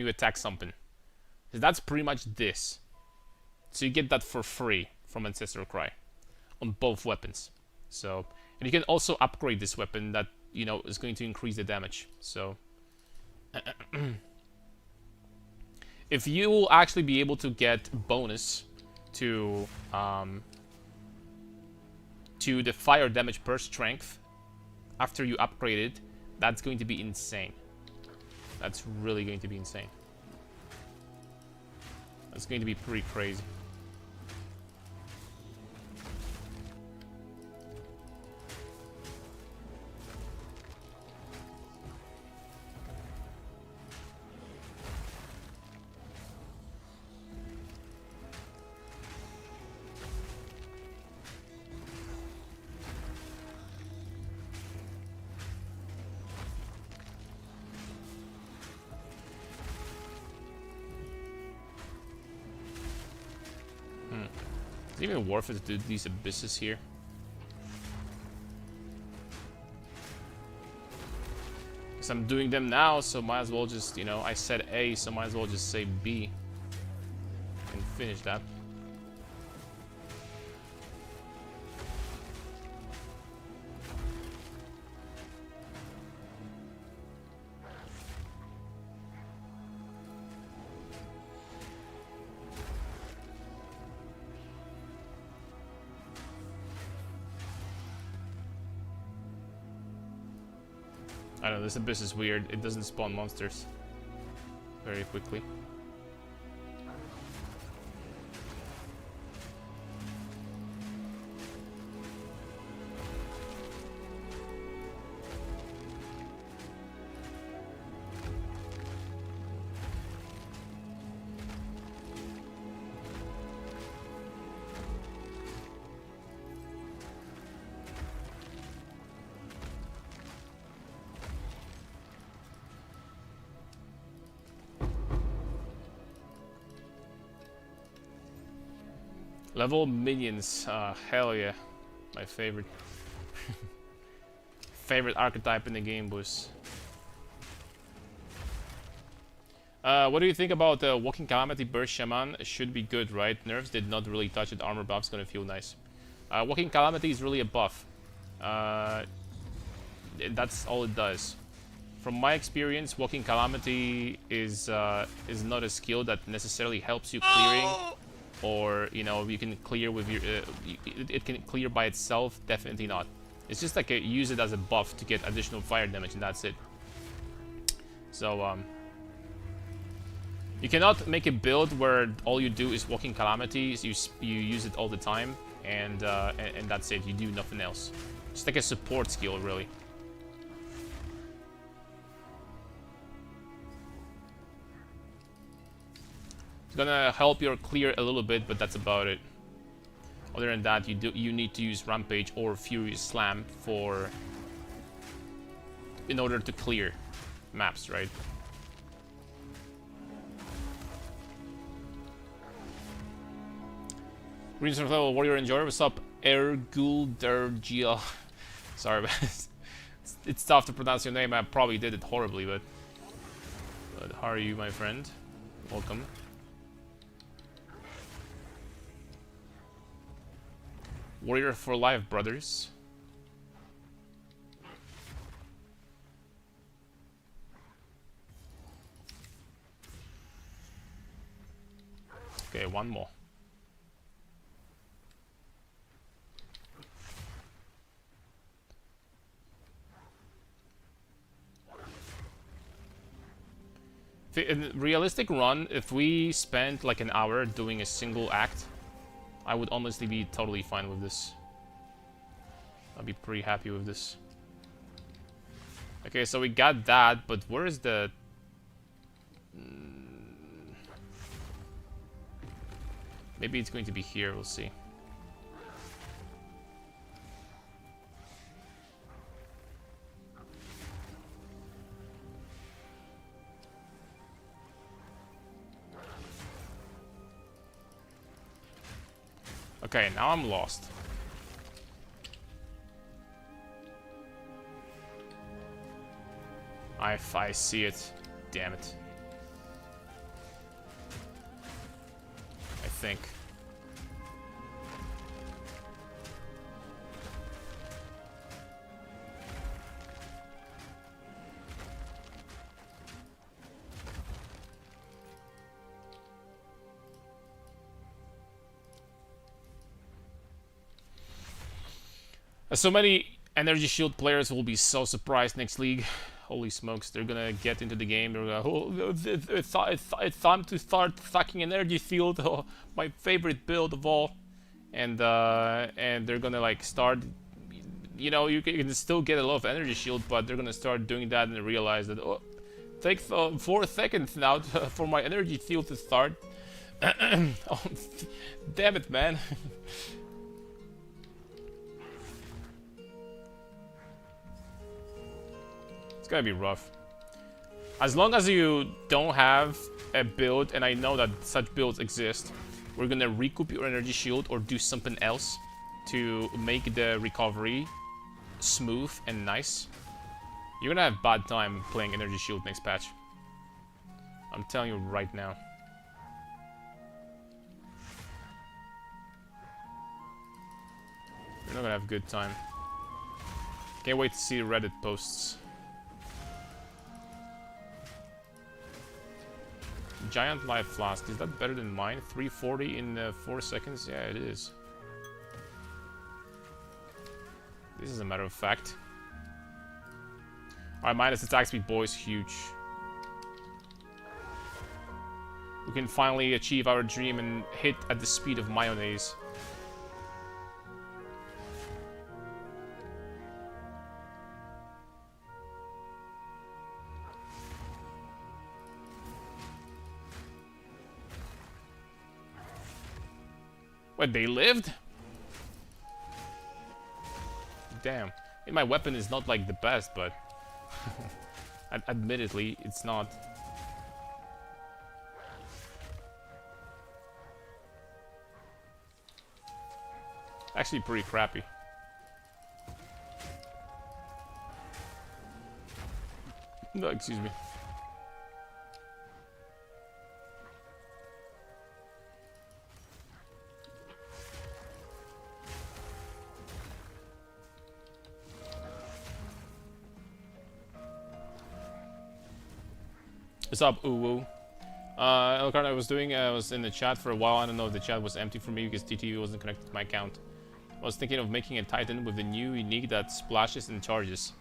attack something. So that's pretty much this. So you get that for free from Ancestral Cry on both weapons. So, and you can also upgrade this weapon that, you know, is going to increase the damage. So if you will actually be able to get bonus to to the fire damage per strength after you upgrade it, that's going to be insane. That's really going to be insane. That's going to be pretty crazy. Is it even worth it to do these abysses here? Because I'm doing them now, so might as well just, you know, I said A, so might as well just say B. And finish that. I don't know, this abyss is weird. It doesn't spawn monsters very quickly. Level minions, hell yeah. My favorite. Favorite archetype in the game, boys. What do you think about the Walking Calamity Burst Shaman? It should be good, right? Nerfs did not really touch it. Armor buff's gonna feel nice. Walking Calamity is really a buff. That's all it does. From my experience, Walking Calamity is not a skill that necessarily helps you clearing. Or, you know, you can clear with your... it can clear by itself, definitely not. It's just like use it as a buff to get additional fire damage, and that's it. So, you cannot make a build where all you do is Walking Calamities, you use it all the time, and that's it, you do nothing else. It's like a support skill, really. It's gonna help your clear a little bit, but that's about it. Other than that, you need to use Rampage or Furious Slam in order to clear maps, right? Greetings from fellow warrior enjoyer. What's up, Erguldergia? Sorry, but it's tough to pronounce your name. I probably did it horribly, but how are you, my friend? Welcome. Warrior for life, brothers. Okay, one more. In realistic run, if we spent like an hour doing a single act, I would honestly be totally fine with this. I'd be pretty happy with this. Okay, so we got that, but where is the... Maybe it's going to be here, we'll see. Okay, now I'm lost. I see it. Damn it. I think. So many energy shield players will be so surprised next league. Holy smokes, they're gonna get into the game. They're gonna, oh, it's time to start sucking energy field. Oh, my favorite build of all. And they're gonna like start. You know, you can still get a lot of energy shield, but they're gonna start doing that and realize that, oh, takes 4 seconds now for my energy field to start. Oh, damn it, man. It's gonna be rough. As long as you don't have a build, and I know that such builds exist, we're gonna recoup your energy shield or do something else to make the recovery smooth and nice. You're gonna have bad time playing energy shield next patch. I'm telling you right now. You're not gonna have a good time. Can't wait to see Reddit posts. Giant life flask, is that better than mine? 340 in 4 seconds? Yeah, it is. This is a matter of fact. Alright, minus attack speed, boys, huge. We can finally achieve our dream and hit at the speed of mayonnaise. What, they lived? Damn. And my weapon is not like the best, but admittedly, it's not. Actually pretty crappy. No, excuse me. What's up, Uwu? Elcard, I was in the chat for a while. I don't know if the chat was empty for me because TTV wasn't connected to my account. I was thinking of making a Titan with the new unique that splashes and charges.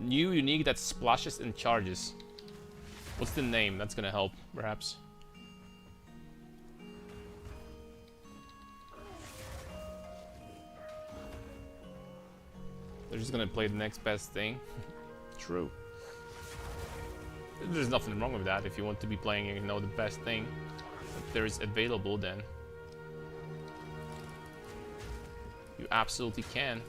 New unique that splashes and charges. What's the name? That's gonna help, perhaps. They're just gonna play the next best thing. True. There's nothing wrong with that. If you want to be playing, you know, the best thing that there is available, then you absolutely can.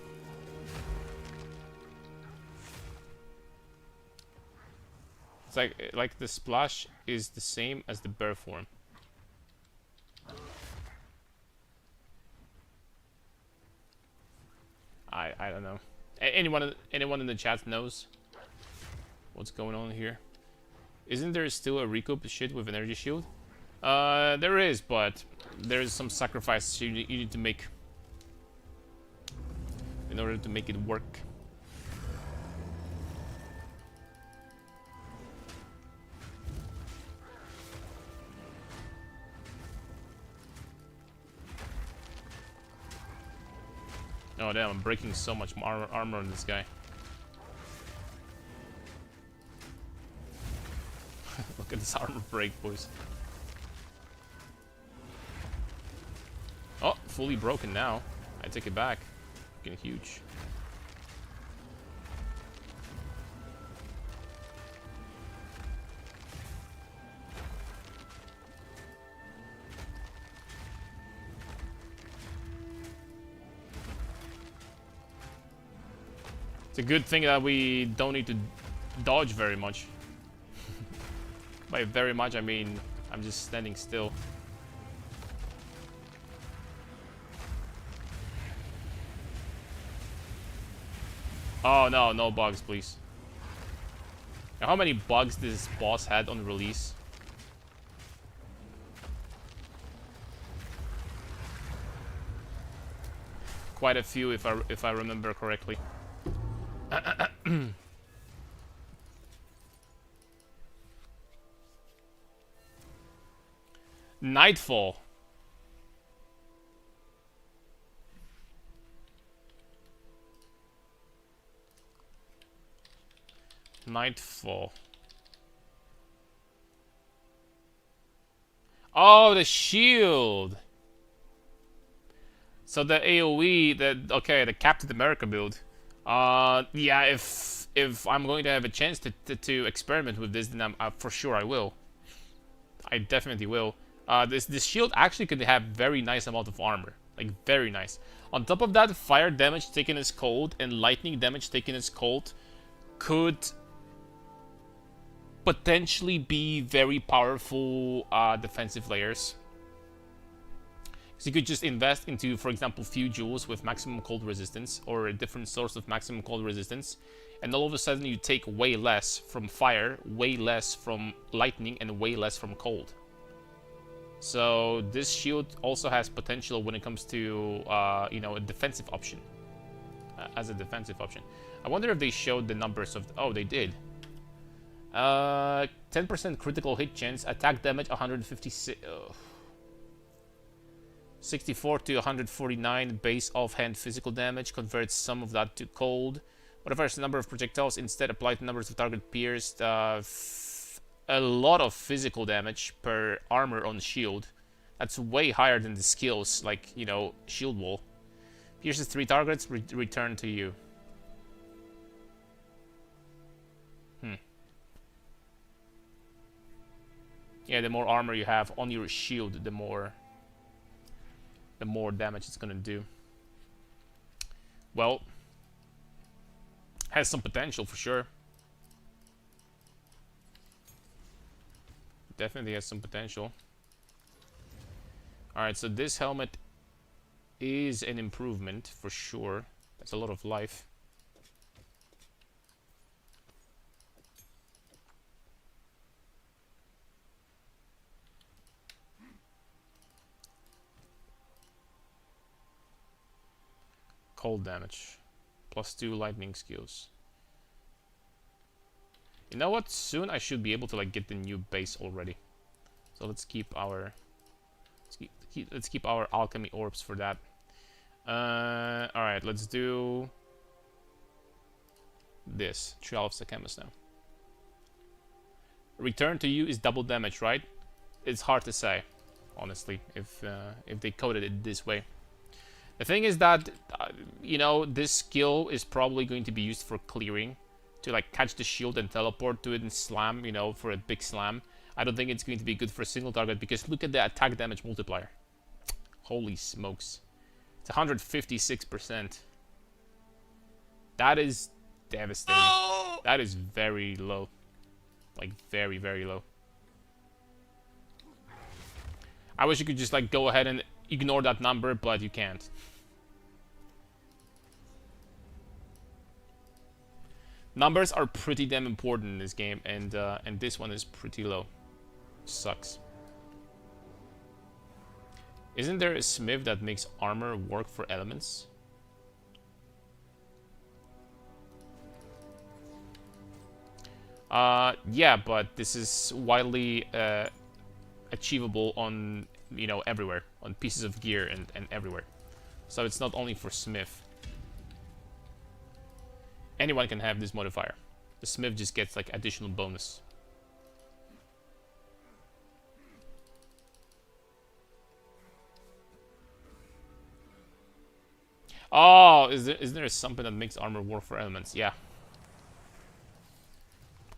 It's like the splash is the same as the bear form. I don't know. Anyone in the chat knows what's going on here? Isn't there still a recoup shit with energy shield? There is, but there's some sacrifices you need to make in order to make it work. Oh damn, I'm breaking so much armor on this guy. Look at this armor break, boys. Oh, fully broken now. I take it back. Fucking huge. It's a good thing that we don't need to dodge very much. By very much, I mean I'm just standing still. Oh no, no bugs, please. Now, how many bugs this boss had on release? Quite a few, if I remember correctly. Nightfall. Nightfall. Oh, the shield! So the AoE, the Captain America build. Yeah, if I'm going to have a chance to experiment with this, then for sure I will. I definitely will. This shield actually could have very nice amount of armor, like very nice. On top of that, fire damage taken as cold and lightning damage taken as cold could potentially be very powerful defensive layers. So you could just invest into, for example, few jewels with maximum cold resistance or a different source of maximum cold resistance, and all of a sudden you take way less from fire, way less from lightning, and way less from cold. So this shield also has potential when it comes to, you know, a defensive option. As a defensive option. I wonder if they showed the numbers of... Oh, they did. 10% critical hit chance, attack damage 156... 64 to 149 base offhand physical damage, converts some of that to cold. Whatever is the number of projectiles instead applied to numbers of target pierced. A lot of physical damage per armor on shield. That's way higher than the skills, like, you know, shield wall. Pierces 3 targets, return to you. Yeah, the more armor you have on your shield, the more damage it's gonna do. Well, has some potential for sure. Definitely has some potential. Alright, so this helmet is an improvement for sure. That's a lot of life. Cold damage. +2 lightning skills. You know what? Soon I should be able to like get the new base already. So let's keep our let's keep our alchemy orbs for that. Alright, let's do this. Trial of Sakamas now. Return to you is double damage, right? It's hard to say, honestly, if they coded it this way. The thing is that, you know, this skill is probably going to be used for clearing, to like catch the shield and teleport to it and slam, you know, for a big slam. I don't think it's going to be good for a single target, because look at the attack damage multiplier. Holy smokes. It's 156%. That is devastating. No! That is very low. Like, very, very low. I wish you could just like go ahead and ignore that number, but you can't. Numbers are pretty damn important in this game, and this one is pretty low. Sucks. Isn't there a smith that makes armor work for elements? Yeah, but this is widely achievable on, you know, everywhere, on pieces of gear and everywhere. So it's not only for smith. Anyone can have this modifier. The smith just gets like additional bonus. Oh, is there something that makes armor work for elements? Yeah.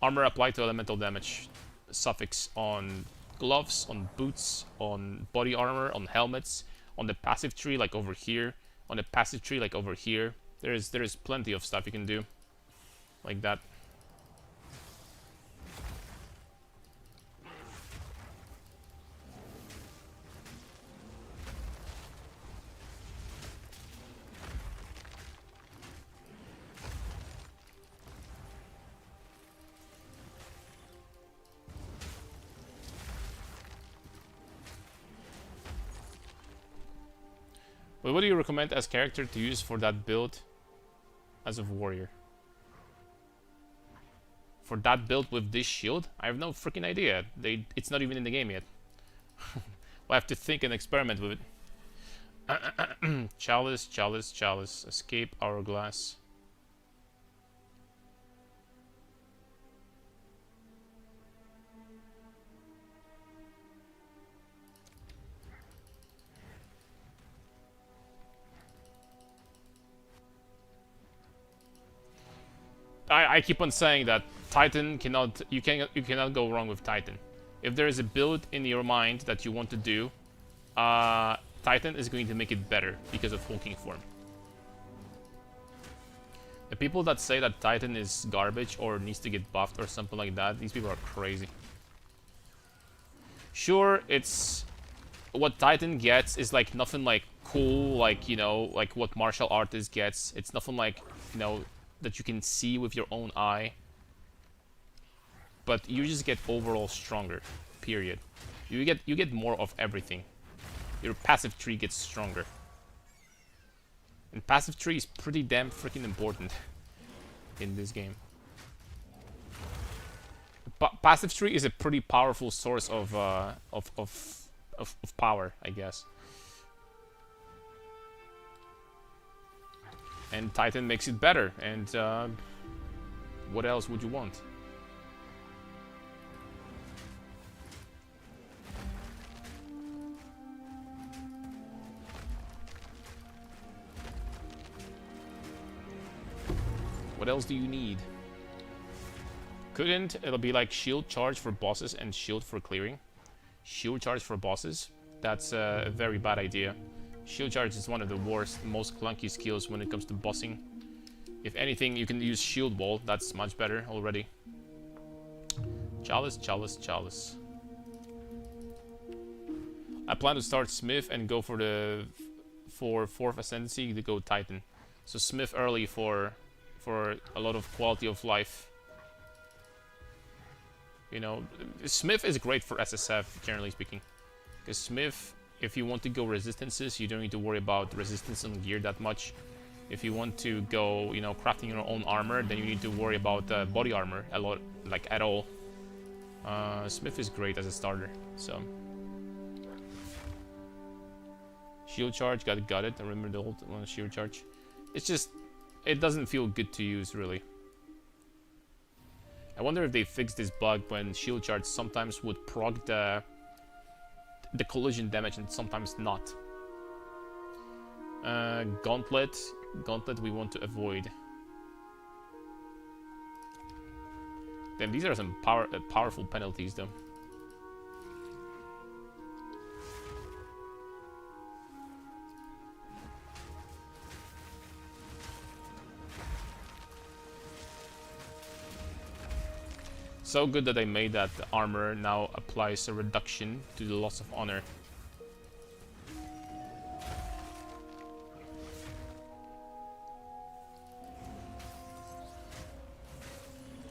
Armor applied to elemental damage. Suffix on gloves, on boots, on body armor, on helmets, on the passive tree like over here, on the passive tree like over here. There is plenty of stuff you can do like that. But what do you recommend as character to use for that build as of warrior? For that build with this shield? I have no freaking idea. It's not even in the game yet. We'll have to think and experiment with it. Chalice, chalice, chalice. Escape hourglass. I keep on saying that Titan cannot... You cannot go wrong with Titan. If there is a build in your mind that you want to do, Titan is going to make it better because of hulking form. The people that say that Titan is garbage or needs to get buffed or something like that, these people are crazy. Sure, it's... What Titan gets is like nothing like cool, like, you know, like what martial artist gets. It's nothing like, you know, that you can see with your own eye. But you just get overall stronger, period. You get more of everything. Your passive tree gets stronger. And passive tree is pretty damn freaking important in this game. Passive tree is a pretty powerful source of power, I guess. And Titan makes it better. And what else would you want? What else do you need? Couldn't it'll be like shield charge for bosses and shield for clearing? Shield charge for bosses? That's a very bad idea. Shield charge is one of the worst, most clunky skills when it comes to bossing. If anything, you can use shield wall. That's much better already. Chalice, chalice, chalice. I plan to start Smith and go for 4th Ascendancy to go Titan. So Smith early for a lot of quality of life. You know, Smith is great for SSF, generally speaking. Because Smith, if you want to go resistances, you don't need to worry about resistance on gear that much. If you want to go, you know, crafting your own armor, then you need to worry about body armor a lot, like at all. Smith is great as a starter, so. Shield charge, got it. I remember the old one, shield charge. It's just, it doesn't feel good to use, really. I wonder if they fixed this bug when shield charge sometimes would proc the collision damage and sometimes not. Gauntlet we want to avoid. Damn, these are some powerful penalties though. So good that I made that the armor now applies a reduction to the loss of honor.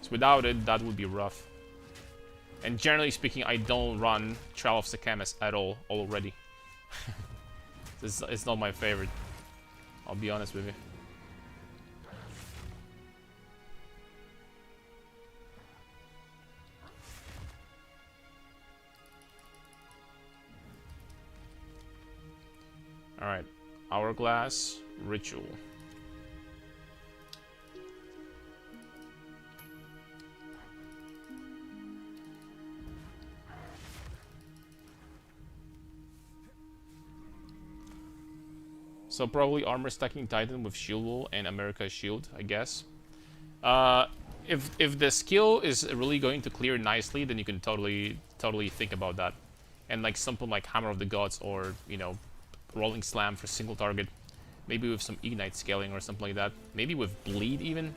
So without it, that would be rough. And generally speaking, I don't run Trial of Sakamas at all already. It's not my favorite. I'll be honest with you. Alright, Hourglass, Ritual. So probably armor stacking Titan with Shield Wall and America's Shield, I guess. If the skill is really going to clear nicely, then you can totally think about that. And like something like Hammer of the Gods or, you know, Rolling Slam for single target. Maybe with some Ignite scaling or something like that. Maybe with Bleed even.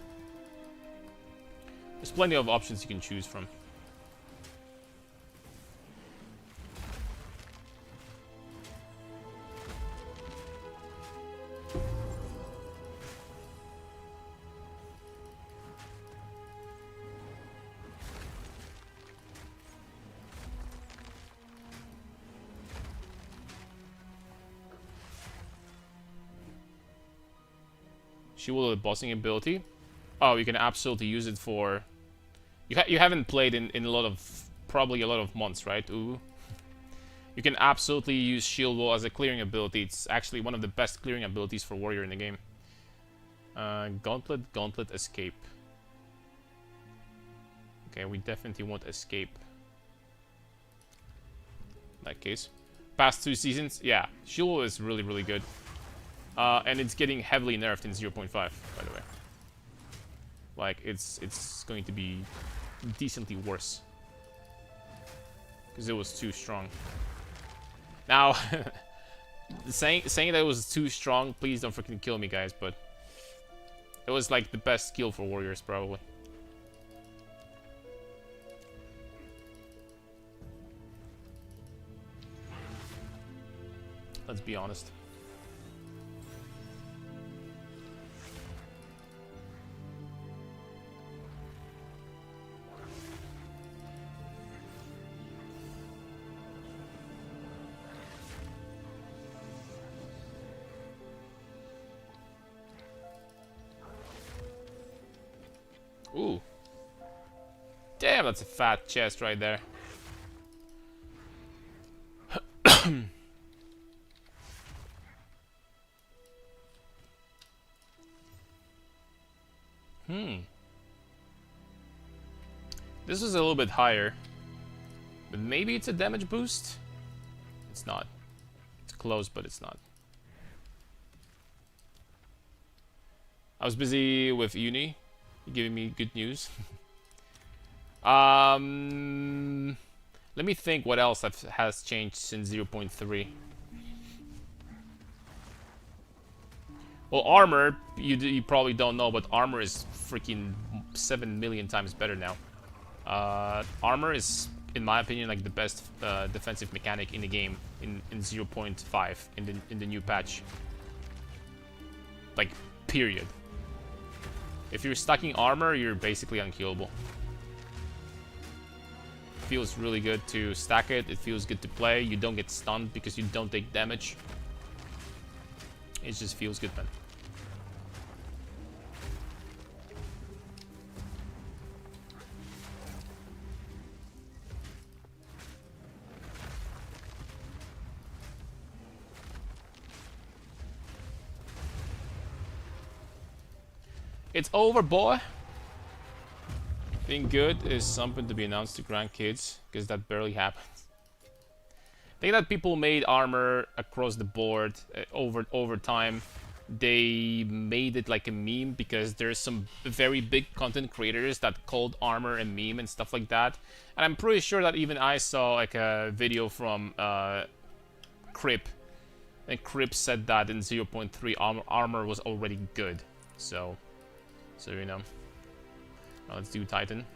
There's plenty of options you can choose from. She will have a bossing ability. Oh, you can absolutely use it for... You haven't played in a lot of... Probably a lot of months, right? Ooh. You can absolutely use Shield Wall as a clearing ability. It's actually one of the best clearing abilities for Warrior in the game. Gauntlet, Escape. Okay, we definitely want Escape. In that case. Past 2 seasons, yeah. Shield Wall is really, really good. And it's getting heavily nerfed in 0.5, by the way. Like, it's going to be decently worse. Because it was too strong. Now, saying that it was too strong, please don't freaking kill me, guys, but it was like the best skill for warriors, probably. Let's be honest. Ooh. Damn, that's a fat chest right there. This is a little bit higher. But maybe it's a damage boost? It's not. It's close, but it's not. I was busy with uni, giving me good news. Let me think what else has changed since 0.3. Well, armor, you probably don't know, but armor is freaking 7 million times better now. Armor is, in my opinion, like the best defensive mechanic in the game in 0.5 in the new patch. Like, period. If you're stacking armor, you're basically unkillable. Feels really good to stack it. It feels good to play. You don't get stunned because you don't take damage. It just feels good, man. It's over, boy. Being good is something to be announced to grandkids, because that barely happens. I think that people made armor across the board over time. They made it like a meme because there's some very big content creators that called armor a meme and stuff like that. And I'm pretty sure that even I saw like a video from Crip. And Crip said that in 0.3 armor was already good. So you know. Now let's do Titan.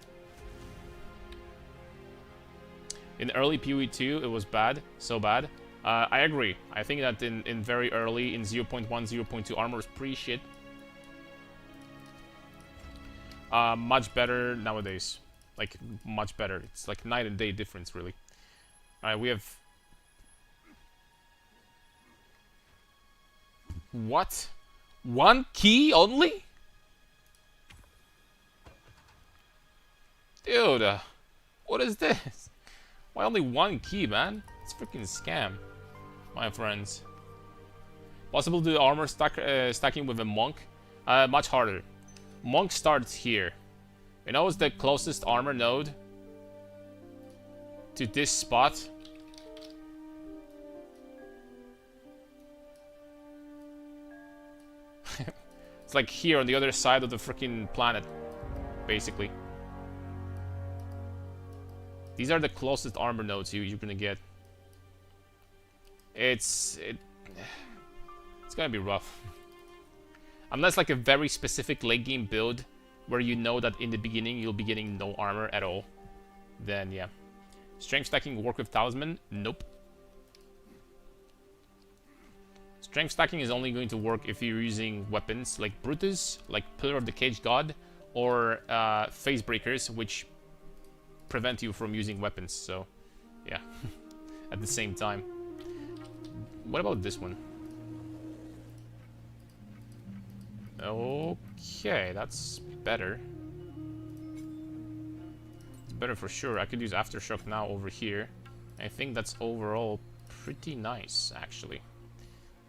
In early PoE2, it was bad. So bad. I agree. I think that in very early, in 0.1, 0.2, armor was pretty shit. Much better nowadays. Like, much better. It's like night and day difference, really. Alright, we have... What? One key only? Dude, what is this? Why only one key, man? It's a freaking scam, my friends. Possible to do armor stacking with a monk? Much harder. Monk starts here. You know what's the closest armor node to this spot? It's like here on the other side of the freaking planet, basically. These are the closest armor nodes you're gonna get. It's gonna be rough. Unless like a very specific late game build where you know that in the beginning you'll be getting no armor at all, then yeah. Strength stacking work with Talisman? Nope. Strength stacking is only going to work if you're using weapons like Brutus, like Pillar of the Caged God, or Phase Breakers, which prevent you from using weapons, so yeah. At the same time. What about this one? Okay, that's better. It's better for sure. I could use Aftershock now over here. I think that's overall pretty nice, actually.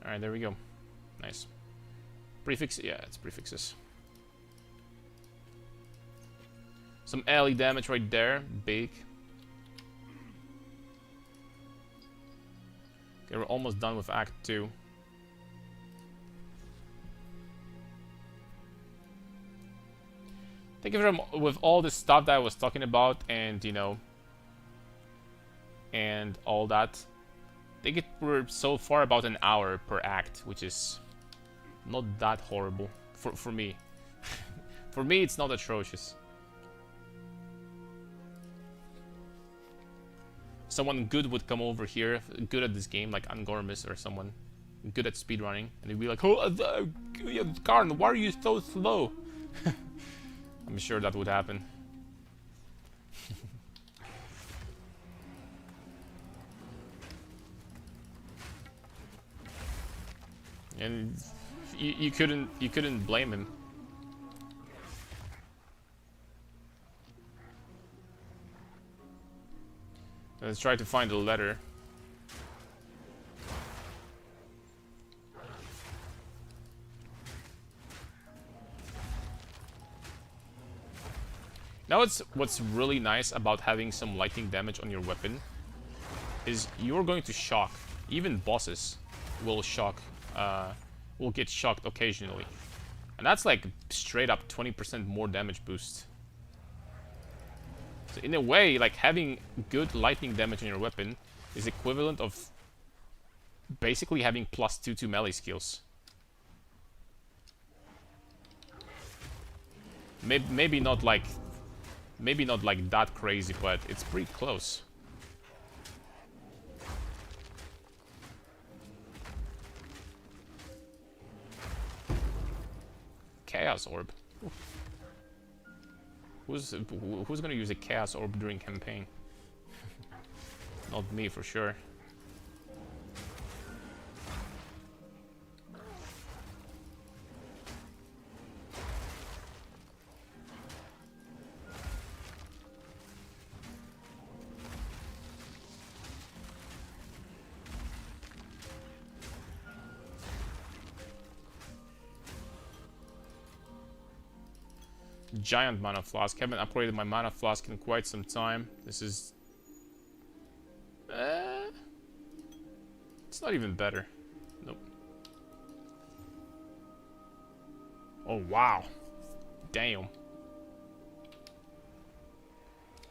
Alright, there we go. Nice. Prefix? Yeah, it's prefixes. Some AoE damage right there. Big. Okay, we're almost done with Act 2. Thank you for with all the stuff that I was talking about, and you know, and all that. I think we're so far about an hour per act, which is not that horrible for me. For me, it's not atrocious. Someone good would come over here, good at this game, like Angormis or someone good at speedrunning, and they'd be like, "Oh, Karn, why are you so slow?" I'm sure that would happen. And you couldn't blame him. Let's try to find a letter. Now what's really nice about having some lightning damage on your weapon is you're going to shock. Even bosses will shock, will get shocked occasionally. And that's like straight up 20% more damage boost. So in a way, like having good lightning damage on your weapon is equivalent of basically having +2 to melee skills. Maybe not like that crazy, but it's pretty close. Chaos Orb. Who's gonna use a Chaos Orb during campaign? Not me for sure. Giant mana flask. Haven't upgraded my mana flask in quite some time. This is it's not even better. Nope. Oh wow. Damn.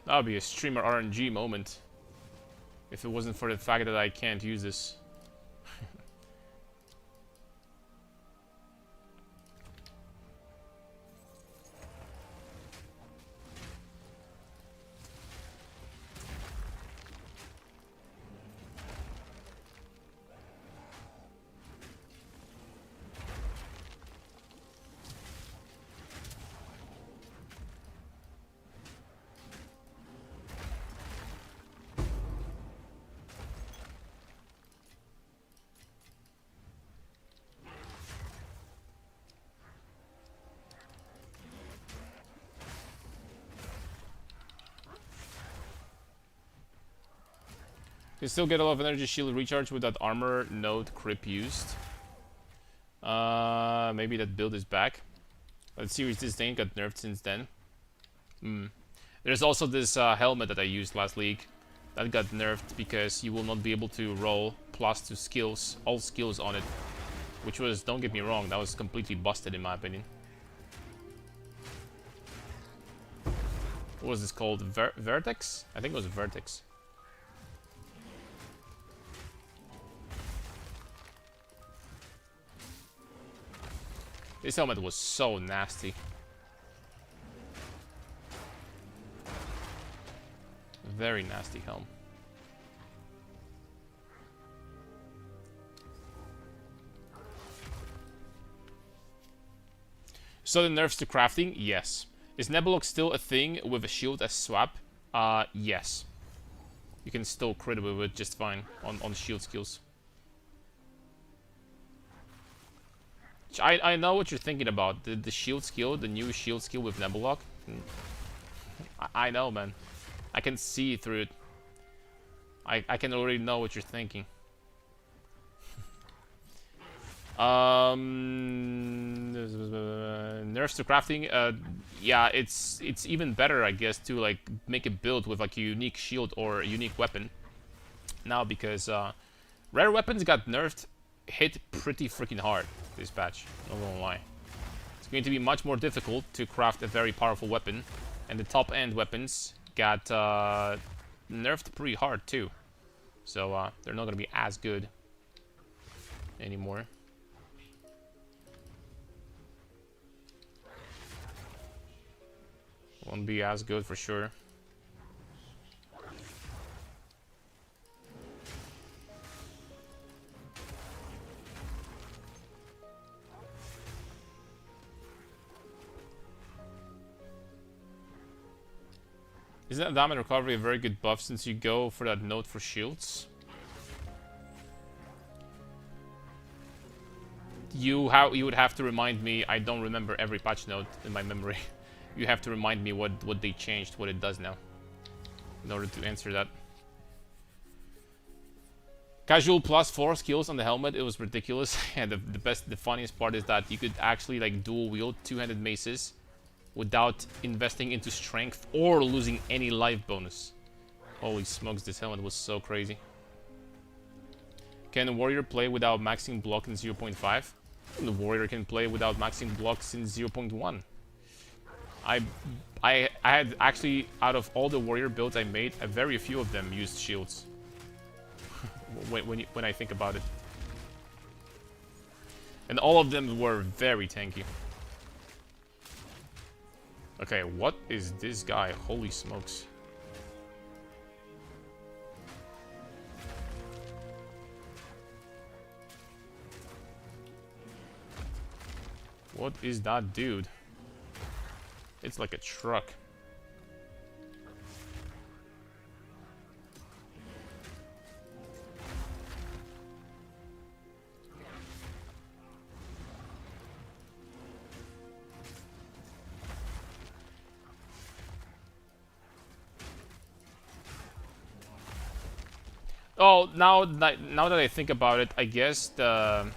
That would be a streamer RNG moment if it wasn't for the fact that I can't use this. You still get a lot of energy shield recharge with that armor node Crip used. Maybe that build is back. Let's see if this thing got nerfed since then. There's also this helmet that I used last league that got nerfed because you will not be able to roll +2 skills, all skills on it. Which was, don't get me wrong, that was completely busted in my opinion. What was this called? Vertex? I think it was Vertex. This helmet was so nasty. Very nasty helm. So the nerfs to crafting? Yes. Is Nebulok still a thing with a shield as swap? Yes. You can still crit with it just fine on shield skills. I know what you're thinking about. The shield skill, the new shield skill with Nebulok. I know, man. I can see through it. I can already know what you're thinking. Nerfs to crafting. Yeah, it's even better, I guess, to like make a build with like a unique shield or a unique weapon. Now because rare weapons got nerfed, hit pretty freaking hard this patch. Not gonna lie. going to be much more difficult to craft a very powerful weapon. And the top-end weapons got nerfed pretty hard too. So they're not going to be as good anymore. Won't be as good for sure. Isn't that damage recovery a very good buff since you go for that note for shields? You would have to remind me. I don't remember every patch note in my memory. You have to remind me what they changed, what it does now, in order to answer that. Casual plus 4 skills on the helmet, it was ridiculous. And the funniest part is that you could actually like dual wield two-handed maces without investing into strength or losing any life bonus. Holy smokes, this helmet was so crazy. Can a warrior play without maxing block in 0.5? The warrior can play without maxing blocks in 0.1. I had actually, out of all the warrior builds I made, a very few of them used shields. when I think about it. And all of them were very tanky. Okay, what is this guy? Holy smokes. What is that dude? It's like a truck. Oh, now that I think about it, I guess the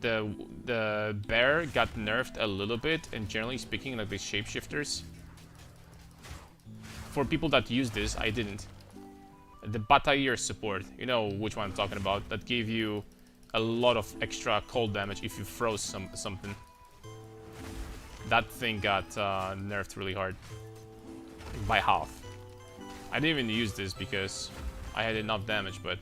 bear got nerfed a little bit, and generally speaking, like the shapeshifters. For people that use this, I didn't. The Batailleur support, you know which one I'm talking about, that gave you a lot of extra cold damage if you froze something. That thing got nerfed really hard. By half. I didn't even use this because I had enough damage, but...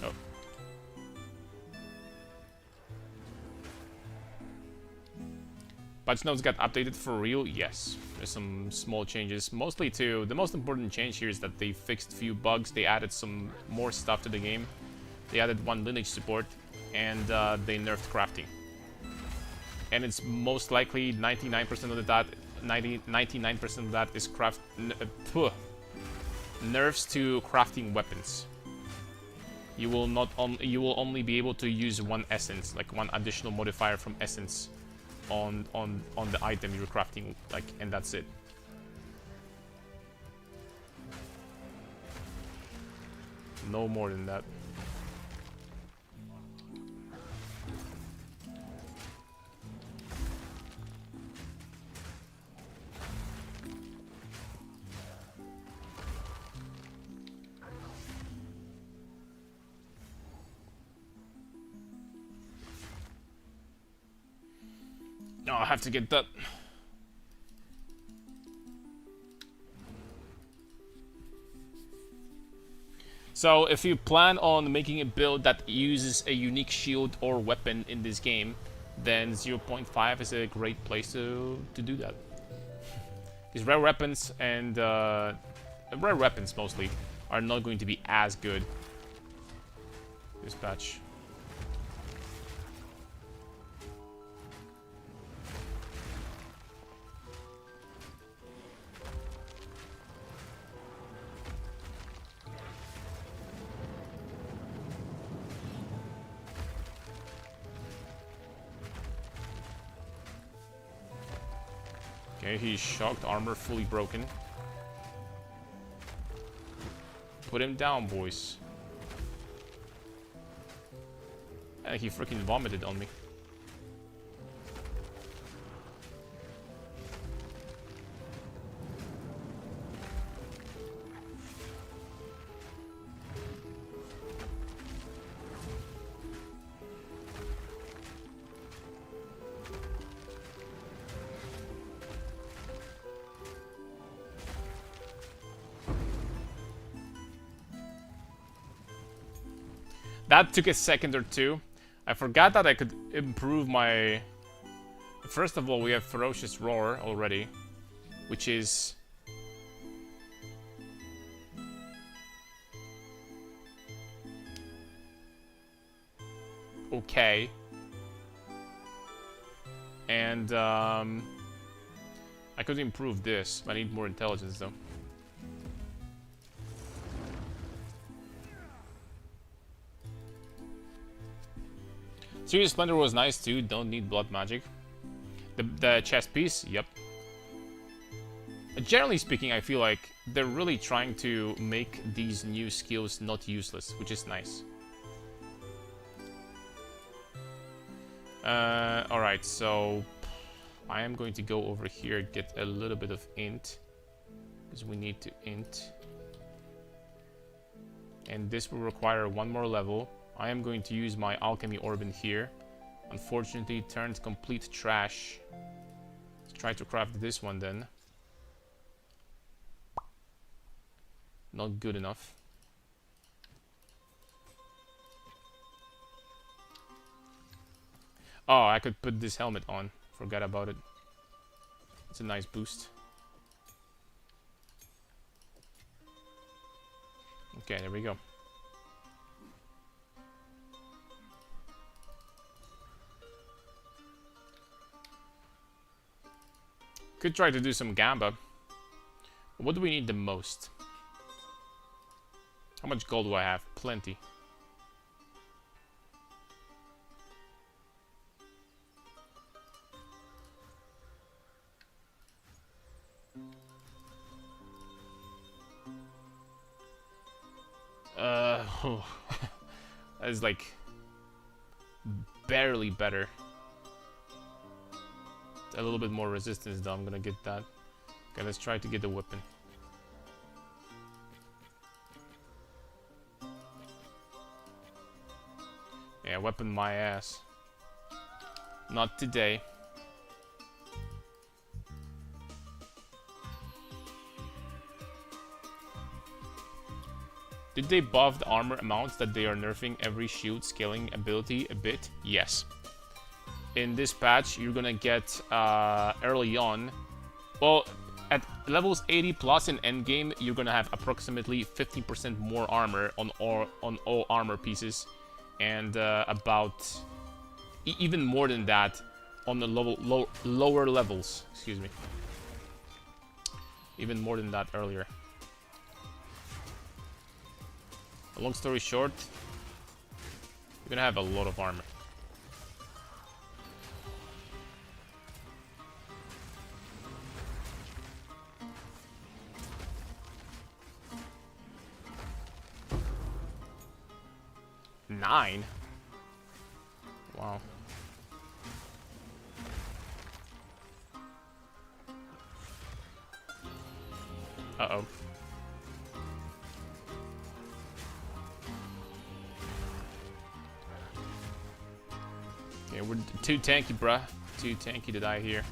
Oh. Patch notes got updated for real? Yes. There's some small changes. Mostly to... The most important change here is that they fixed few bugs. They added some more stuff to the game. They added one lineage support, and they nerfed crafting. And it's most likely 99% of that, 99% of that is nerfs to crafting weapons. You will only be able to use one essence, like one additional modifier from essence, on the item you're crafting, like, and that's it. No more than that. No, I have to get that. So if you plan on making a build that uses a unique shield or weapon in this game, then 0.5 is a great place to do that. Because rare weapons and rare weapons mostly are not going to be as good this patch. Okay, he's shocked, armor fully broken. Put him down, boys. And he freaking vomited on me. That took a second or two. I forgot that I could improve my... First of all, we have Ferocious Roar already, which is... okay. And, I could improve this, but I need more intelligence, though. Serious Splendor was nice, too. Don't need blood magic. The chest piece? Yep. Generally speaking, I feel like they're really trying to make these new skills not useless, which is nice. Alright, so I am going to go over here and get a little bit of int, because we need to int. And this will require one more level. I am going to use my alchemy orb in here. Unfortunately, it turned complete trash. Let's try to craft this one then. Not good enough. Oh, I could put this helmet on. Forgot about it. It's a nice boost. Okay, there we go. Could try to do some Gamba. What do we need the most? How much gold do I have? Plenty. That is like barely better. A little bit more resistance though, I'm gonna get that. Okay, let's try to get the weapon. Yeah, weapon my ass. Not today. Did they buff the armor amounts that they are nerfing every shield scaling ability a bit? Yes. In this patch, you're gonna get early on. Well, at levels 80 plus in endgame, you're gonna have approximately 50% more armor on all armor pieces, and about even more than that on the lower levels. Excuse me. Even more than that earlier. Long story short, you're gonna have a lot of armor. Nine? Wow. Uh-oh. Yeah, we're too tanky, bruh. Too tanky to die here.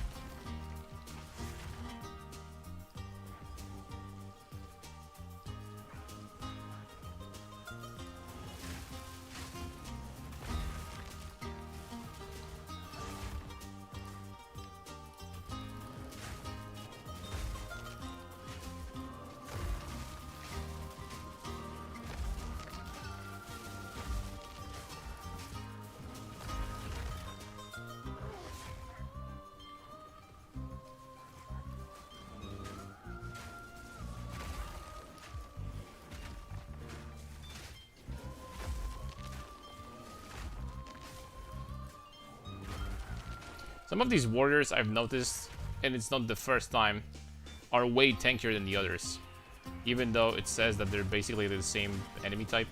Some of these warriors I've noticed, and it's not the first time, are way tankier than the others. Even though it says that they're basically the same enemy type.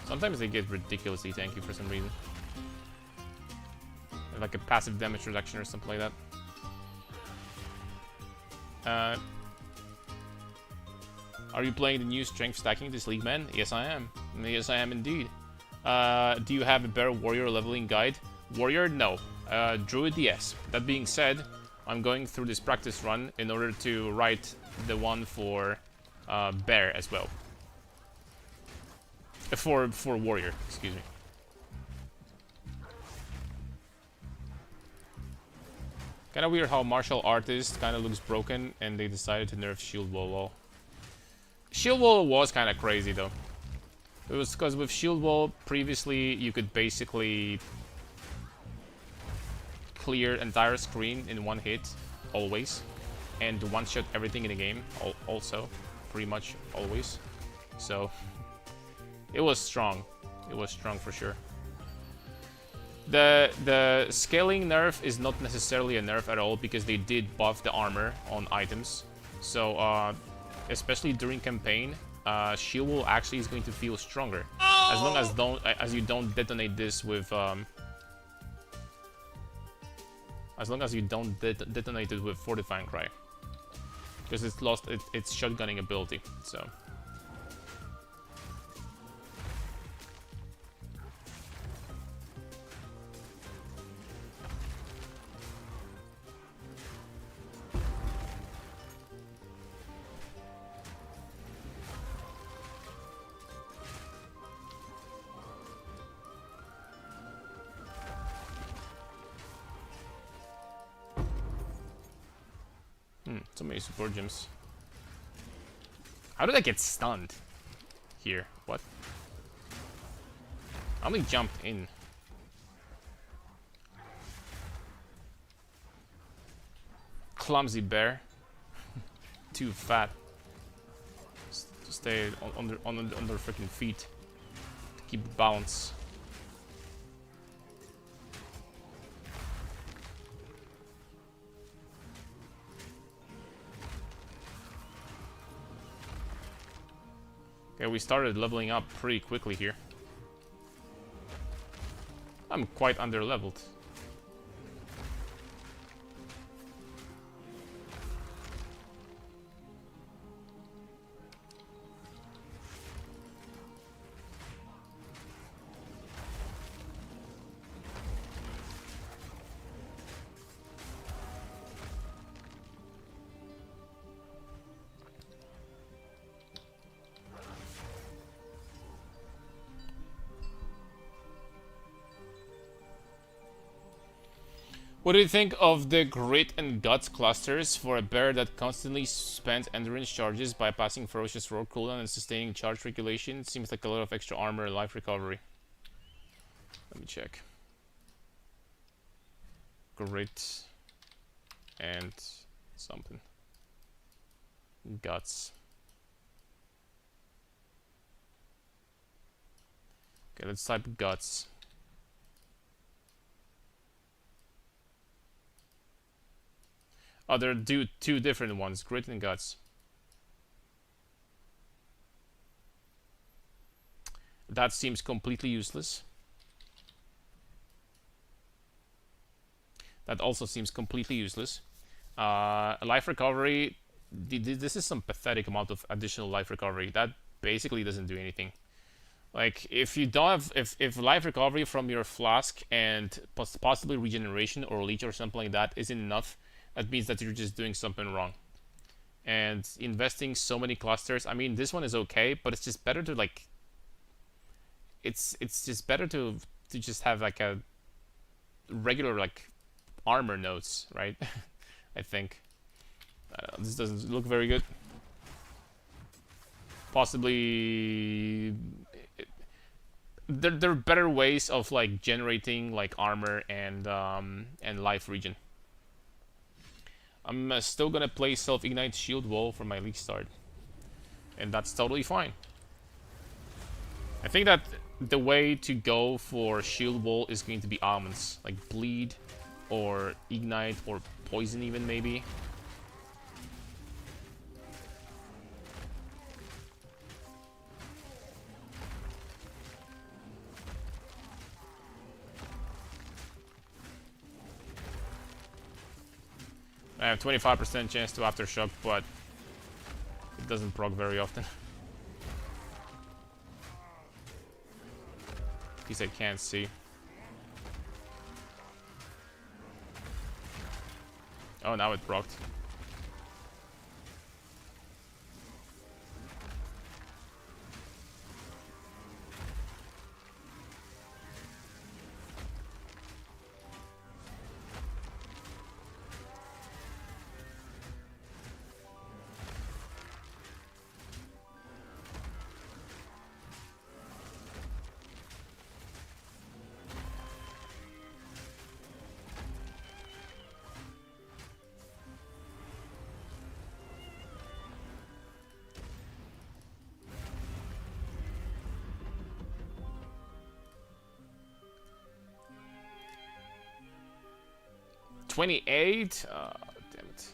Sometimes they get ridiculously tanky for some reason. Like a passive damage reduction or something like that. Are you playing the new strength stacking this league, man? Yes, I am. Yes, I am indeed. Do you have a better warrior leveling guide? Warrior, no. Druid, yes. That being said, I'm going through this practice run in order to write the one for bear as well. For warrior, excuse me. Kind of weird how martial artist kind of looks broken, and they decided to nerf Shield Wall. Shield Wall was kind of crazy though. It was because with Shield Wall previously you could basically clear entire screen in one hit, always, and one-shot everything in the game, also, pretty much always. So it was strong. It was strong for sure. The scaling nerf is not necessarily a nerf at all because they did buff the armor on items. So especially during campaign, Shield Wall actually is going to feel stronger as long as you don't detonate this with as long as you don't detonate it with Fortifying Cry, because it's lost its shotgunning ability. So. So many support gems. How did I get stunned here? What? I only jumped in. Clumsy bear. Too fat. To stay on their freaking feet. To keep balance. Okay, we started leveling up pretty quickly here. I'm quite under-leveled. What do you think of the Grit and Guts clusters for a bear that constantly spends endurance charges bypassing ferocious roar cooldown and sustaining charge regulation? Seems like a lot of extra armor and life recovery. Let me check. Grit and something. Guts. Okay, let's type Guts. Oh, there are two different ones, Grit and Guts. That seems completely useless. That also seems completely useless. Life recovery, this is some pathetic amount of additional life recovery. That basically doesn't do anything. Like, if you don't have, if life recovery from your flask and possibly regeneration or leech or something like that isn't enough, that means that you're just doing something wrong. And investing so many clusters, I mean, this one is okay, but it's just better to like, it's just better to just have like a regular like armor nodes, right? I think. This doesn't look very good. Possibly there are better ways of like generating like armor and life regen. I'm still gonna play Self-Ignite Shield Wall for my league start, and that's totally fine. I think that the way to go for Shield Wall is going to be almonds, like Bleed or Ignite or Poison even maybe. I have 25% chance to Aftershock, but it doesn't proc very often. Because I can't see. Oh, now it procced. 28? Damn it.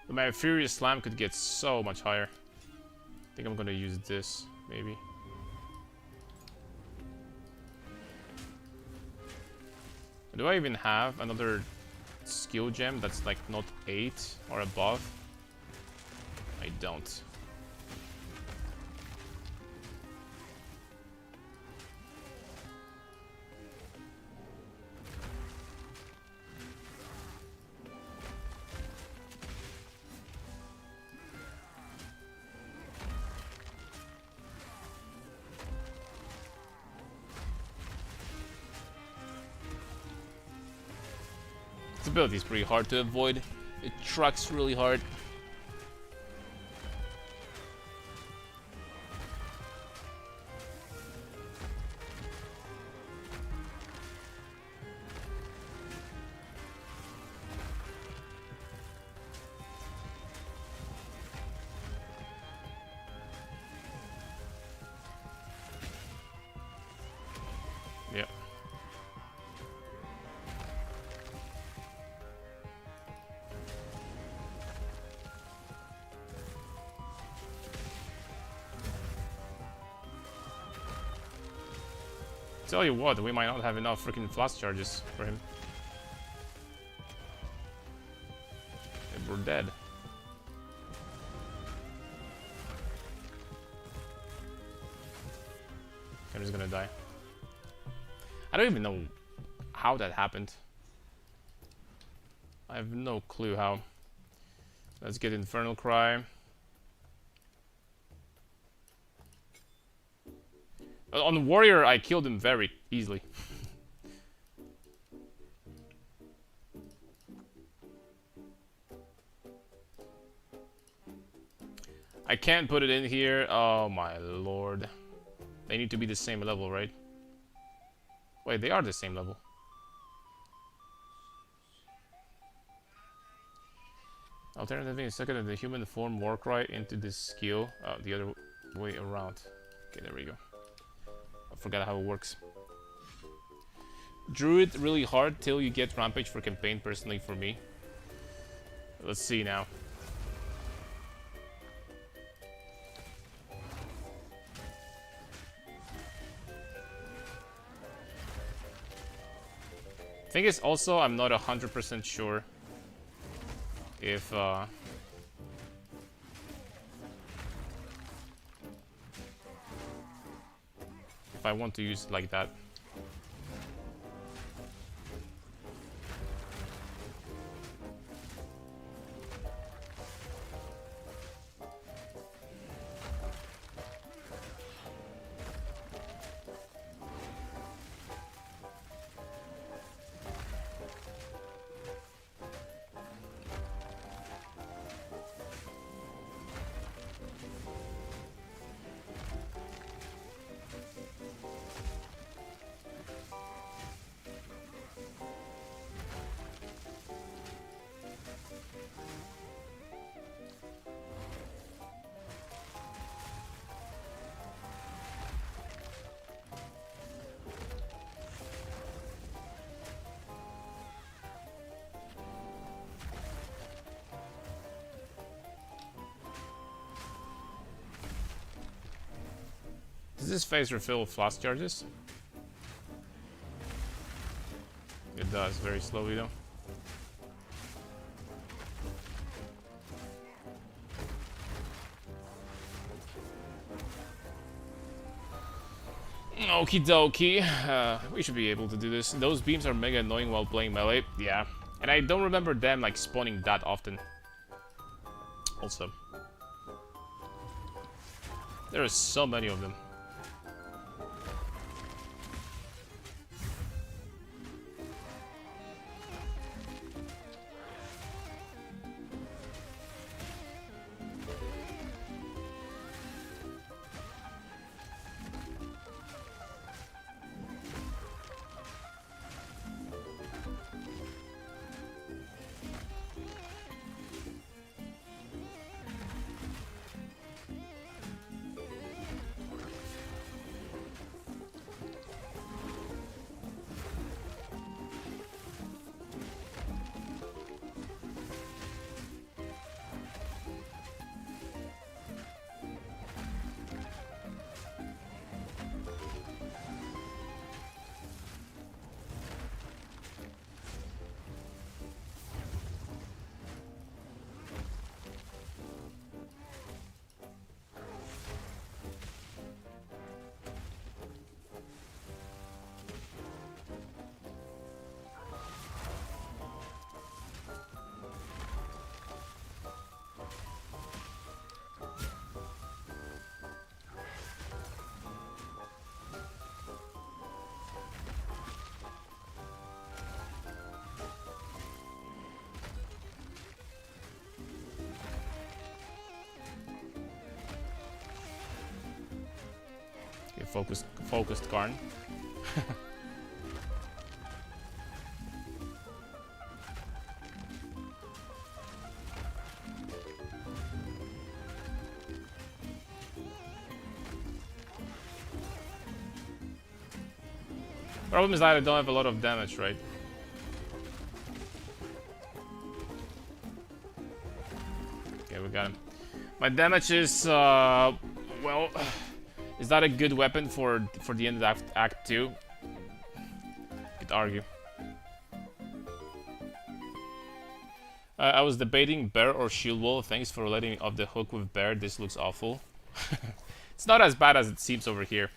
But my Furious Slam could get so much higher. I think I'm gonna use this, maybe. Do I even have another skill gem that's like not 8 or above? I don't. This ability is pretty hard to avoid. It trucks really hard. Yep. Tell you what, we might not have enough freaking flash charges for him. And we're dead. I'm just gonna die. I don't even know how that happened. I have no clue how. Let's get Infernal Cry. On Warrior, I killed him very easily. I can't put it in here. Oh my lord. They need to be the same level, right? Wait, they are the same level. Alternatively, second the human form Warcry into this skill. The other way around. Okay, there we go. I forgot how it works. Druid really hard till you get Rampage for campaign, personally for me. Let's see now. Thing is also, I'm not 100% sure if I want to use it like that. Does this phase refill flask charges? It does, very slowly though. Okie dokie. We should be able to do this. Those beams are mega annoying while playing melee. Yeah. And I don't remember them like spawning that often. Also. There are so many of them. Okay, focused Karn. Problem is that I don't have a lot of damage, right? Okay, we got him. My damage is, well, is that a good weapon for the end of Act 2? Could argue. I was debating Bear or Shield Wall. Thanks for letting me off the hook with Bear. This looks awful. It's not as bad as it seems over here.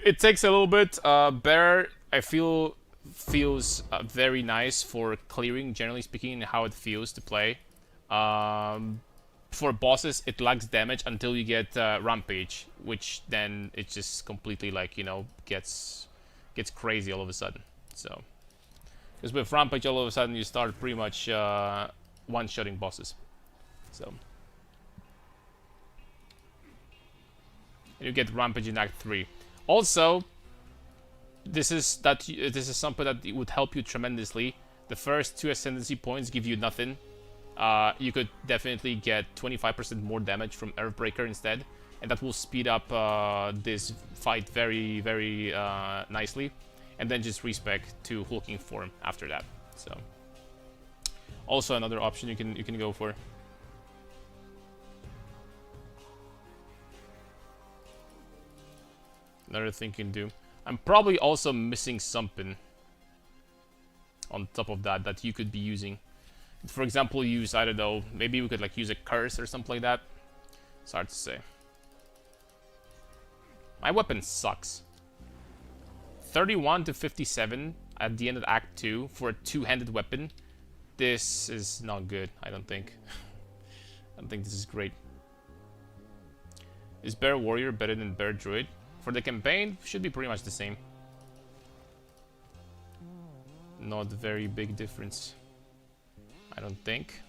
It takes a little bit. Bear, I feel, feels very nice for clearing, generally speaking, and how it feels to play. For bosses, it lacks damage until you get Rampage, which then it just completely, like, you know, gets crazy all of a sudden. So, because with Rampage, all of a sudden you start pretty much one-shotting bosses. So, and you get Rampage in Act 3. Also, this is something that would help you tremendously. The first 2 ascendancy points give you nothing. You could definitely get 25% more damage from Earthbreaker instead, and that will speed up this fight very, very nicely, and then just respec to hulking form after that. So, also another option you can go for. Another thing you can do. I'm probably also missing something on top of that you could be using. For example, use, I don't know, maybe we could like use a curse or something like that. It's hard to say. My weapon sucks. 31 to 57 at the end of Act 2 for a two-handed weapon. This is not good, I don't think. I don't think this is great. Is Bear Warrior better than Bear Druid? For the campaign, should be pretty much the same. Not very big difference, I don't think.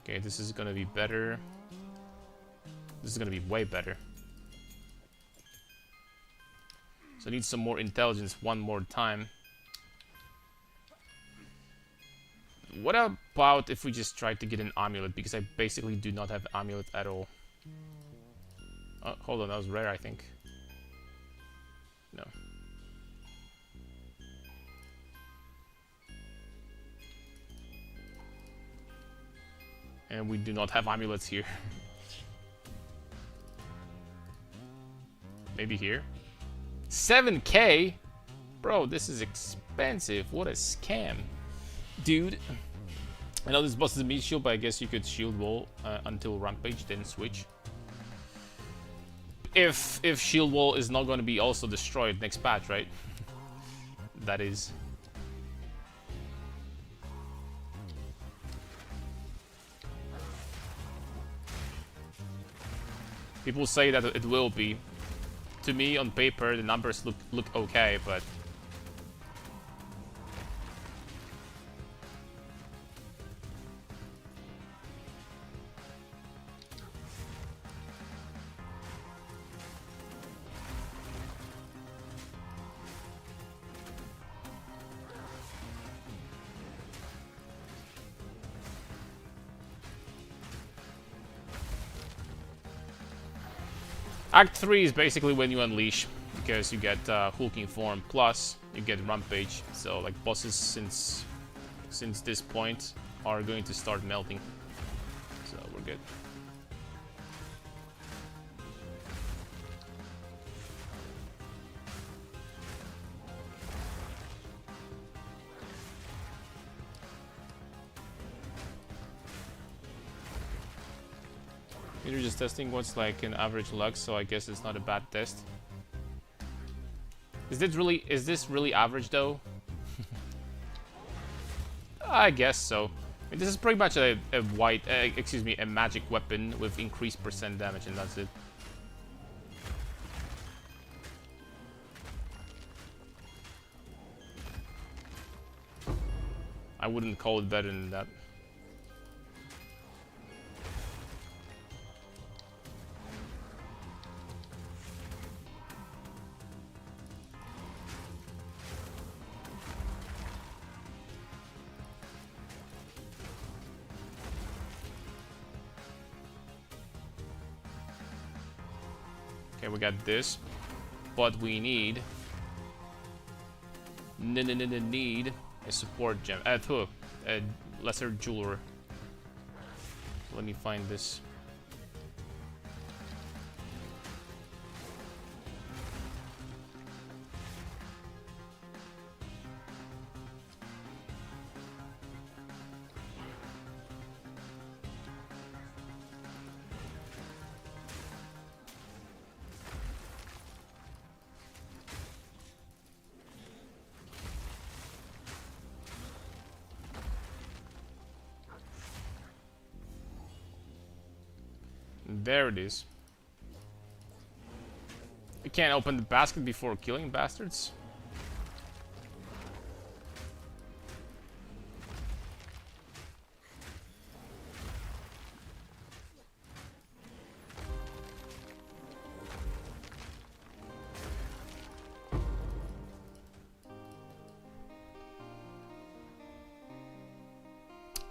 Okay, this is gonna be better. This is gonna be way better. So I need some more intelligence one more time. What about if we just try to get an amulet? Because I basically do not have amulet at all. Oh, hold on, that was rare, I think. No. And we do not have amulets here. Maybe here. 7K? Bro, this is expensive. What a scam. Dude. I know this boss is a meat shield, but I guess you could shield wall until Rampage, then switch. If shield wall is not going to be also destroyed next patch, right? That is. People say that it will be. To me, on paper, the numbers look okay, but Act 3 is basically when you unleash, because you get hulking form, plus you get Rampage. So like bosses since this point are going to start melting. So we're good. You're just testing what's like an average luck, so I guess it's not a bad test. Is this really average though? I guess so. I mean, this is pretty much a a magic weapon with increased % damage, and that's it. I wouldn't call it better than that. Okay, we got this. But we need... Need a support gem. A lesser jeweler. Let me find this. There it is. You can't open the basket before killing bastards.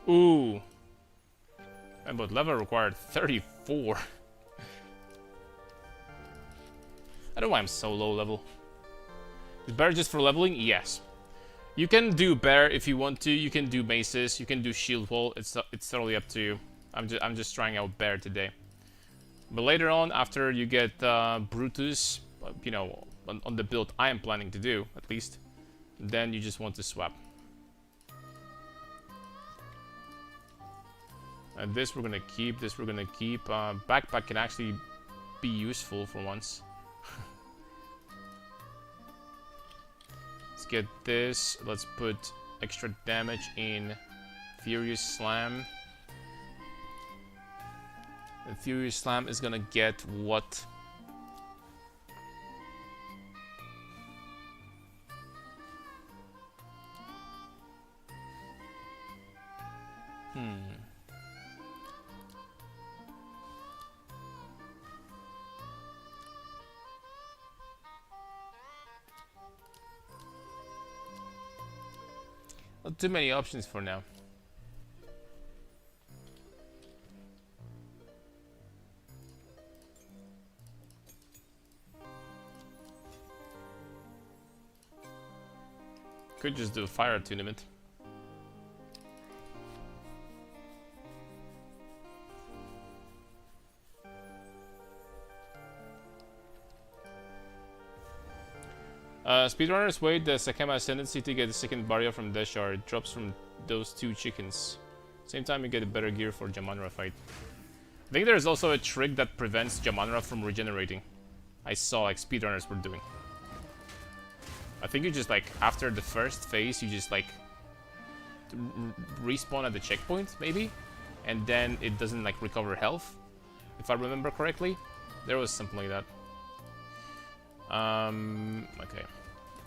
Ooh. But level required 34. I don't know why I'm so low level. Is bear just for leveling? Yes. You can do bear if you want to. You can do maces. You can do shield wall. It's totally up to you. I'm just trying out bear today. But later on, after you get Brutus, you know, on the build I am planning to do at least, then you just want to swap. And this we're gonna keep, this we're gonna keep. Backpack can actually be useful for once. Let's get this. Let's put extra damage in Furious Slam. And Furious Slam is gonna get what? Not too many options for now. Could just do a fire attunement. Speedrunners wait the Sakema has tendency to get the second barrier from Deshar. It drops from those two chickens. Same time you get a better gear for Jamanra fight. I think there's also a trick that prevents Jamanra from regenerating. I saw like speedrunners were doing. I think you just like, after the first phase, you just like respawn at the checkpoint, maybe? And then it doesn't like recover health, if I remember correctly. There was something like that. Okay.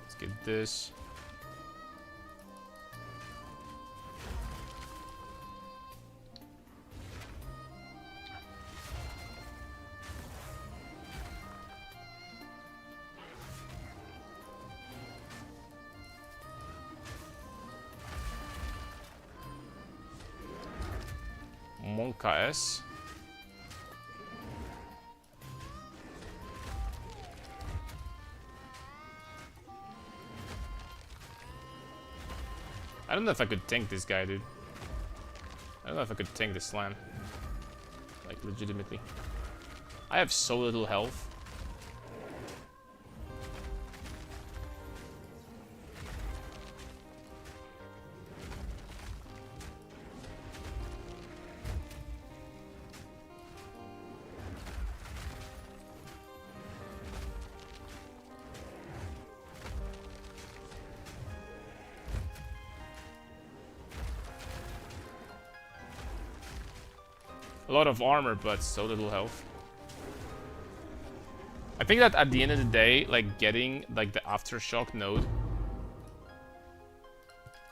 Let's get this. Monka S. I don't know if I could tank this guy, dude. I don't know if I could tank this slam. Like, legitimately. I have so little health. A lot of armor, but so little health. I think that at the end of the day, like, getting, like, the Aftershock node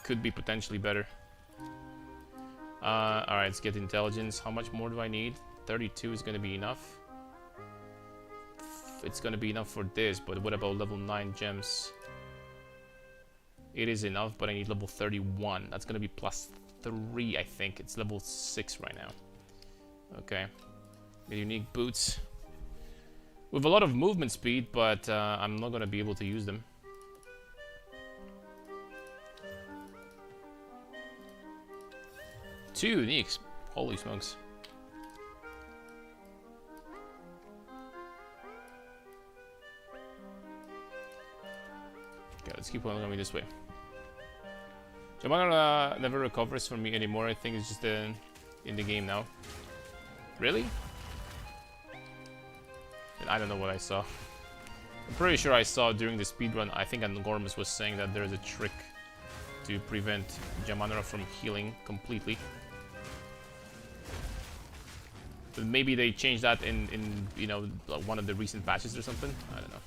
could be potentially better. Alright, let's get intelligence. How much more do I need? 32 is gonna be enough. It's gonna be enough for this, but what about level 9 gems? It is enough, but I need level 31. That's gonna be plus 3, I think. It's level 6 right now. Okay. The unique boots. with a lot of movement speed, but I'm not gonna be able to use them. Two uniques. Holy smokes. Okay, let's keep on going this way. Yamana never recovers from me anymore. I think it's just in the game now. Really? I don't know what I saw. I'm pretty sure I saw during the speedrun, I think Angormus was saying that there's a trick to prevent Yamanara from healing completely. But maybe they changed that in you know, one of the recent patches or something. I don't know.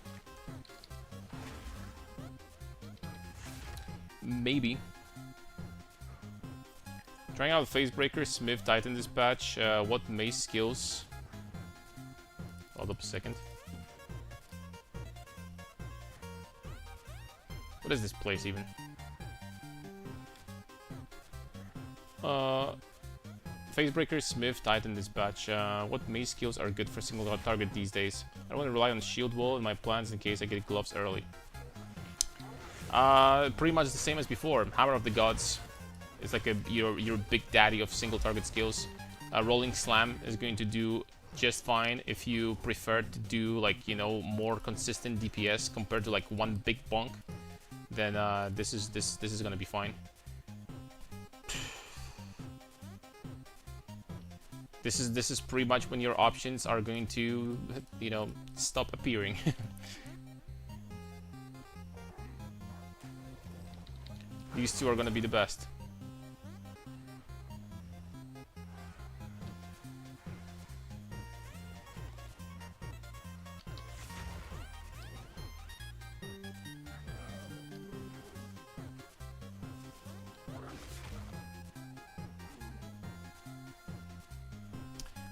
Maybe. Trying out Facebreaker, Smith, Titan this patch. What mace skills? Hold up a second. What is this place even? Facebreaker, Smith, Titan Dispatch. What mace skills are good for single target these days? I don't want to rely on shield wall in my plans in case I get gloves early. Pretty much the same as before. Hammer of the Gods is like your big daddy of single target skills. Rolling Slam is going to do just fine if you prefer to do, like, you know, more consistent DPS compared to like one big bonk. Then this is gonna be fine. This is pretty much when your options are going to, you know, stop appearing. These two are gonna be the best.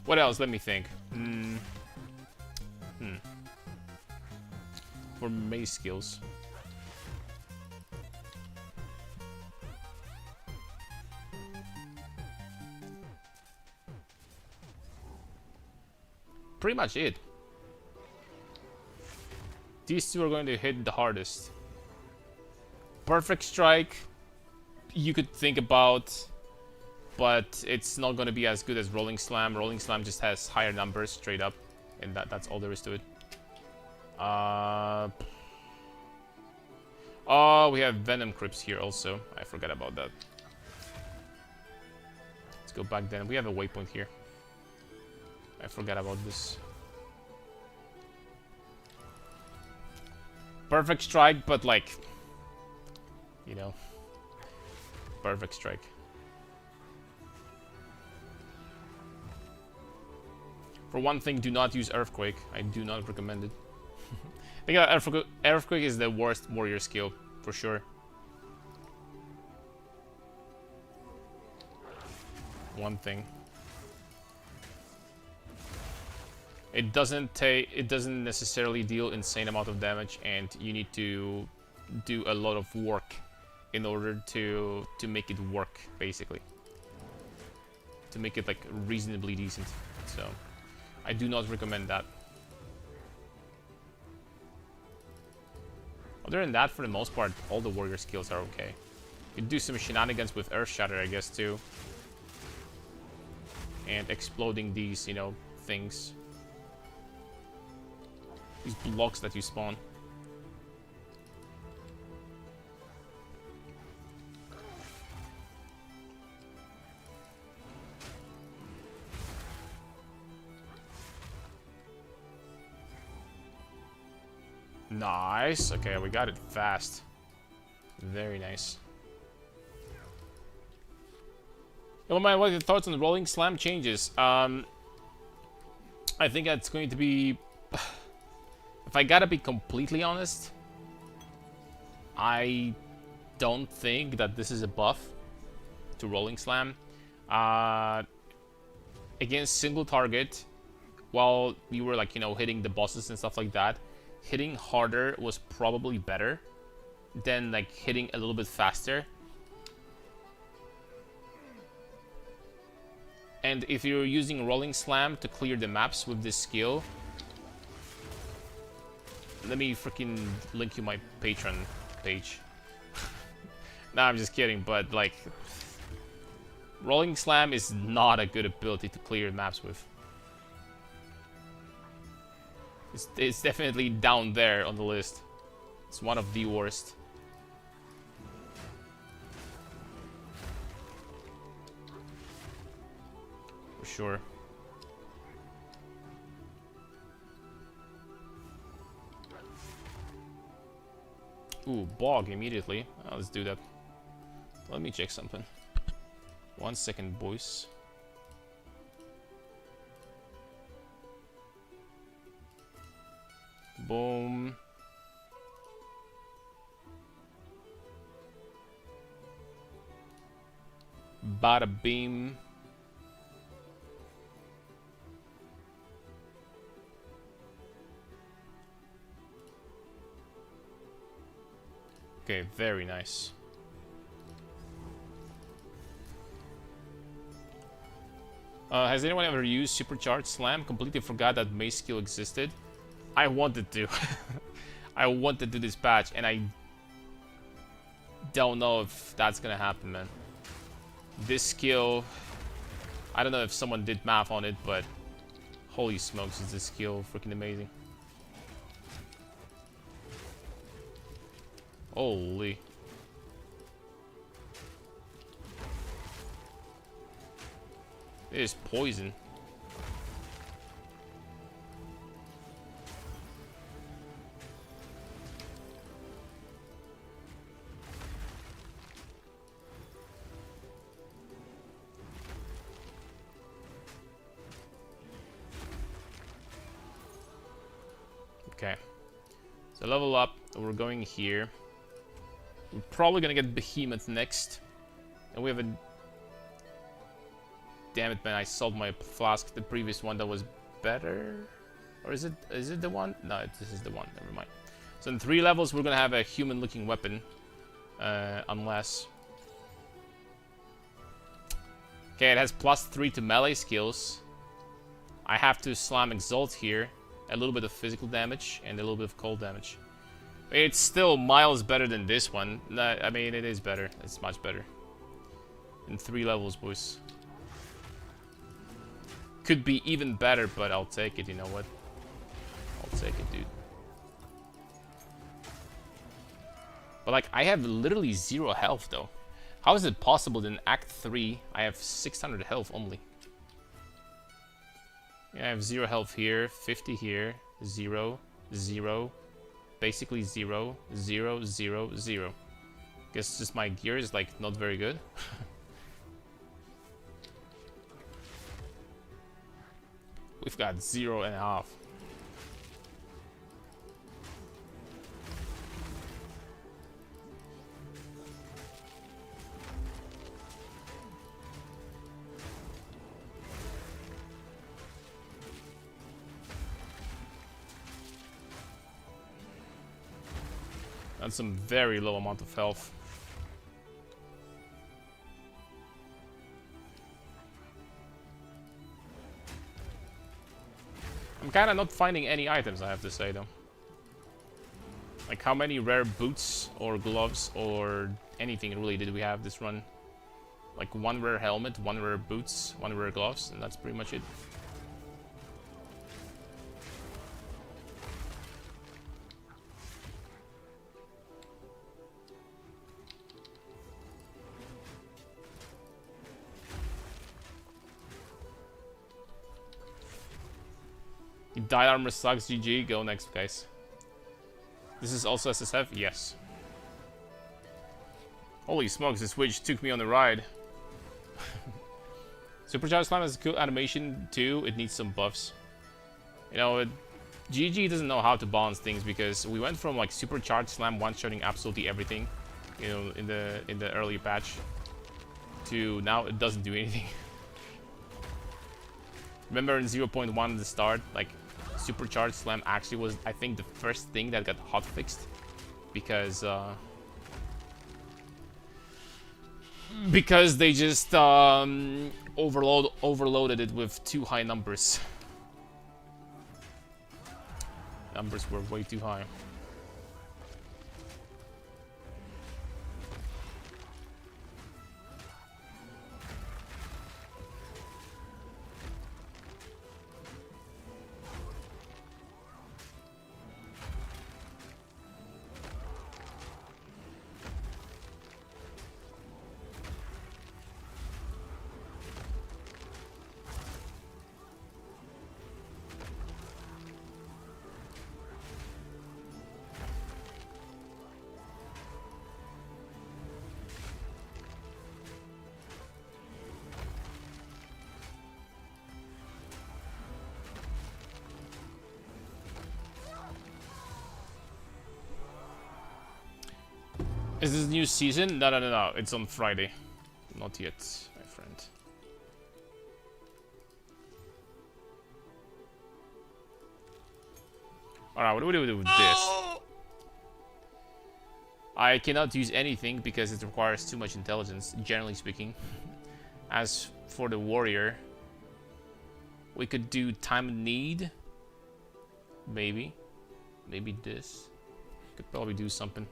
What else? Let me think. For mace skills. Pretty much it. These two are going to hit the hardest. Perfect Strike, you could think about, but it's not going to be as good as Rolling Slam. Rolling Slam just has higher numbers straight up, and that's all there is to it. Oh, we have Venom Crypts here also. I forgot about that. Let's go back then. We have a waypoint here. I forgot about this. Perfect Strike, but like, you know, Perfect Strike. For one thing, do not use Earthquake. I do not recommend it. I think Earthquake is the worst warrior skill, for sure. One thing. It doesn't necessarily deal insane amount of damage, and you need to do a lot of work in order to make it work, basically. To make it like reasonably decent. So I do not recommend that. Other than that, for the most part, all the warrior skills are okay. You can do some shenanigans with Earth Shatter, I guess, too. And exploding these, you know, things. These blocks that you spawn. Nice. Okay, we got it fast. Very nice. What are your thoughts on the Rolling Slam changes? I think that's going to be... If I gotta be completely honest, I don't think that this is a buff to Rolling Slam. Against single target, while you were, like, you know, hitting the bosses and stuff like that, hitting harder was probably better than, like, hitting a little bit faster. And if you're using Rolling Slam to clear the maps with this skill, let me freaking link you my Patreon page. Nah, I'm just kidding, but like, Rolling Slam is not a good ability to clear maps with. It's definitely down there on the list. It's one of the worst. For sure. Ooh, Bog immediately. Let's do that. Let me check something. 1 second, boys. Boom. Bada beam. Okay, very nice. Has anyone ever used Supercharged Slam? Completely forgot that mace skill existed. I wanted to. I wanted to this patch, and I don't know if that's gonna happen, man. This skill, I don't know if someone did math on it, but holy smokes, is this skill freaking amazing. Holy. It is poison. Okay. So level up, we're going here. We're probably gonna get Behemoth next. And we have a... Damn it, man, I sold my flask, the previous one that was better? Or is it the one? No, this is the one, never mind. So in 3 levels, we're gonna have a human-looking weapon. Unless... Okay, it has +3 to melee skills. I have to slam Exalt here. A little bit of physical damage and a little bit of cold damage. It's still miles better than this one. I mean, it is better. It's much better. In 3 levels, boys. Could be even better, but I'll take it, you know what? I'll take it, dude. But like, I have literally 0 health, though. How is it possible that in Act 3, I have 600 health only? Yeah, I have 0 health here, 50 here, 0, 0, basically 0, 0, 0, 0. Guess just my gear is like not very good. We've got 0.5. That's some very low amount of health. I'm kind of not finding any items, I have to say, though. Like, how many rare boots or gloves or anything really did we have this run? Like, 1 rare helmet, 1 rare boots, 1 rare gloves, and that's pretty much it. Die armor sucks, GG, go next, guys. This is also SSF? Yes. Holy smokes, this witch took me on a ride. Supercharged Slam has a cool animation too, it needs some buffs. You know, GG doesn't know how to balance things because we went from like Supercharged Slam one-shotting absolutely everything, you know, in the early patch, to now it doesn't do anything. Remember in 0.1 at the start, like, Supercharged Slam actually was, I think, the first thing that got hotfixed because they just overloaded it with too high numbers. numbers were way too high. Is this new season? No. It's on Friday. Not yet, my friend. Alright, what do we do with this? I cannot use anything because it requires too much intelligence, generally speaking. As for the warrior, we could do time of need. Maybe. Maybe this. Could probably do something.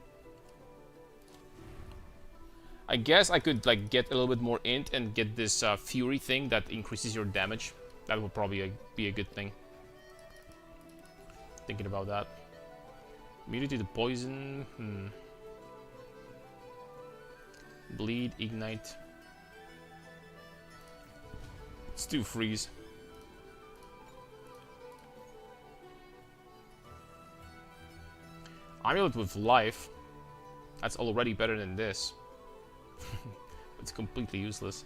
I guess I could like get a little bit more int and get this fury thing that increases your damage. That would probably be a good thing. Thinking about that. Immunity to poison. Bleed, ignite. Let's do freeze. Amulet with life. That's already better than this. It's completely useless.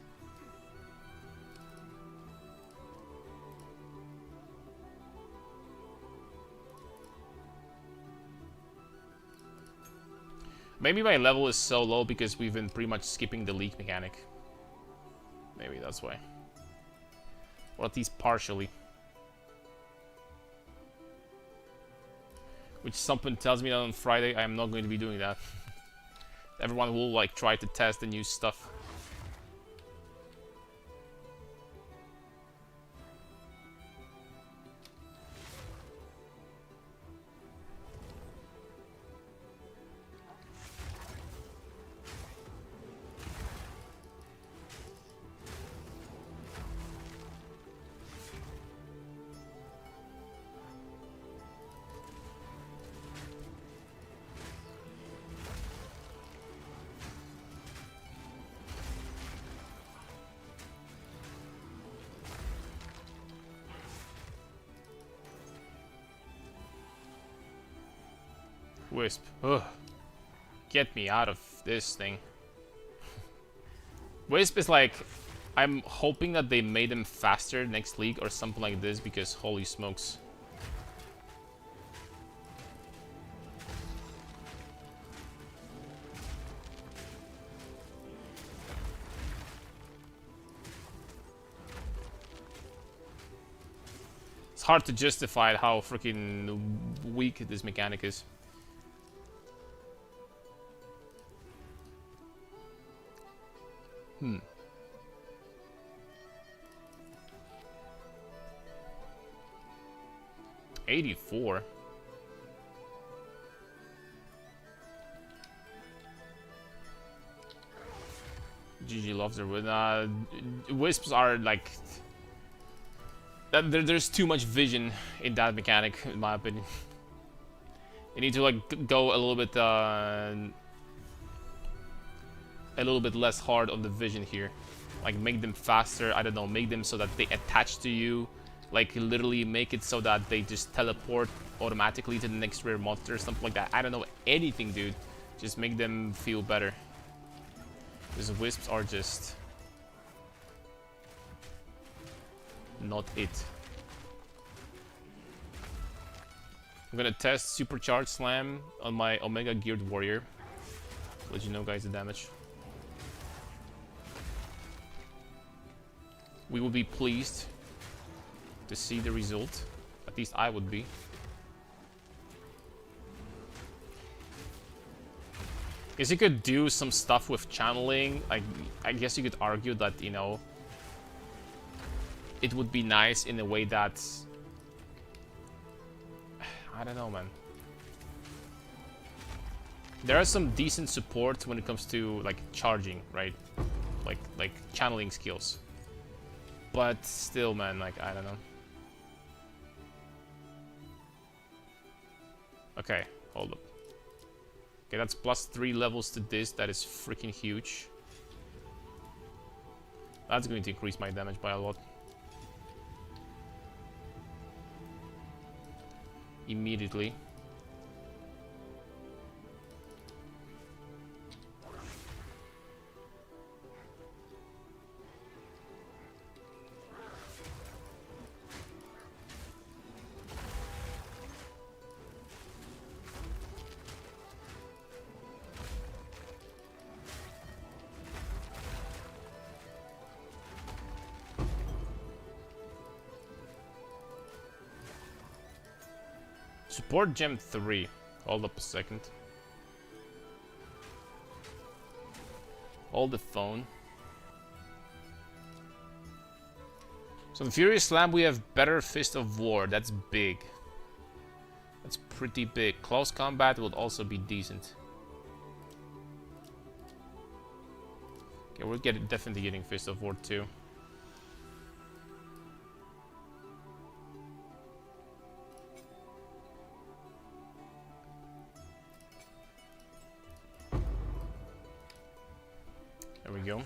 Maybe my level is so low because we've been pretty much skipping the leak mechanic. Maybe that's why. Or at least partially. Which something tells me that on Friday I am not going to be doing that. Everyone will like try to test the new stuff. Wisp. Ugh. Get me out of this thing. Wisp is like... I'm hoping that they made them faster next league or something like this because holy smokes. It's hard to justify how freaking weak this mechanic is. 84. GG loves her. Wisps are like... There's too much vision in that mechanic, in my opinion. You need to like go a little bit less hard on the vision here. Like make them faster, I don't know, make them so that they attach to you. Like literally make it so that they just teleport automatically to the next rare monster or something like that. I don't know, anything, dude. Just make them feel better. Because wisps are just... not it. I'm gonna test Supercharged Slam on my Omega Geared Warrior. Let you know, guys, the damage. We will be pleased to see the result. At least I would be. Guess you could do some stuff with channeling. I guess you could argue that, you know, it would be nice in a way that... I don't know, man. There are some decent support when it comes to like charging, right? Like channeling skills. But still, man, like I don't know. Okay, hold up. Okay, that's +3 levels to this. That is freaking huge. That's going to increase my damage by a lot. Immediately. Support gem 3. Hold up a second. Hold the phone. So the Furious Slam, we have better Fist of War. That's big. That's pretty big. Close combat would also be decent. Okay, we're definitely getting Fist of War too. There we go.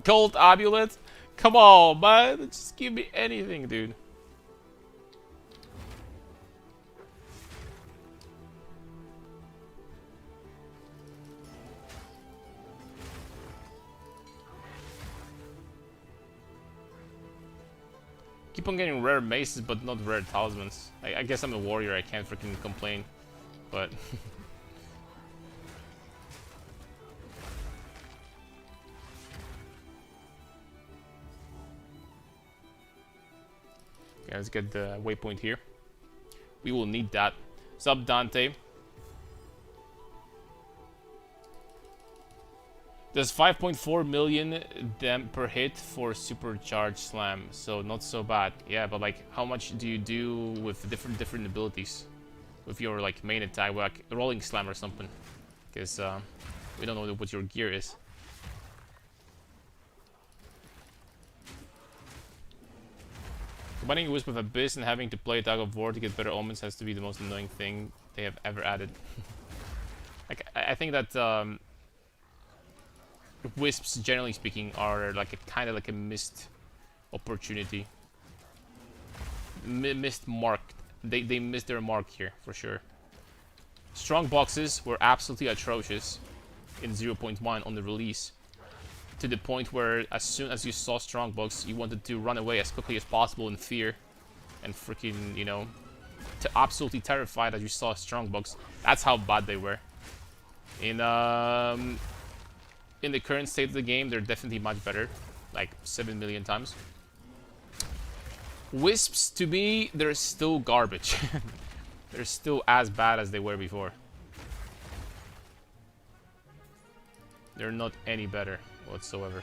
Gold amulet? Come on, man. Just give me anything, dude. Keep on getting rare maces, but not rare talismans. I guess I'm a warrior, I can't freaking complain. But... okay, let's get the waypoint here. We will need that. Sub Dante. Does 5.4 million dam per hit for supercharged slam, so not so bad. Yeah, but like, how much do you do with different abilities? With your like main attack, like rolling slam or something? Because we don't know what your gear is. Combining Wisp with Abyss and having to play Tug of War to get better omens has to be the most annoying thing they have ever added. Like, I think that Wisps, generally speaking, are like a kind of like a missed opportunity. Missed mark. They missed their mark here for sure. Strong boxes were absolutely atrocious in 0.1 on the release, to the point where as soon as you saw strong box, you wanted to run away as quickly as possible in fear, and freaking, you know, absolutely terrified that you saw strong box. That's how bad they were. In the current state of the game, they're definitely much better, like 7 million times. Wisps, to me, they're still garbage. They're still as bad as they were before. They're not any better whatsoever.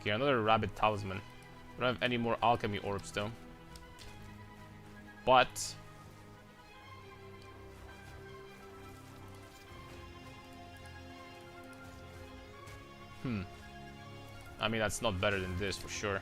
Okay, another rabbit talisman. I don't have any more alchemy orbs though. But I mean, that's not better than this for sure.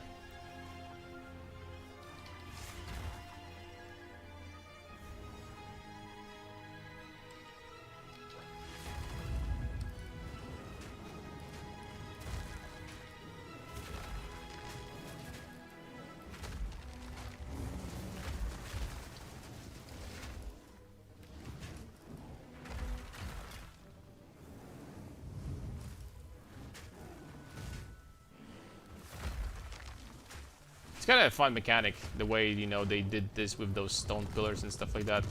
It's kind of a fun mechanic, the way, you know, they did this with those stone pillars and stuff like that.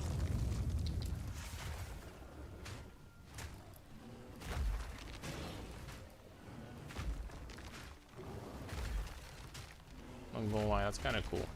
I'm gonna lie, that's kind of cool.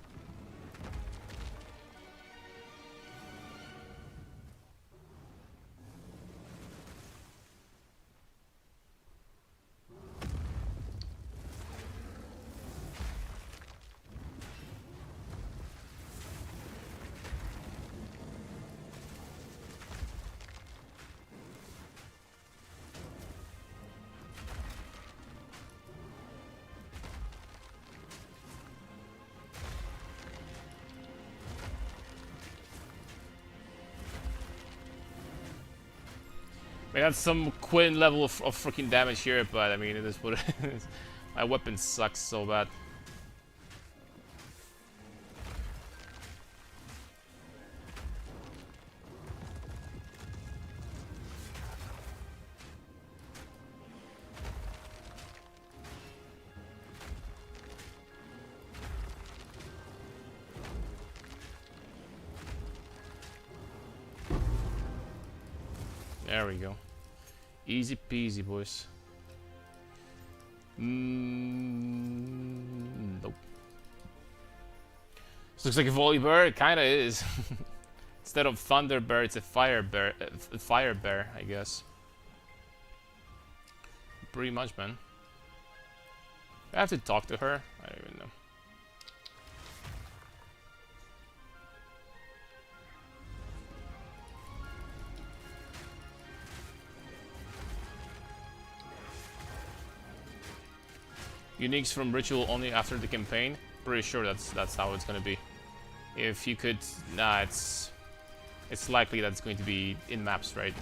I mean, that's some Quinn level of freaking damage here, but I mean, it is what it is. My weapon sucks so bad. There we go. Easy peasy, boys. Nope. This looks like a Volibear. It kinda is. Instead of Thunderbear, it's a Fire Bear, I guess. Pretty much, man. I have to talk to her? I don't even know. Uniques from Ritual only after the campaign? Pretty sure that's how it's gonna be. If you could... Nah, it's likely that it's going to be in maps, right?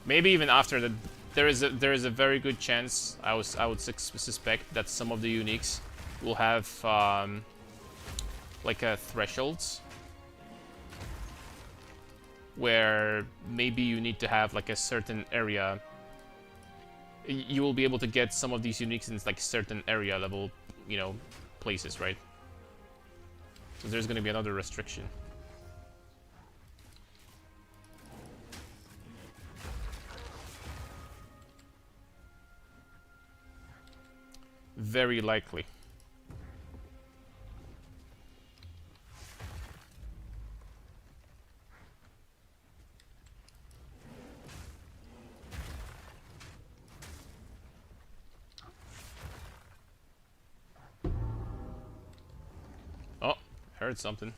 Maybe even after that, there is a very good chance. I would suspect that some of the uniques will have like a thresholds where maybe you need to have like a certain area. You will be able to get some of these uniques in like certain area level, you know, places, right? So there's going to be another restriction. Very likely. Oh, heard something.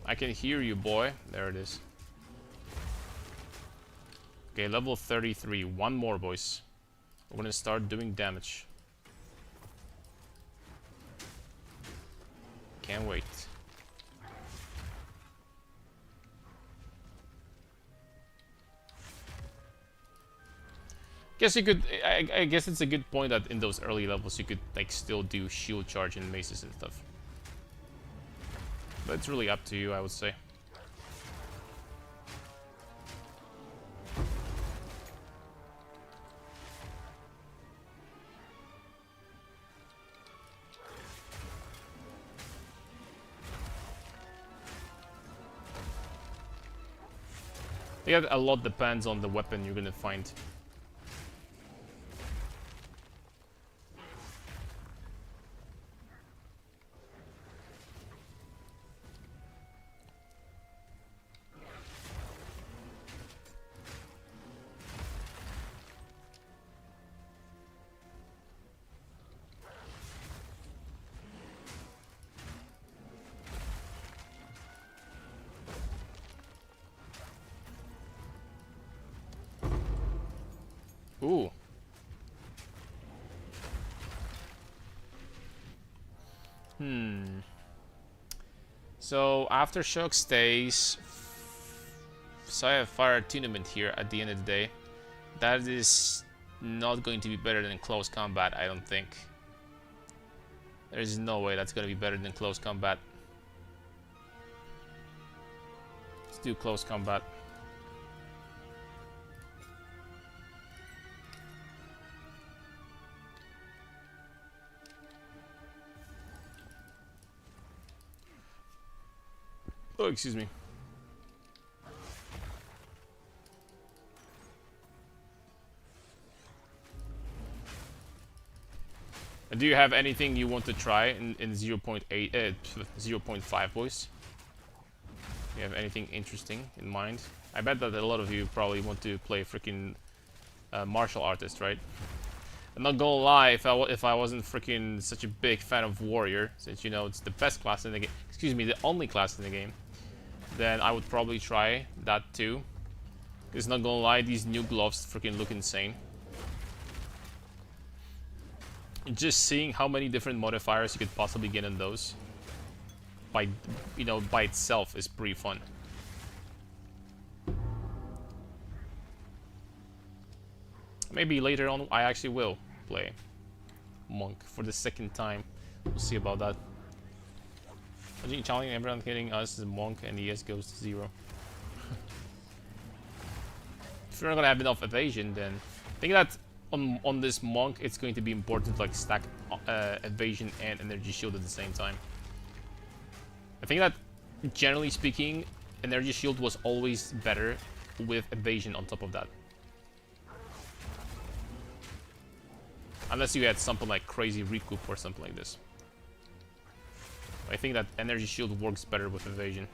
I can hear you, boy. There it is. Okay, level 33. One more, boys. We're gonna start doing damage. Can't wait. Guess you could. I guess it's a good point that in those early levels you could like still do shield charge and maces and stuff. But it's really up to you, I would say. Yeah, a lot depends on the weapon you're gonna find. Ooh. So Aftershock stays. Saya Fire Tournament here at the end of the day. That is not going to be better than close combat, I don't think. There's no way that's going to be better than close combat. Let's do close combat. Oh, excuse me. And do you have anything you want to try in 0.8, 0.5, boys? Do you have anything interesting in mind? I bet that a lot of you probably want to play freaking martial artist, right? I'm not gonna lie, if I wasn't freaking such a big fan of warrior, since you know it's the best class in the game, excuse me, the only class in the game, then I would probably try that too. Because not gonna lie, these new gloves freaking look insane. Just seeing how many different modifiers you could possibly get in those by, you know, by itself is pretty fun. Maybe later on I actually will play Monk for the second time. We'll see about that. Imagine challenging everyone hitting us as Monk and ES goes to 0. If you're not gonna have enough evasion, then I think that on this Monk it's going to be important to like stack evasion and energy shield at the same time. I think that generally speaking, energy shield was always better with evasion on top of that. Unless you had something like crazy recoup or something like this. I think that energy shield works better with evasion.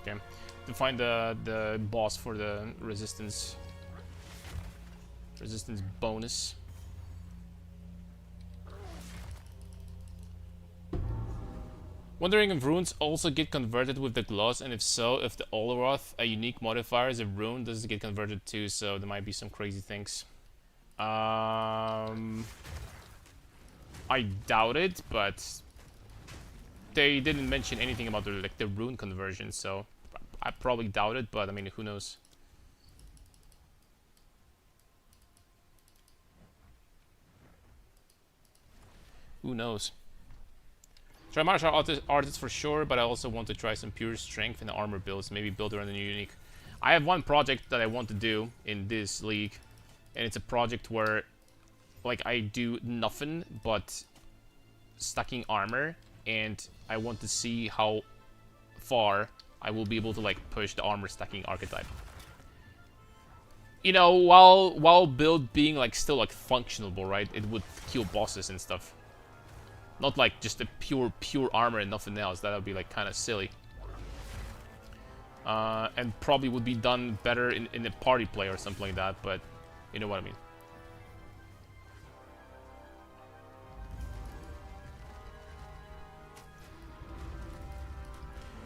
Okay, to find the boss for the resistance bonus. Wondering if runes also get converted with the gloss, and if so, if the Oloroth, a unique modifier, is a rune, does it get converted too? So there might be some crazy things. I doubt it, but they didn't mention anything about the rune conversion, so I probably doubt it, but I mean, who knows? Who knows? Try martial artists for sure, but I also want to try some pure strength and armor builds, maybe build around a new unique. I have one project that I want to do in this league, and it's a project where like I do nothing but stacking armor, and I want to see how far I will be able to like push the armor stacking archetype. You know, while build being like still like functionable, right? It would kill bosses and stuff. Not like just a pure armor and nothing else. That would be like kind of silly. And probably would be done better in a party play or something like that, but you know what I mean.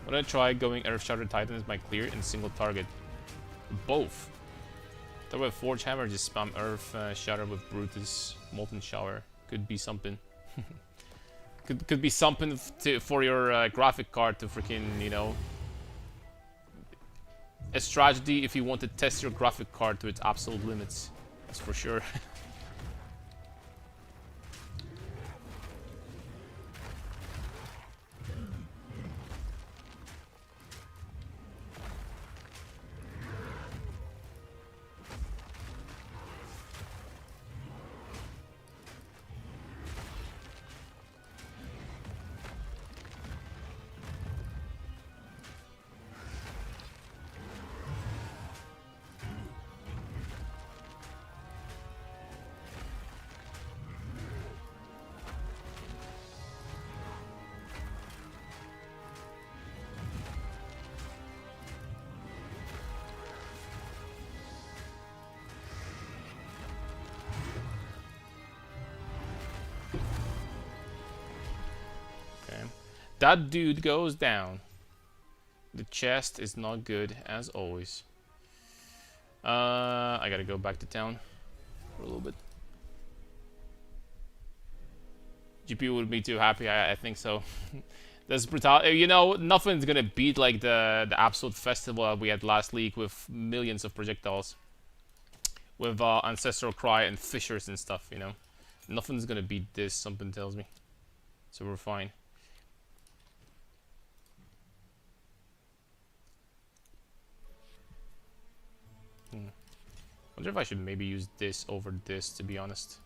When I try going Earth Shatter Titan as my clear and single target. Both. That with Forge Hammer, just spam Earth Shatter with Brutus, Molten Shower. Could be something. could be something for your graphic card to freaking, you know. A strategy if you want to test your graphic card to its absolute limits. That's for sure. That dude goes down. The chest is not good, as always. I gotta go back to town for a little bit. GPU would be too happy, I think so. That's brutal. You know, nothing's gonna beat like the absolute festival that we had last week with millions of projectiles. With Ancestral Cry and Fissures and stuff, you know. Nothing's gonna beat this, something tells me. So we're fine. Wonder if I should maybe use this over this, to be honest.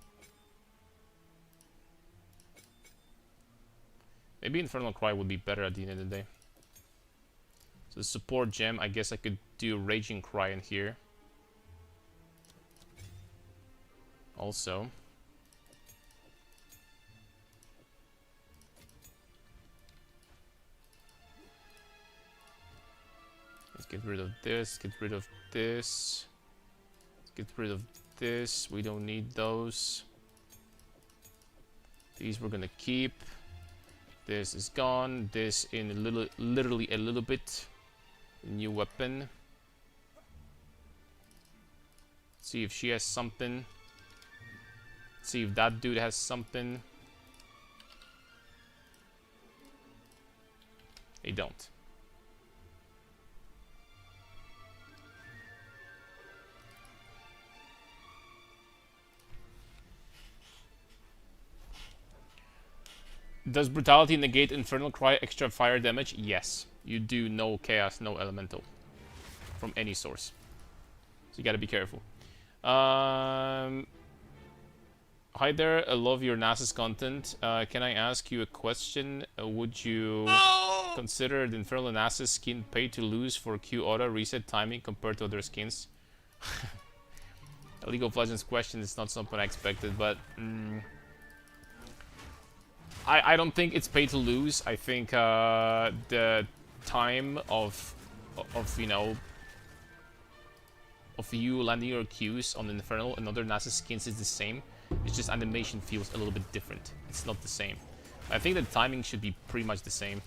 Maybe Infernal Cry would be better at the end of the day. So the support gem, I guess I could do Raging Cry in here. also. Let's get rid of this, get rid of this. Let's get rid of this, we don't need those. These we're gonna keep. This is gone, this in a little, literally a little bit. New weapon. See if she has something. See if that dude has something. They don't. Does Brutality negate Infernal Cry extra fire damage? Yes. You do no Chaos, no Elemental. From any source. So you gotta be careful. Hi there, I love your Nasus content. Can I ask you a question? Would you consider the Infernal Nasus skin pay to lose for Q auto reset timing compared to other skins? A League of Legends question is not something I expected, but I don't think it's pay to lose. I think the time of you know, of you landing your Qs on Infernal and other Nasus skins is the same. It's just animation feels a little bit different. It's not the same. I think the timing should be pretty much the same.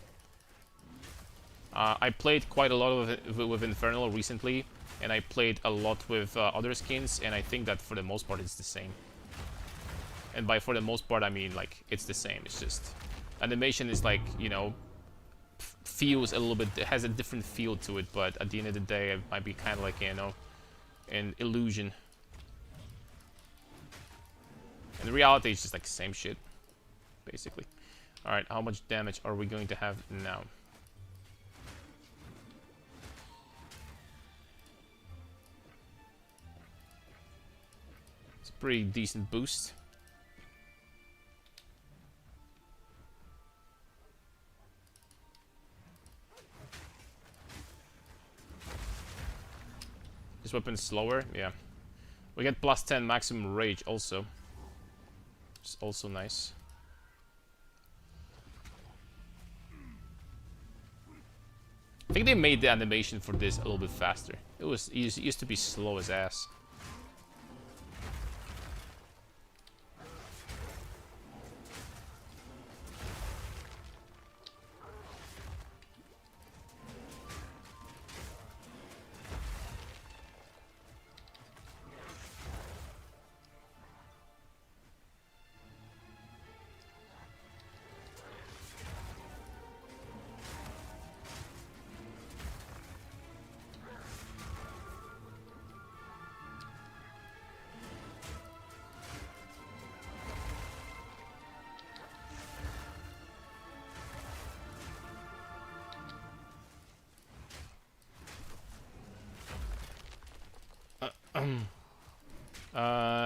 I played quite a lot of it with Infernal recently, and I played a lot with other skins, and I think that for the most part it's the same. And by for the most part I mean like it's the same. It's just animation is like, you know, feels a little bit, it has a different feel to it, but at the end of the day it might be kind of like, you know, an illusion. And the reality is just like same shit, basically. Alright, how much damage are we going to have now? It's a pretty decent boost. This weapon's slower, yeah. We get plus 10 maximum rage also. It's also nice. I think they made the animation for this a little bit faster. It used to be slow as ass.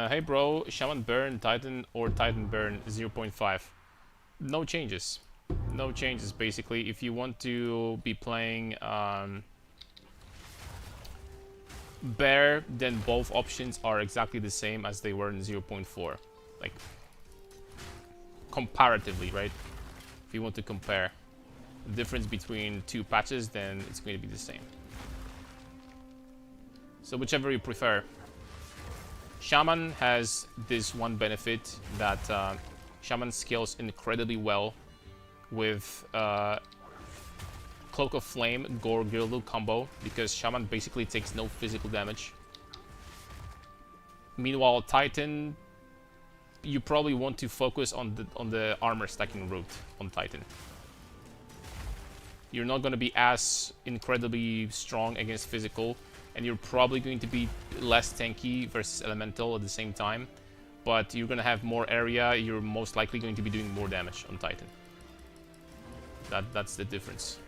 Hey bro, Shaman Burn, Titan or Titan Burn 0.5. No changes. No changes basically. If you want to be playing Bear, then both options are exactly the same as they were in 0.4. Like, comparatively, right? If you want to compare the difference between two patches, then it's going to be the same. So whichever you prefer. Shaman has this one benefit that Shaman scales incredibly well with Cloak of Flame, Gore, Gyrudo combo, because Shaman basically takes no physical damage. Meanwhile, Titan, you probably want to focus on the armor stacking route on Titan. You're not going to be as incredibly strong against physical, and you're probably going to be less tanky versus elemental at the same time, but you're going to have more area, you're most likely going to be doing more damage on Titan. That's the difference.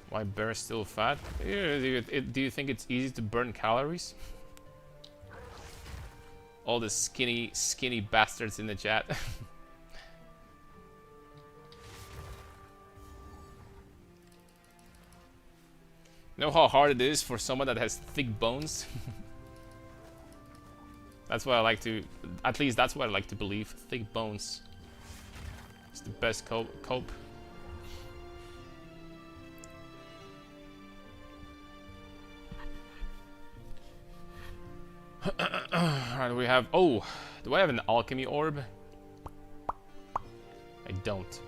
Why Bear is still fat? Do you think it's easy to burn calories? all the skinny bastards in the chat. Know how hard it is for someone that has thick bones? That's what I like to... At least that's what I like to believe. Thick bones. It's the best cope. Alright, we have... Oh! Do I have an alchemy orb? I don't.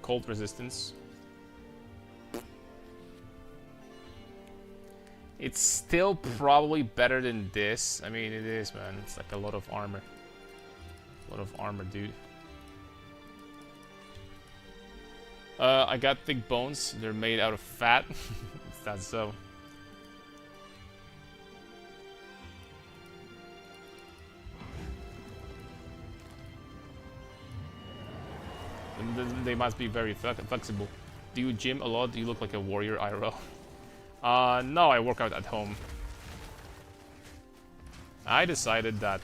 Cold resistance. It's still probably better than this. I mean, it is, man. It's like a lot of armor. A lot of armor, dude. I got thick bones. They're made out of fat. Is that so? And they must be very flexible. Do you gym a lot? Do you look like a warrior IRL? No, I work out at home. I decided that...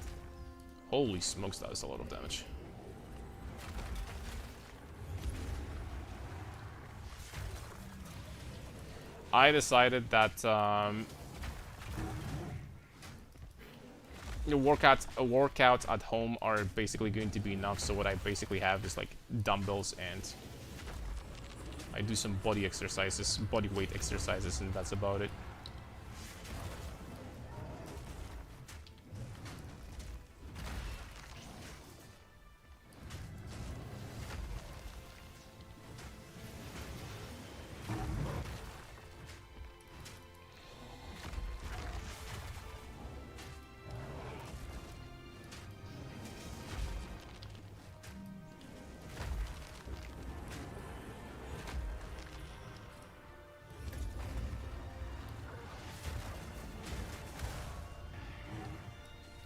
Holy smokes, that was a lot of damage. I decided that workouts at home are basically going to be enough. So what I basically have is like dumbbells, and I do some body exercises, body weight exercises, and that's about it.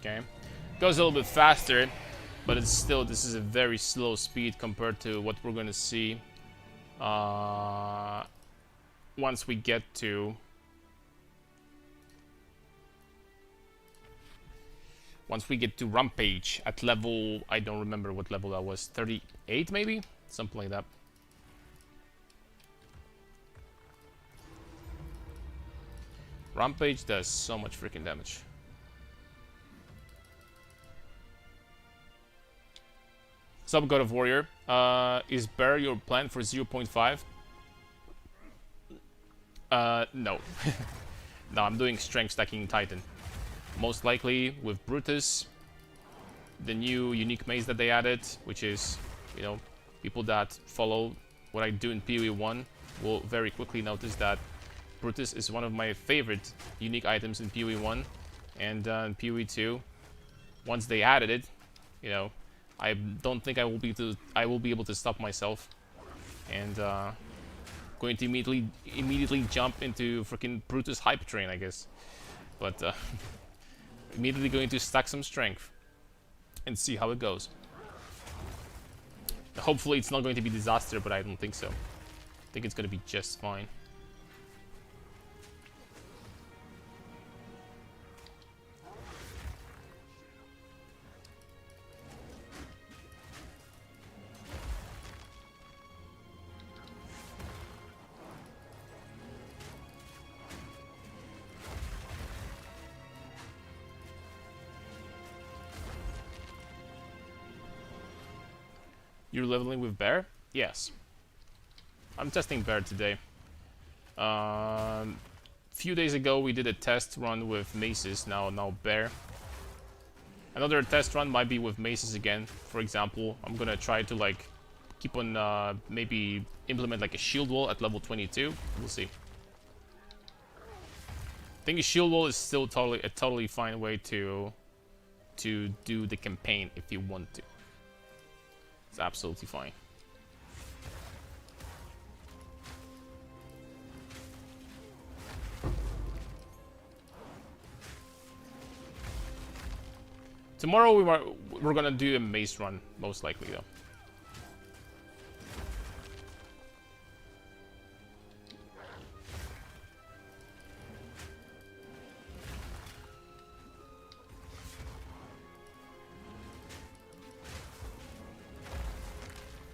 Okay, goes a little bit faster, but it's still, this is a very slow speed compared to what we're going to see once we get to Rampage at level, I don't remember what level that was, 38 maybe, something like that. Rampage does so much freaking damage. Sub God of Warrior. Is Bear your plan for 0.5? No. No, I'm doing strength stacking Titan. Most likely with Brutus, the new unique maze that they added, which is, you know, people that follow what I do in PoE 1 will very quickly notice that Brutus is one of my favorite unique items in PoE 1, and in PoE 2, once they added it, you know, I don't think I will be able to stop myself, and going to immediately jump into freaking Brutus hype train, I guess. But immediately going to stack some strength and see how it goes. Hopefully it's not going to be disaster, but I don't think so. I think it's going to be just fine. You're leveling with Bear? Yes. I'm testing Bear today. Few days ago we did a test run with Maces, now Bear. Another test run might be with Maces again. For example, I'm gonna try to like keep on maybe implement like a shield wall at level 22. We'll see. I think a shield wall is still a totally fine way to do the campaign if you want to. It's absolutely fine. Tomorrow we're gonna do a maze run, most likely though.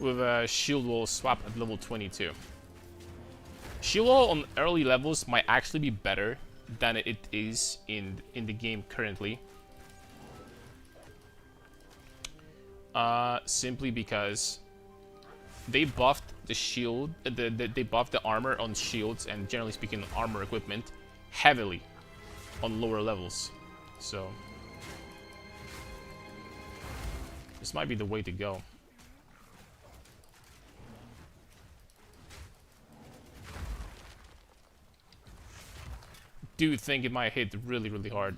with a shield wall swap at level 22. Shield wall on early levels might actually be better than it is in the game currently. Simply because they buffed the shield, they buffed the armor on shields and generally speaking armor equipment heavily on lower levels. So this might be the way to go. Do think it might hit really, really hard.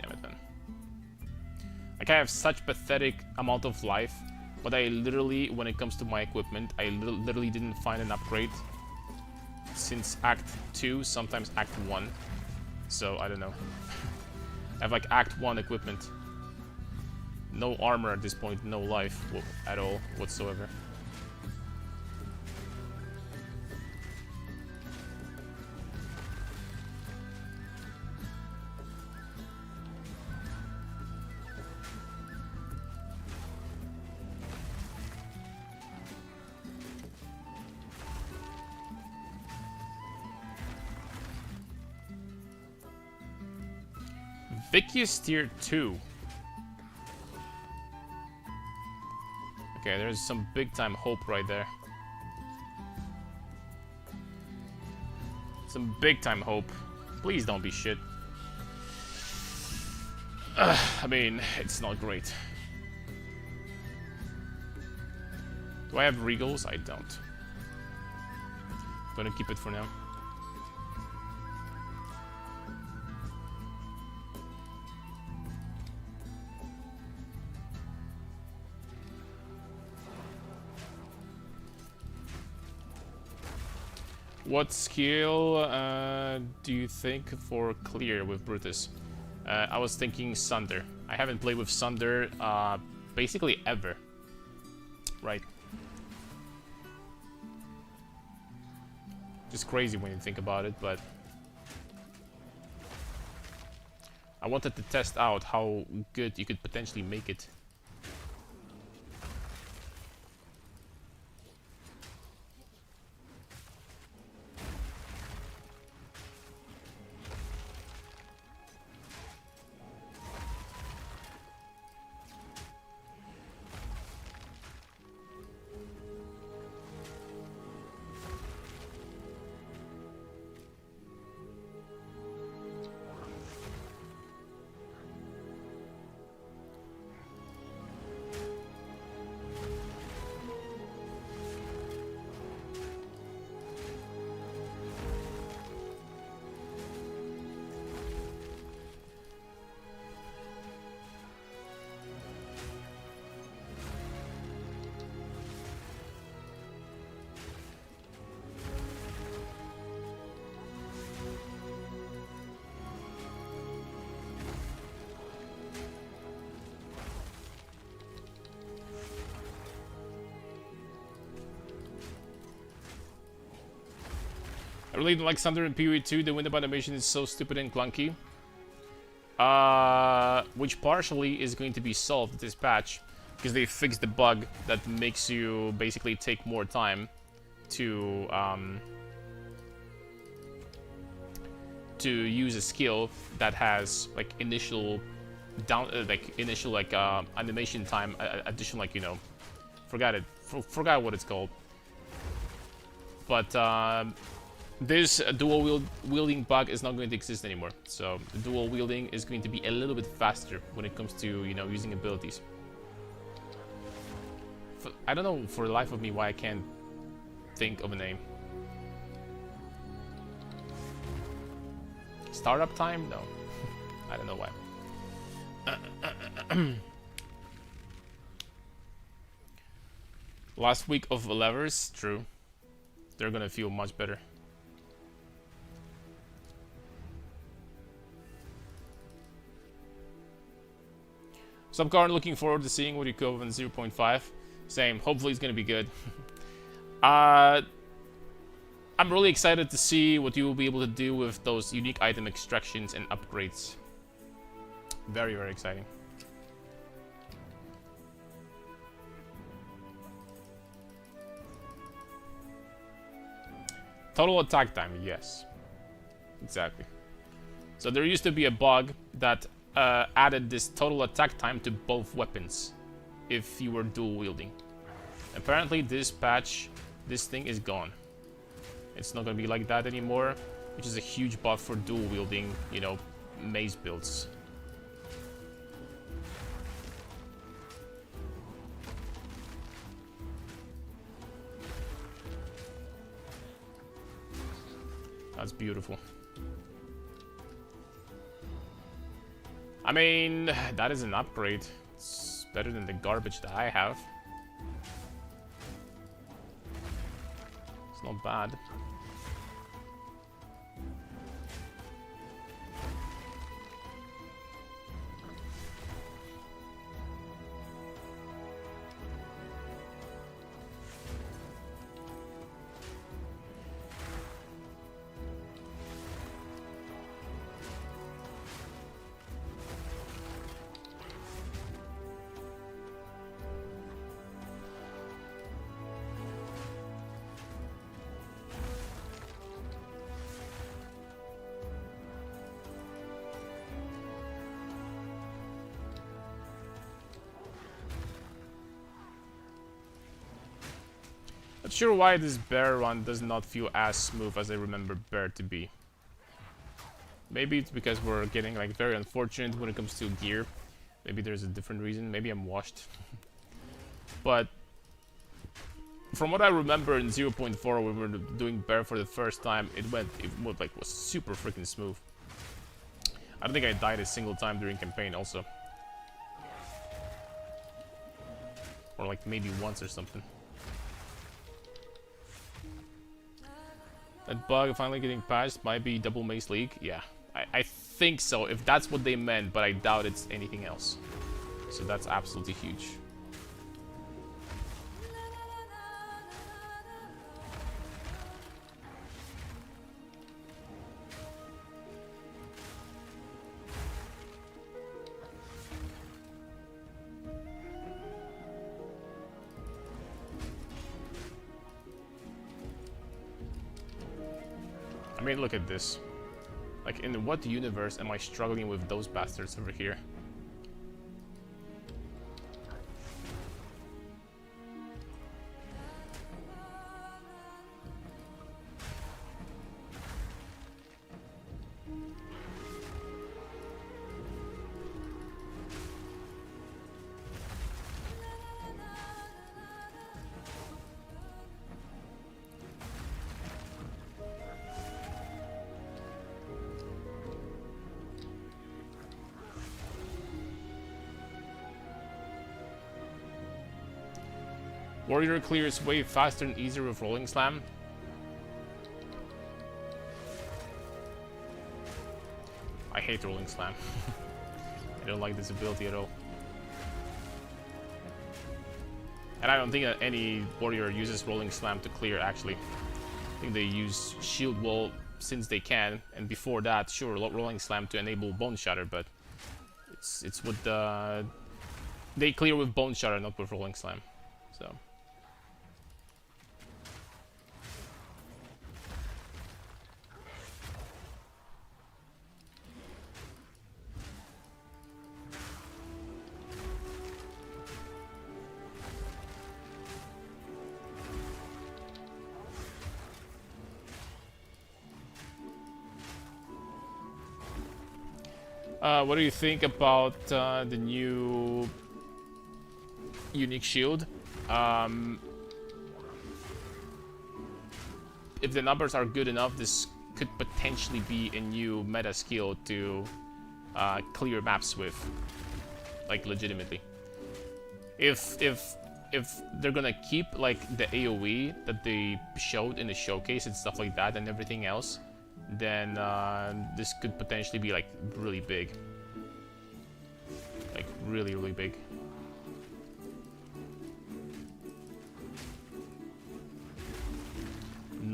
Damn it, man. Like, I have such pathetic amount of life, but I literally, when it comes to my equipment, I literally didn't find an upgrade since Act 2, sometimes Act 1. So, I don't know. I have like Act 1 equipment. No armor at this point, no life at all whatsoever. Vicious tier 2. Okay, there's some big time hope right there. Some big time hope. Please don't be shit. I mean, it's not great. Do I have regals? I don't. I'm gonna keep it for now. What skill do you think for clear with Brutus? I was thinking Sunder. I haven't played with Sunder basically ever. Right. Just crazy when you think about it, but I wanted to test out how good you could potentially make it. I really don't like Thunder in PoE 2. The wind-up animation is so stupid and clunky. Which partially is going to be solved this patch, because they fixed the bug that makes you basically take more time to use a skill that has like initial animation time addition, like, you know, forgot what it's called, but this dual wielding bug is not going to exist anymore. So the dual wielding is going to be a little bit faster when it comes to, you know, using abilities. I don't know for the life of me why I can't think of a name. Startup time? No. I don't know why. Last week of levers, true. They're gonna feel much better. So I'm currently looking forward to seeing what you go in 0.5. Same. Hopefully it's gonna be good. I I'm really excited to see what you will be able to do with those unique item extractions and upgrades. Very, very exciting. Total attack time, yes. Exactly. So there used to be a bug that added this total attack time to both weapons if you were dual wielding. Apparently this patch, this thing is gone. It's not gonna be like that anymore, which is a huge buff for dual wielding, you know, maze builds. That's beautiful. I mean, that is an upgrade. It's better than the garbage that I have. It's not bad. Not sure why this bear run does not feel as smooth as I remember bear to be. Maybe it's because we're getting like very unfortunate when it comes to gear. Maybe there's a different reason. Maybe I'm washed. But from what I remember in 0.4 when we were doing bear for the first time, it was super freaking smooth. I don't think I died a single time during campaign also. Or like maybe once or something. That bug finally getting patched might be double Mace League. Yeah, I think so, if that's what they meant, but I doubt it's anything else. So that's absolutely huge. I mean, look at this. Like, in what universe am I struggling with those bastards over here? Warrior clears way faster and easier with Rolling Slam. I hate Rolling Slam. I don't like this ability at all. And I don't think that any warrior uses Rolling Slam to clear, actually. I think they use Shield Wall since they can, and before that, sure, Rolling Slam to enable Bone Shatter, but it's with the... They clear with Bone Shatter, not with Rolling Slam. So... what do you think about the new unique shield? If the numbers are good enough, this could potentially be a new meta skill to clear maps with, like legitimately. If they're gonna keep like the AoE that they showed in the showcase and stuff like that and everything else, then this could potentially be like really big. Like really, really big.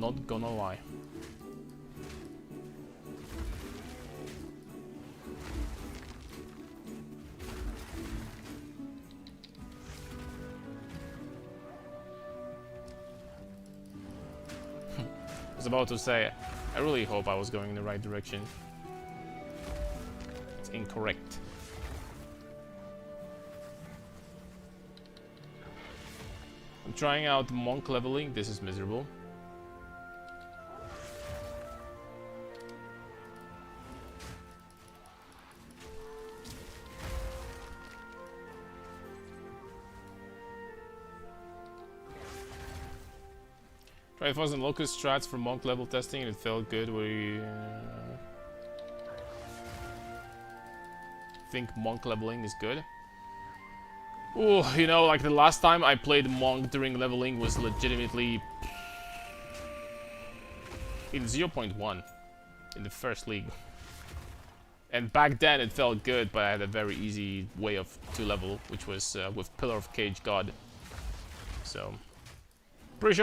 not gonna lie. I was about to say, I really hope I was going in the right direction. It's incorrect. I'm trying out monk leveling. This is miserable. Tried Fuzz and Locust strats for monk level testing and it felt good. We think monk leveling is good. Ooh, you know, like the last time I played monk during leveling was legitimately in 0.1 in the first league. And back then it felt good, but I had a very easy way to level, which was with Pillar of Cage God. So pretty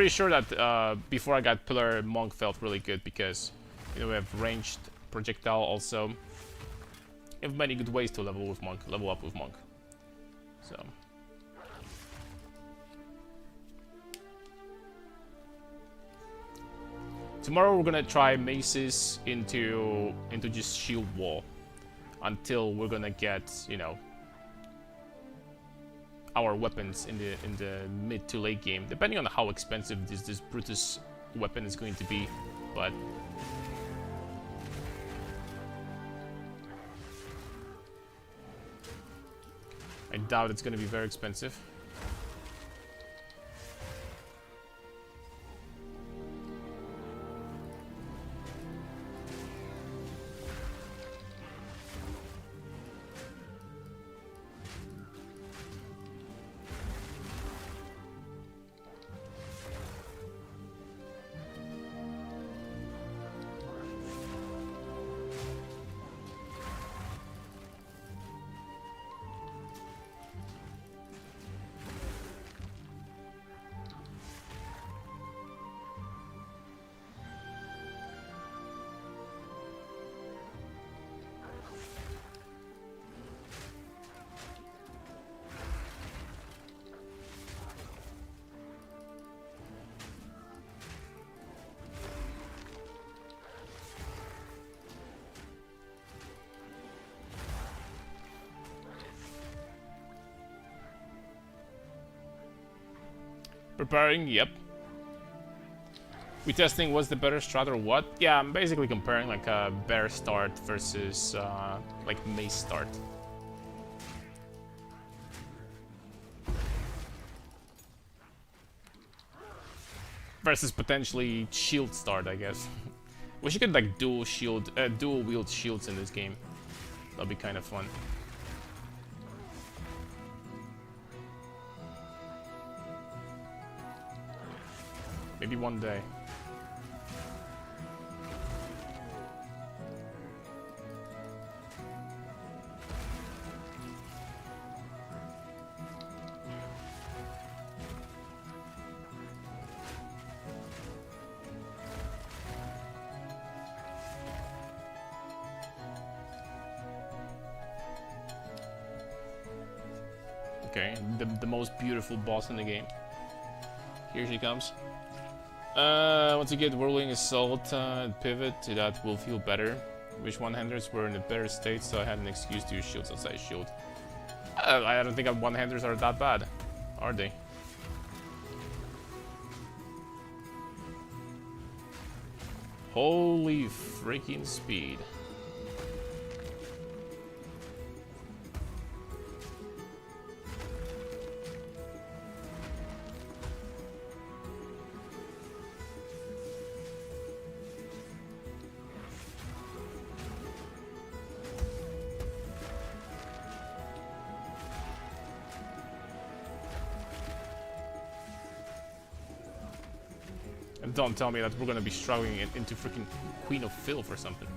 sure that before I got Pillar, monk felt really good because you know we have ranged projectile also. You have many good ways to level up with monk. So tomorrow we're gonna try maces into just shield wall until we're gonna get, you know, our weapons in the mid to late game, depending on how expensive this Brutus weapon is going to be, but I doubt it's going to be very expensive. Preparing, yep. We testing what's the better strat or what? Yeah, I'm basically comparing like a bear start versus like mace start. Versus potentially shield start, I guess. Wish you could like dual wield shields in this game. That'd be kind of fun. Maybe one day. Okay, the most beautiful boss in the game. Here she comes. Once you get Whirling Assault and Pivot, that will feel better. Wish one-handers were in a better state, so I had an excuse to use shields outside shield. I don't think one-handers are that bad, are they? Holy freaking speed. And don't tell me that we're gonna be struggling into freaking Queen of Filth or something.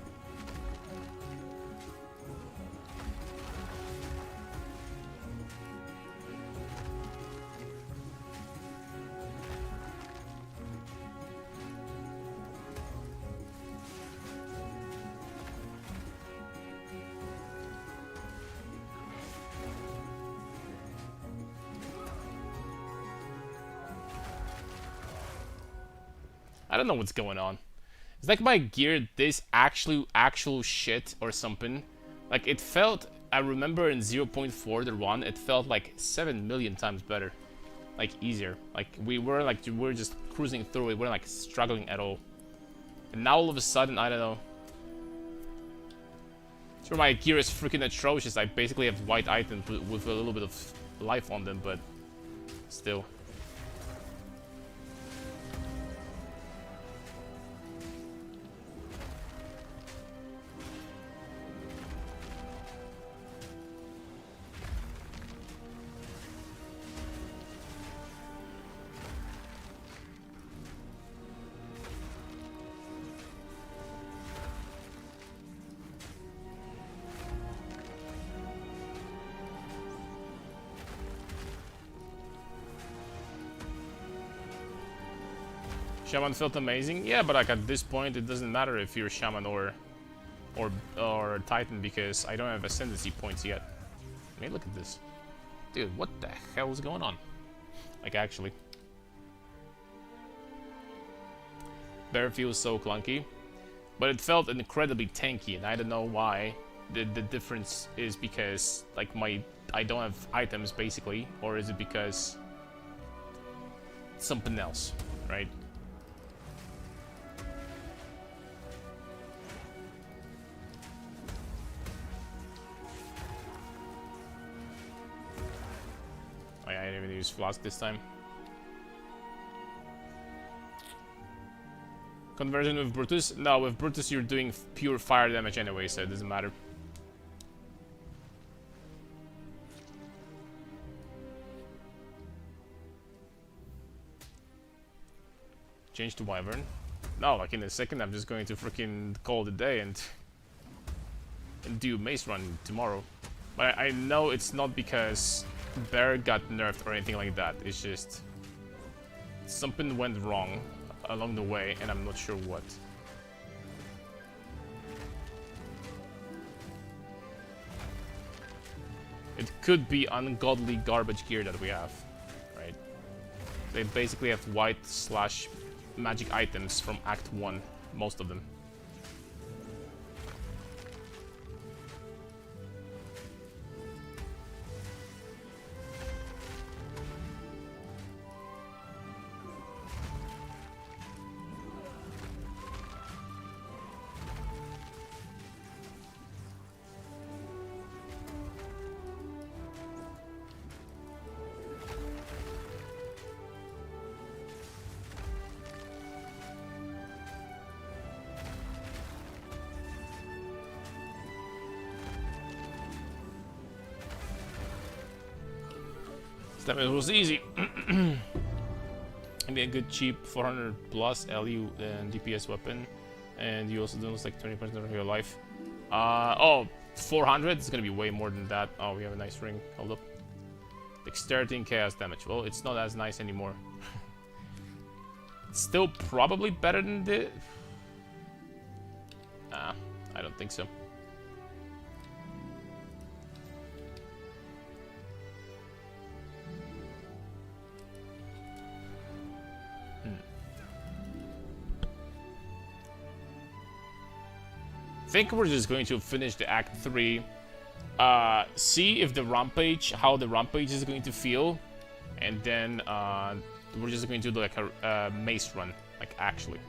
I don't know what's going on. It's like my gear this actual shit or something. Like it felt, I remember in 0.4 the run, it felt like 7 million times better. Like easier. Like we were just cruising through it, we weren't like struggling at all. And now all of a sudden, I don't know. Sure, my gear is freaking atrocious. I basically have white items with a little bit of life on them, but still. Shaman felt amazing. Yeah, but like at this point, it doesn't matter if you're Shaman or Titan because I don't have Ascendancy points yet. I mean, look at this. Dude, what the hell is going on? Like, actually. Bear feels so clunky. But it felt incredibly tanky, and I don't know why. The difference is because, like, I don't have items, basically. Or is it because something else, right? I didn't even use Flask this time. Conversion with Brutus? No, with Brutus you're doing pure fire damage anyway, so it doesn't matter. Change to Wyvern? No, like in a second I'm just going to freaking call it a day and do Mace Run tomorrow. But I know it's not because Bear got nerfed or anything like that. It's just something went wrong along the way and I'm not sure what. It could be ungodly garbage gear that we have, right? They basically have white slash magic items from Act 1, most of them. It was easy. Maybe a good cheap 400 plus LU and DPS weapon, and you also lose like 20% of your life. Oh, 400? It's gonna be way more than that. Oh, we have a nice ring. Hold up. Dexterity and chaos damage. Well, it's not as nice anymore. It's still probably better than the. I don't think so. I think we're just going to finish the Act 3, see if the Rampage, how the Rampage is going to feel, and then we're just going to do like a Mace Run, like actually.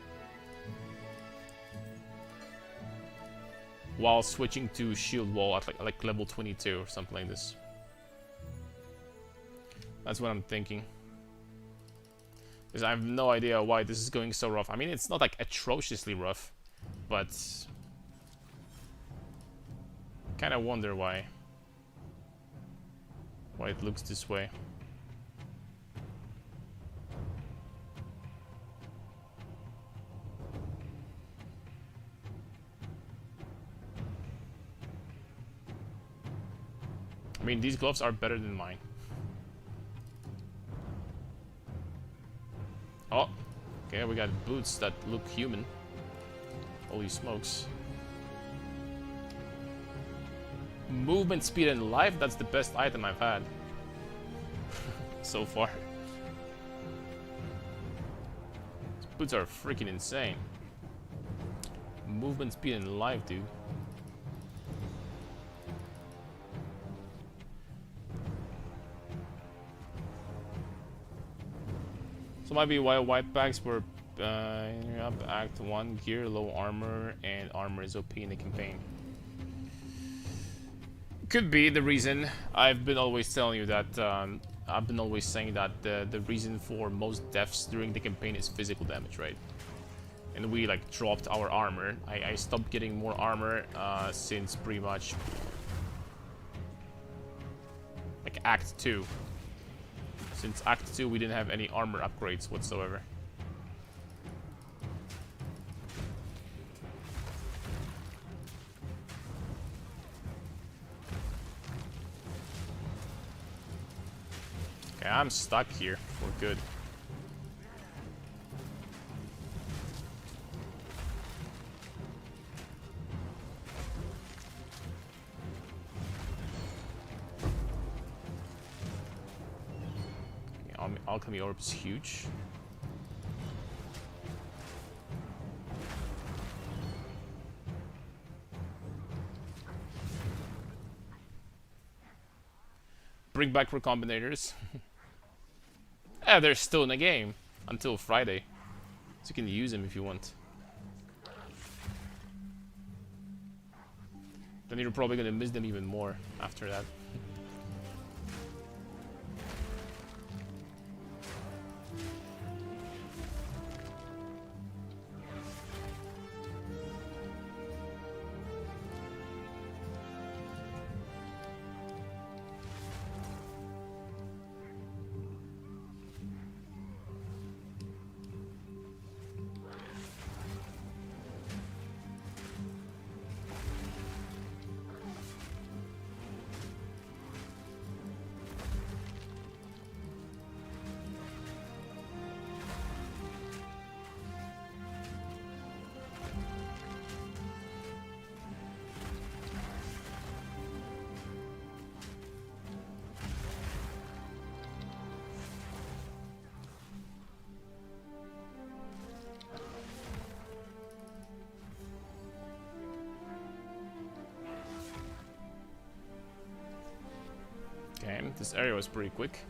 While switching to Shield Wall at like level 22 or something like this. That's what I'm thinking. Because I have no idea why this is going so rough. I mean, it's not like atrociously rough, but kind of wonder why it looks this way. I mean, these gloves are better than mine. Oh, okay, we got boots that look human. Holy smokes. Movement, speed, and life, that's the best item I've had so far. boots are freaking insane. Movement speed and life, dude. So might be why white packs were up Act 1 gear, low armor, and armor is OP in the campaign. Could be the reason. I've been always telling you that I've been always saying that the reason for most deaths during the campaign is physical damage, right? And we like dropped our armor. I stopped getting more armor since pretty much like Act 2. Since Act 2 we didn't have any armor upgrades whatsoever. Okay, I'm stuck here. We're good. Alchemy orb is huge. Bring back recombinators. Yeah, they're still in the game until Friday, so you can use them if you want. Then you're probably gonna miss them even more after that. Okay, this area was pretty quick.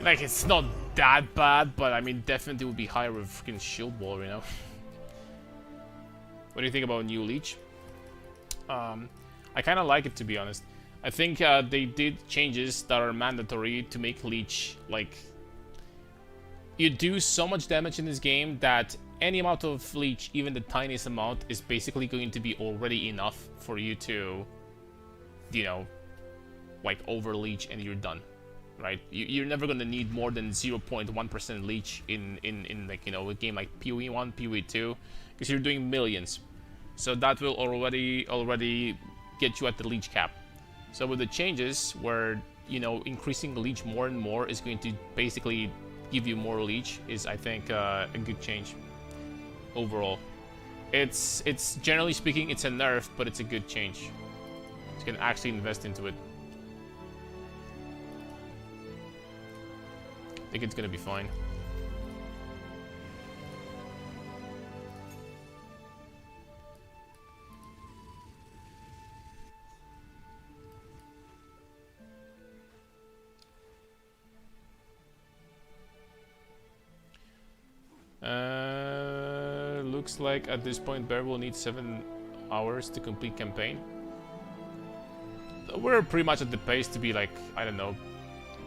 Like, it's not that bad, but I mean, definitely would be higher with freaking shield wall, you know? What do you think about new Leech? I kind of like it, to be honest. I think they did changes that are mandatory to make Leech, like... You do so much damage in this game that any amount of Leech, even the tiniest amount, is basically going to be already enough for you to, you know, like, over-Leech and you're done. Right, you're never gonna need more than 0.1% leech in like, you know, a game like PoE 1, PoE 2, because you're doing millions. So that will already get you at the leech cap. So with the changes where, you know, increasing leech more and more is going to basically give you more leech is, I think, a good change overall. It's generally speaking, it's a nerf, but it's a good change. You can actually invest into it. I think it's gonna be fine. looks like at this point Bear will need 7 hours to complete campaign. We're pretty much at the pace to be like, I don't know.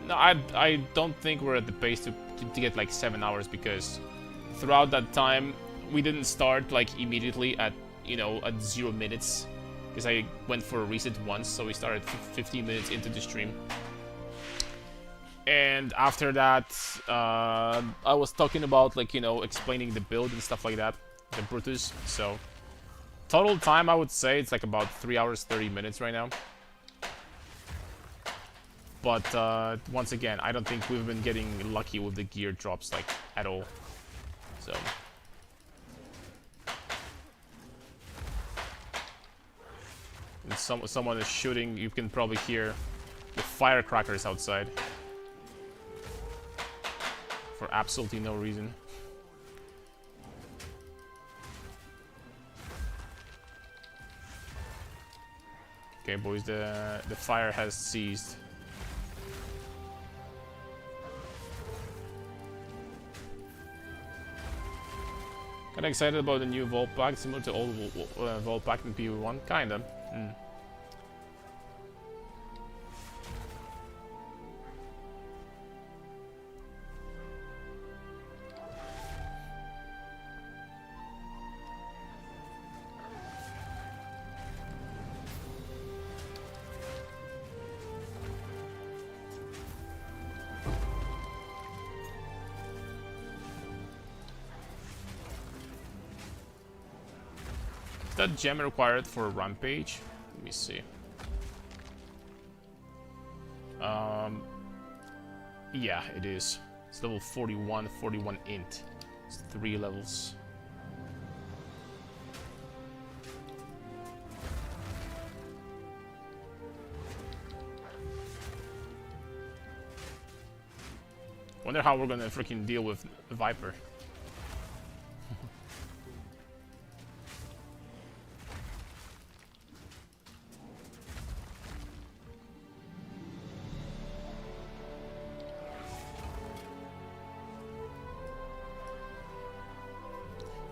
No, I don't think we're at the pace to get like 7 hours, because throughout that time we didn't start like immediately at, you know, at 0 minutes, because I went for a reset once, so we started 15 minutes into the stream. And after that, I was talking about, like, you know, explaining the build and stuff like that, the Brutus. So total time, I would say it's like about 3 hours 30 minutes right now. But once again, I don't think we've been getting lucky with the gear drops, like, at all. So and someone is shooting. You can probably hear the firecrackers outside for absolutely no reason. Okay, boys, the fire has ceased. Kinda excited about the new Vault Pack, similar to old Vault Pack in PvE1, kinda. Is that gem required for a rampage? Let me see. Yeah, it is. It's level 41, 41 int. It's 3 levels. Wonder how we're gonna freaking deal with Viper.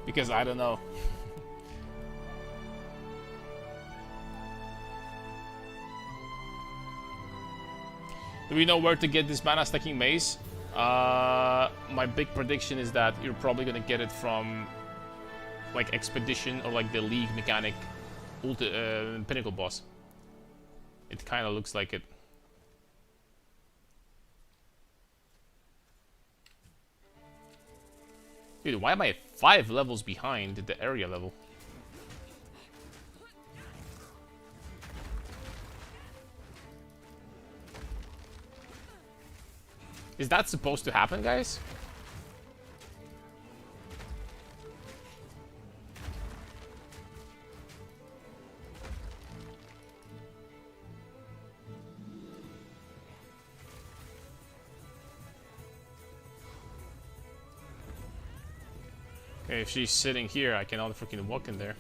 Because I don't know. Do we know where to get this mana stacking mace? My big prediction is that you're probably gonna get it from like Expedition or like the League mechanic Pinnacle boss. It kind of looks like it. Dude, why am I 5 levels behind the area level? Is that supposed to happen, guys? Okay, if she's sitting here, I cannot freaking walk in there.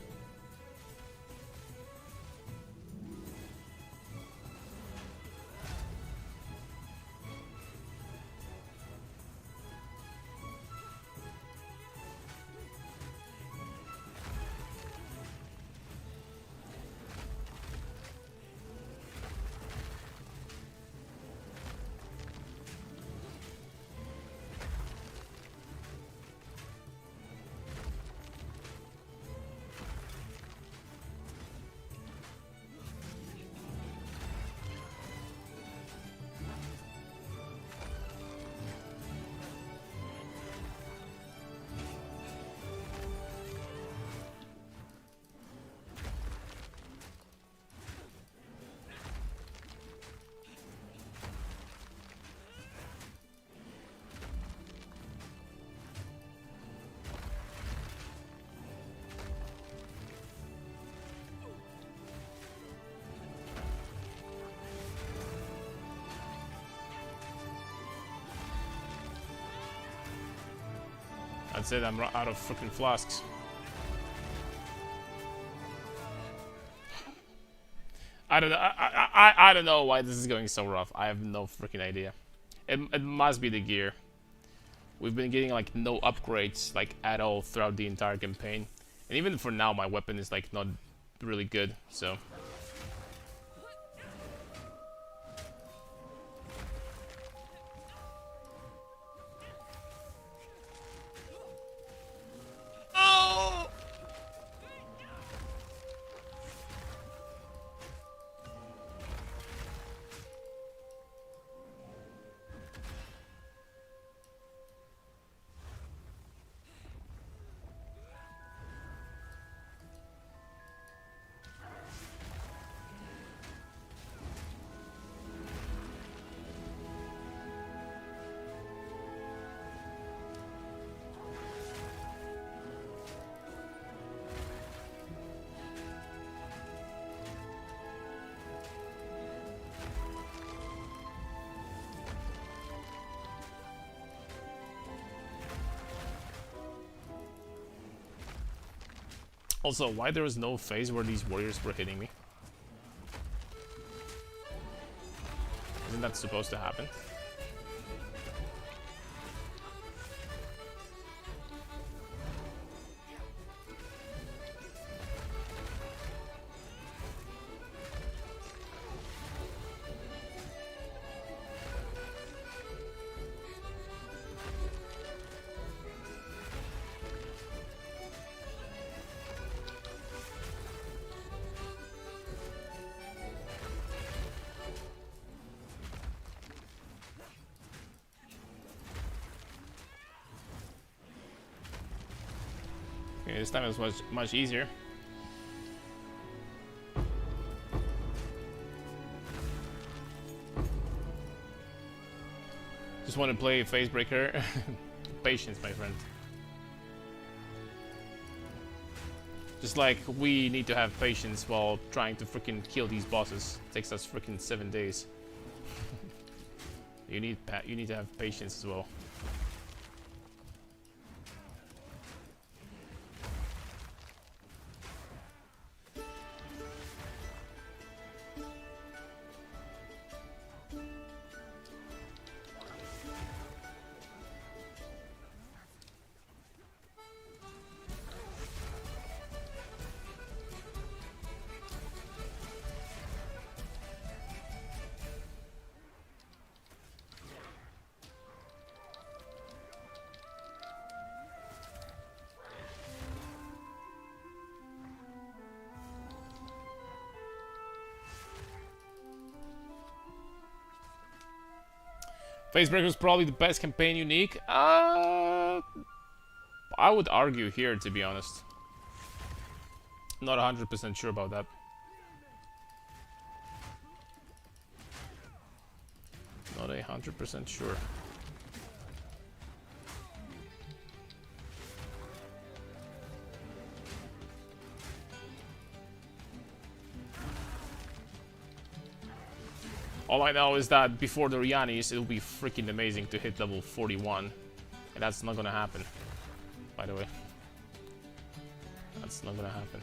That's it, I'm out of freaking flasks. I don't know why this is going so rough. I have no freaking idea. It must be the gear. we've been getting like no upgrades like at all throughout the entire campaign. And even for now, my weapon is like not really good, so... Also, why there was no phase where these warriors were hitting me? Isn't that supposed to happen? Okay, this time it was much easier. Just want to play Phase Breaker. Patience, my friend. Just like we need to have patience while trying to freaking kill these bosses. It takes us freaking 7 days. You need to have patience as well. Facebreaker is probably the best campaign unique. I would argue here, to be honest. Not 100% sure about that. Not 100% sure. All I know is that before the Rianis, it'll be freaking amazing to hit level 41. And that's not gonna happen, by the way. That's not gonna happen.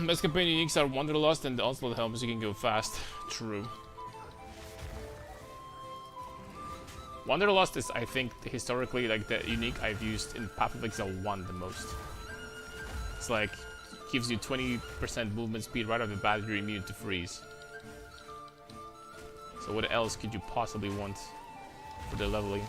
Best campaign uniques are Wanderlust and the Onslaught Helm, so you can go fast. True. Wanderlust is, I think, historically like the unique I've used in Path of Exile 1 the most. It's like, gives you 20% movement speed right off the bat, you're immune to freeze. So what else could you possibly want for the leveling?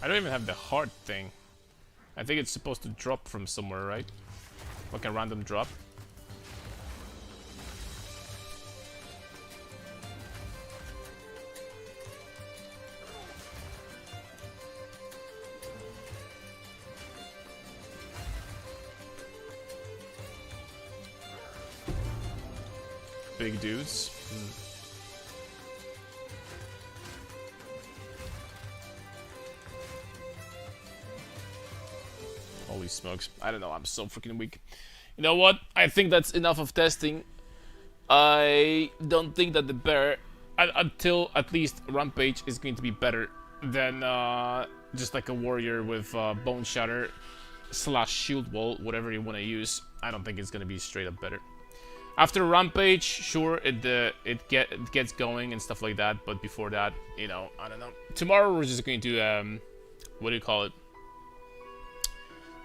I don't even have the heart thing. I think it's supposed to drop from somewhere, right? Like a random drop. Big dudes. Holy smokes. I don't know, I'm so freaking weak. You know what? I think that's enough of testing. I don't think that the bear, until at least Rampage, is going to be better than just like a warrior with Bone Shatter / Shield Wall, whatever you want to use. I don't think it's going to be straight up better. After Rampage, sure, it gets going and stuff like that, but before that, you know, I don't know. Tomorrow we're just going to, what do you call it?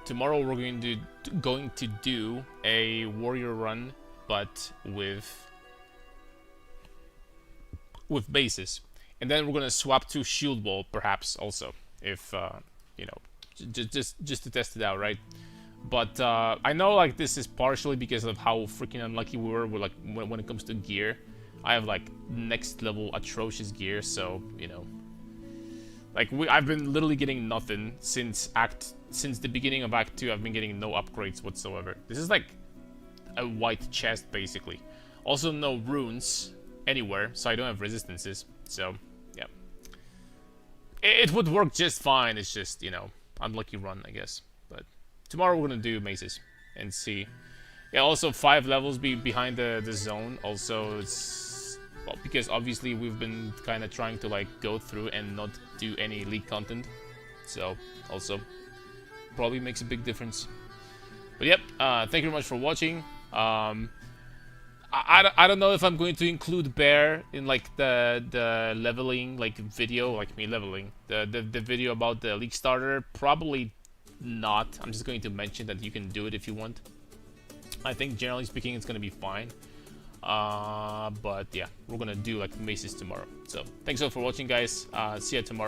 Tomorrow we're going to do a warrior run, but with bases, and then we're gonna swap to shield wall, perhaps also, if you know, just to test it out, right? But I know like this is partially because of how freaking unlucky we were with, like, when it comes to gear. I have like next level atrocious gear, so you know, like I've been literally getting nothing since the beginning of Act 2. I've been getting no upgrades whatsoever. This is like a white chest basically. Also no runes anywhere, so I don't have resistances. So yeah, it would work just fine. It's just, you know, unlucky run, I guess. But tomorrow we're gonna do mazes and see. Yeah, also 5 levels behind the zone. Also, it's, well, because obviously we've been kind of trying to like go through and not do any league content. So also probably makes a big difference. But yep, thank you very much for watching. I don't know if I'm going to include Bear in like the leveling like video, like me leveling the video about the league starter. Probably not. I'm just going to mention that you can do it if you want. I think generally speaking it's gonna be fine. But yeah, we're gonna do like mazes tomorrow. So thanks all for watching, guys. See you tomorrow.